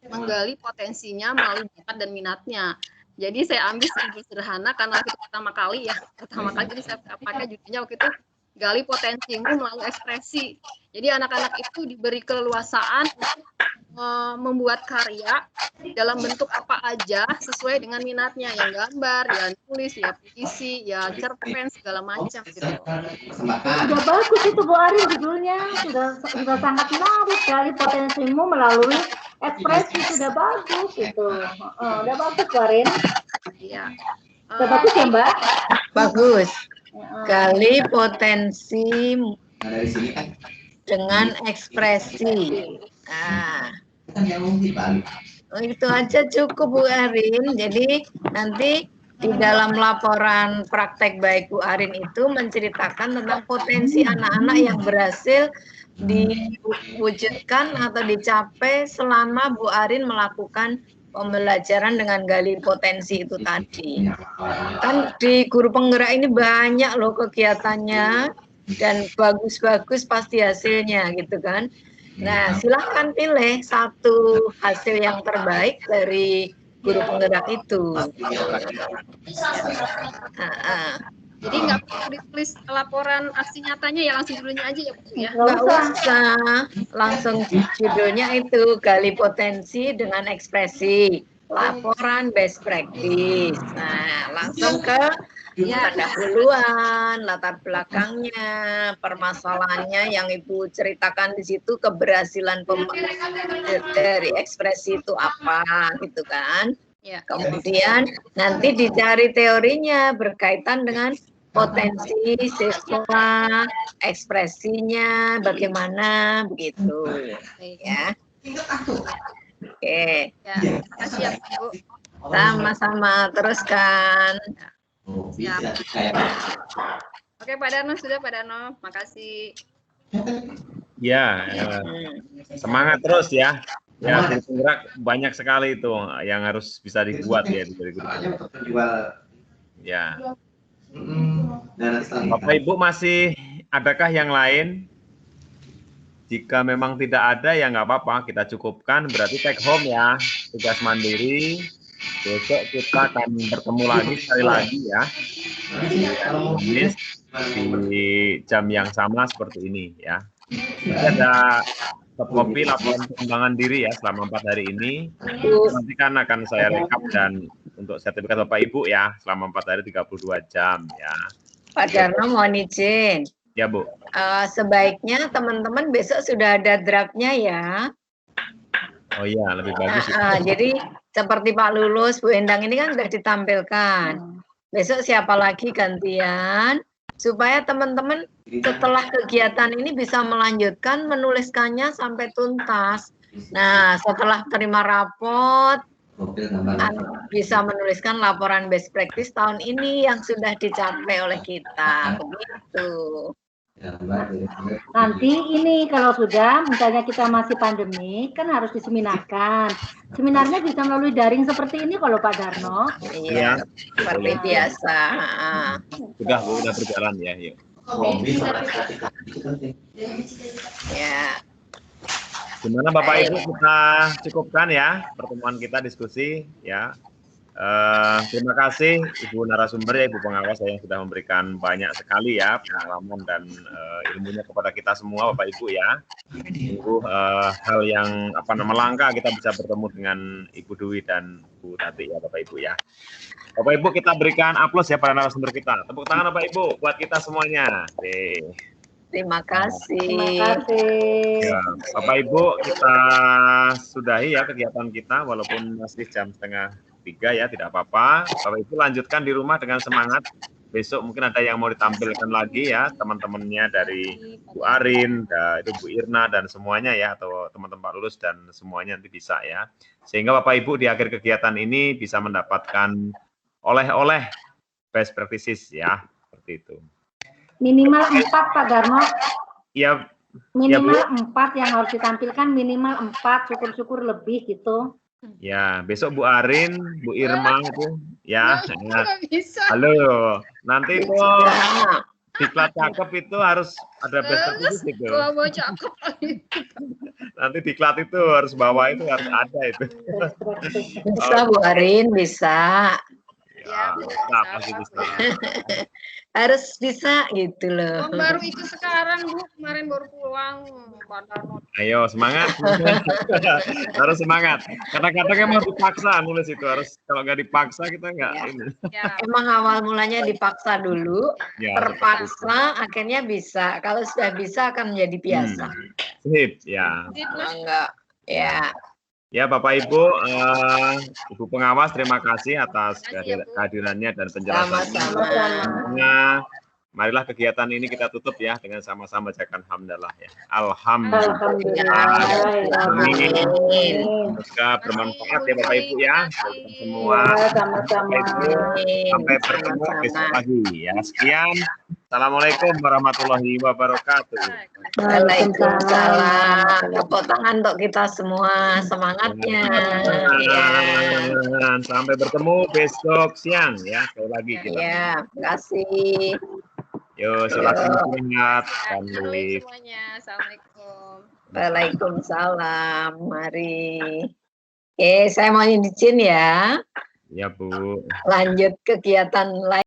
menggali potensinya melalui bakat dan minatnya. Jadi saya ambil judul sederhana karena itu pertama kali jadi saya pakai judulnya waktu itu gali potensimu melalui ekspresi. Jadi anak-anak itu diberi keleluasaan untuk membuat karya dalam bentuk apa aja sesuai dengan minatnya, yang gambar, ya tulis, ya puisi, ya cerpen, segala macam gitu. Sudah bagus itu Bu Arin judulnya, sudah sangat menarik, gali potensimu melalui ekspresi, sudah bagus itu. Udah bagus Bu Arin. Iya. Bagus ya Mbak? Bagus. Gali potensi dengan ekspresi. Itu aja cukup Bu Arin. Jadi nanti di dalam laporan praktek baik Bu Arin itu menceritakan tentang potensi anak-anak yang berhasil diwujudkan atau dicapai selama Bu Arin melakukan pembelajaran dengan gali potensi itu tadi. Kan di guru penggerak ini banyak loh kegiatannya dan bagus-bagus pasti hasilnya gitu kan. Nah, silahkan pilih satu hasil yang terbaik dari guru penggerak itu. Jadi nggak perlu ditulis laporan aksi nyatanya ya, langsung judulnya aja ya Bu ya. Nggak usah, langsung judulnya itu gali potensi dengan ekspresi, laporan best practice. Nah, langsung ke pendahuluan, latar belakangnya, permasalahannya yang Ibu ceritakan di situ, keberhasilan dari ekspresi itu apa gitu kan. Ya. Kemudian nanti dicari teorinya berkaitan dengan potensi siswa, ekspresinya bagaimana begitu ya. Oke. Ya, terima kasih ya Bu. Sama-sama, teruskan. Siap. Oke Pak Darno, sudah Pak Darno, makasih. Ya, semangat terus ya. Ya, guru penggerak banyak sekali itu yang harus bisa dibuat ya dari guru penggerak. Ya. Bapak Ibu masih adakah yang lain? Jika memang tidak ada ya nggak apa-apa, kita cukupkan. Berarti take home ya, tugas mandiri. Besok kita akan bertemu lagi sekali lagi ya. Kamis di jam yang sama seperti ini ya. Nanti ada kopi laporan pengembangan diri ya selama 4 hari ini. Nanti kan akan saya rekap dan untuk sertifikat Bapak Ibu ya selama 4 hari 32 jam ya. Pak Darno mohon izin. Ya Bu. Sebaiknya teman-teman besok sudah ada draftnya ya. Oh iya, lebih bagus. Jadi seperti Pak Lulus, Bu Endang ini kan sudah ditampilkan. Besok siapa lagi gantian, supaya teman-teman setelah kegiatan ini bisa melanjutkan menuliskannya sampai tuntas. Nah, setelah terima raport, bisa menuliskan laporan best practice tahun ini yang sudah dicapai oleh kita. Begitu. Nanti ini kalau sudah, misalnya kita masih pandemi, kan harus diseminarkan. Seminarnya bisa melalui daring seperti ini kalau Pak Darno. Iya, seperti biasa. Sudah Bu, sudah berjalan ya. Yuk. Ya. Gimana Bapak Ibu, kita cukupkan ya pertemuan kita diskusi ya. Terima kasih Ibu narasumber ya, Ibu pengawas yang sudah memberikan banyak sekali ya pengalaman dan ilmunya kepada kita semua Bapak Ibu ya. Itu hal yang melangkah kita bisa bertemu dengan Ibu Dwi dan Bu Tati ya Bapak Ibu ya. Bapak Ibu kita berikan aplaus ya para narasumber kita. Tepuk tangan Bapak Ibu buat kita semuanya. Terima kasih. Terima kasih. Ya, Bapak Ibu kita sudahi ya kegiatan kita walaupun masih jam 2:30 ya, tidak apa-apa. Bapak Ibu lanjutkan di rumah dengan semangat. Besok mungkin ada yang mau ditampilkan lagi ya teman-temannya dari Bu Arin, itu Bu Irna dan semuanya ya, atau teman-teman Pak Lulus dan semuanya nanti bisa ya. Sehingga Bapak Ibu di akhir kegiatan ini bisa mendapatkan oleh-oleh best practices ya, seperti itu. Minimal 4 Pak Darno. Iya. Minimal ya, 4 yang harus ditampilkan, minimal 4, syukur-syukur lebih gitu. Ya, besok Bu Arin, Bu Irma itu ya. Bisa. Halo, nanti itu diklat cakep itu harus ada best practices itu. Mau cakep lagi. Nanti diklat itu harus bawa itu harus ada itu. Bisa Bu Arin, bisa. Ya, pasti bisa. Harus bisa gitu loh. Baru ikut sekarang Bu, kemarin baru pulang. Ayo semangat. Harus semangat. Kadang-kadang emang dipaksa nulis itu, harus kalau nggak dipaksa kita nggak ini. Ya. Emang awal mulanya dipaksa dulu, Ya, terpaksa akhirnya bisa. Kalau sudah bisa akan menjadi biasa. Sip, ya. Enggak, ya. Ya Bapak Ibu, Ibu pengawas terima kasih atas kehadirannya dan penjelasannya. Sama-sama. Marilah kegiatan ini kita tutup ya dengan sama-sama bacakan hamdalah ya. Alhamdulillah. Amin. Semoga bermanfaat ya Bapak Ibu ya. Kita semua. Sama-sama. Sampai bertemu besok lagi ya. Sekian. Assalamualaikum warahmatullahi wabarakatuh. Waalaikumsalam. Tepuk tangan untuk kita semua, semangatnya. Ya. Sampai bertemu besok siang ya. Sekali lagi kita. Ya, terima kasih. Yo, silakan ingat dan live. Semuanya, assalamualaikum. Waalaikumsalam. Mari. Oke, saya mau izin ya. Ya Bu. Lanjut kegiatan lain.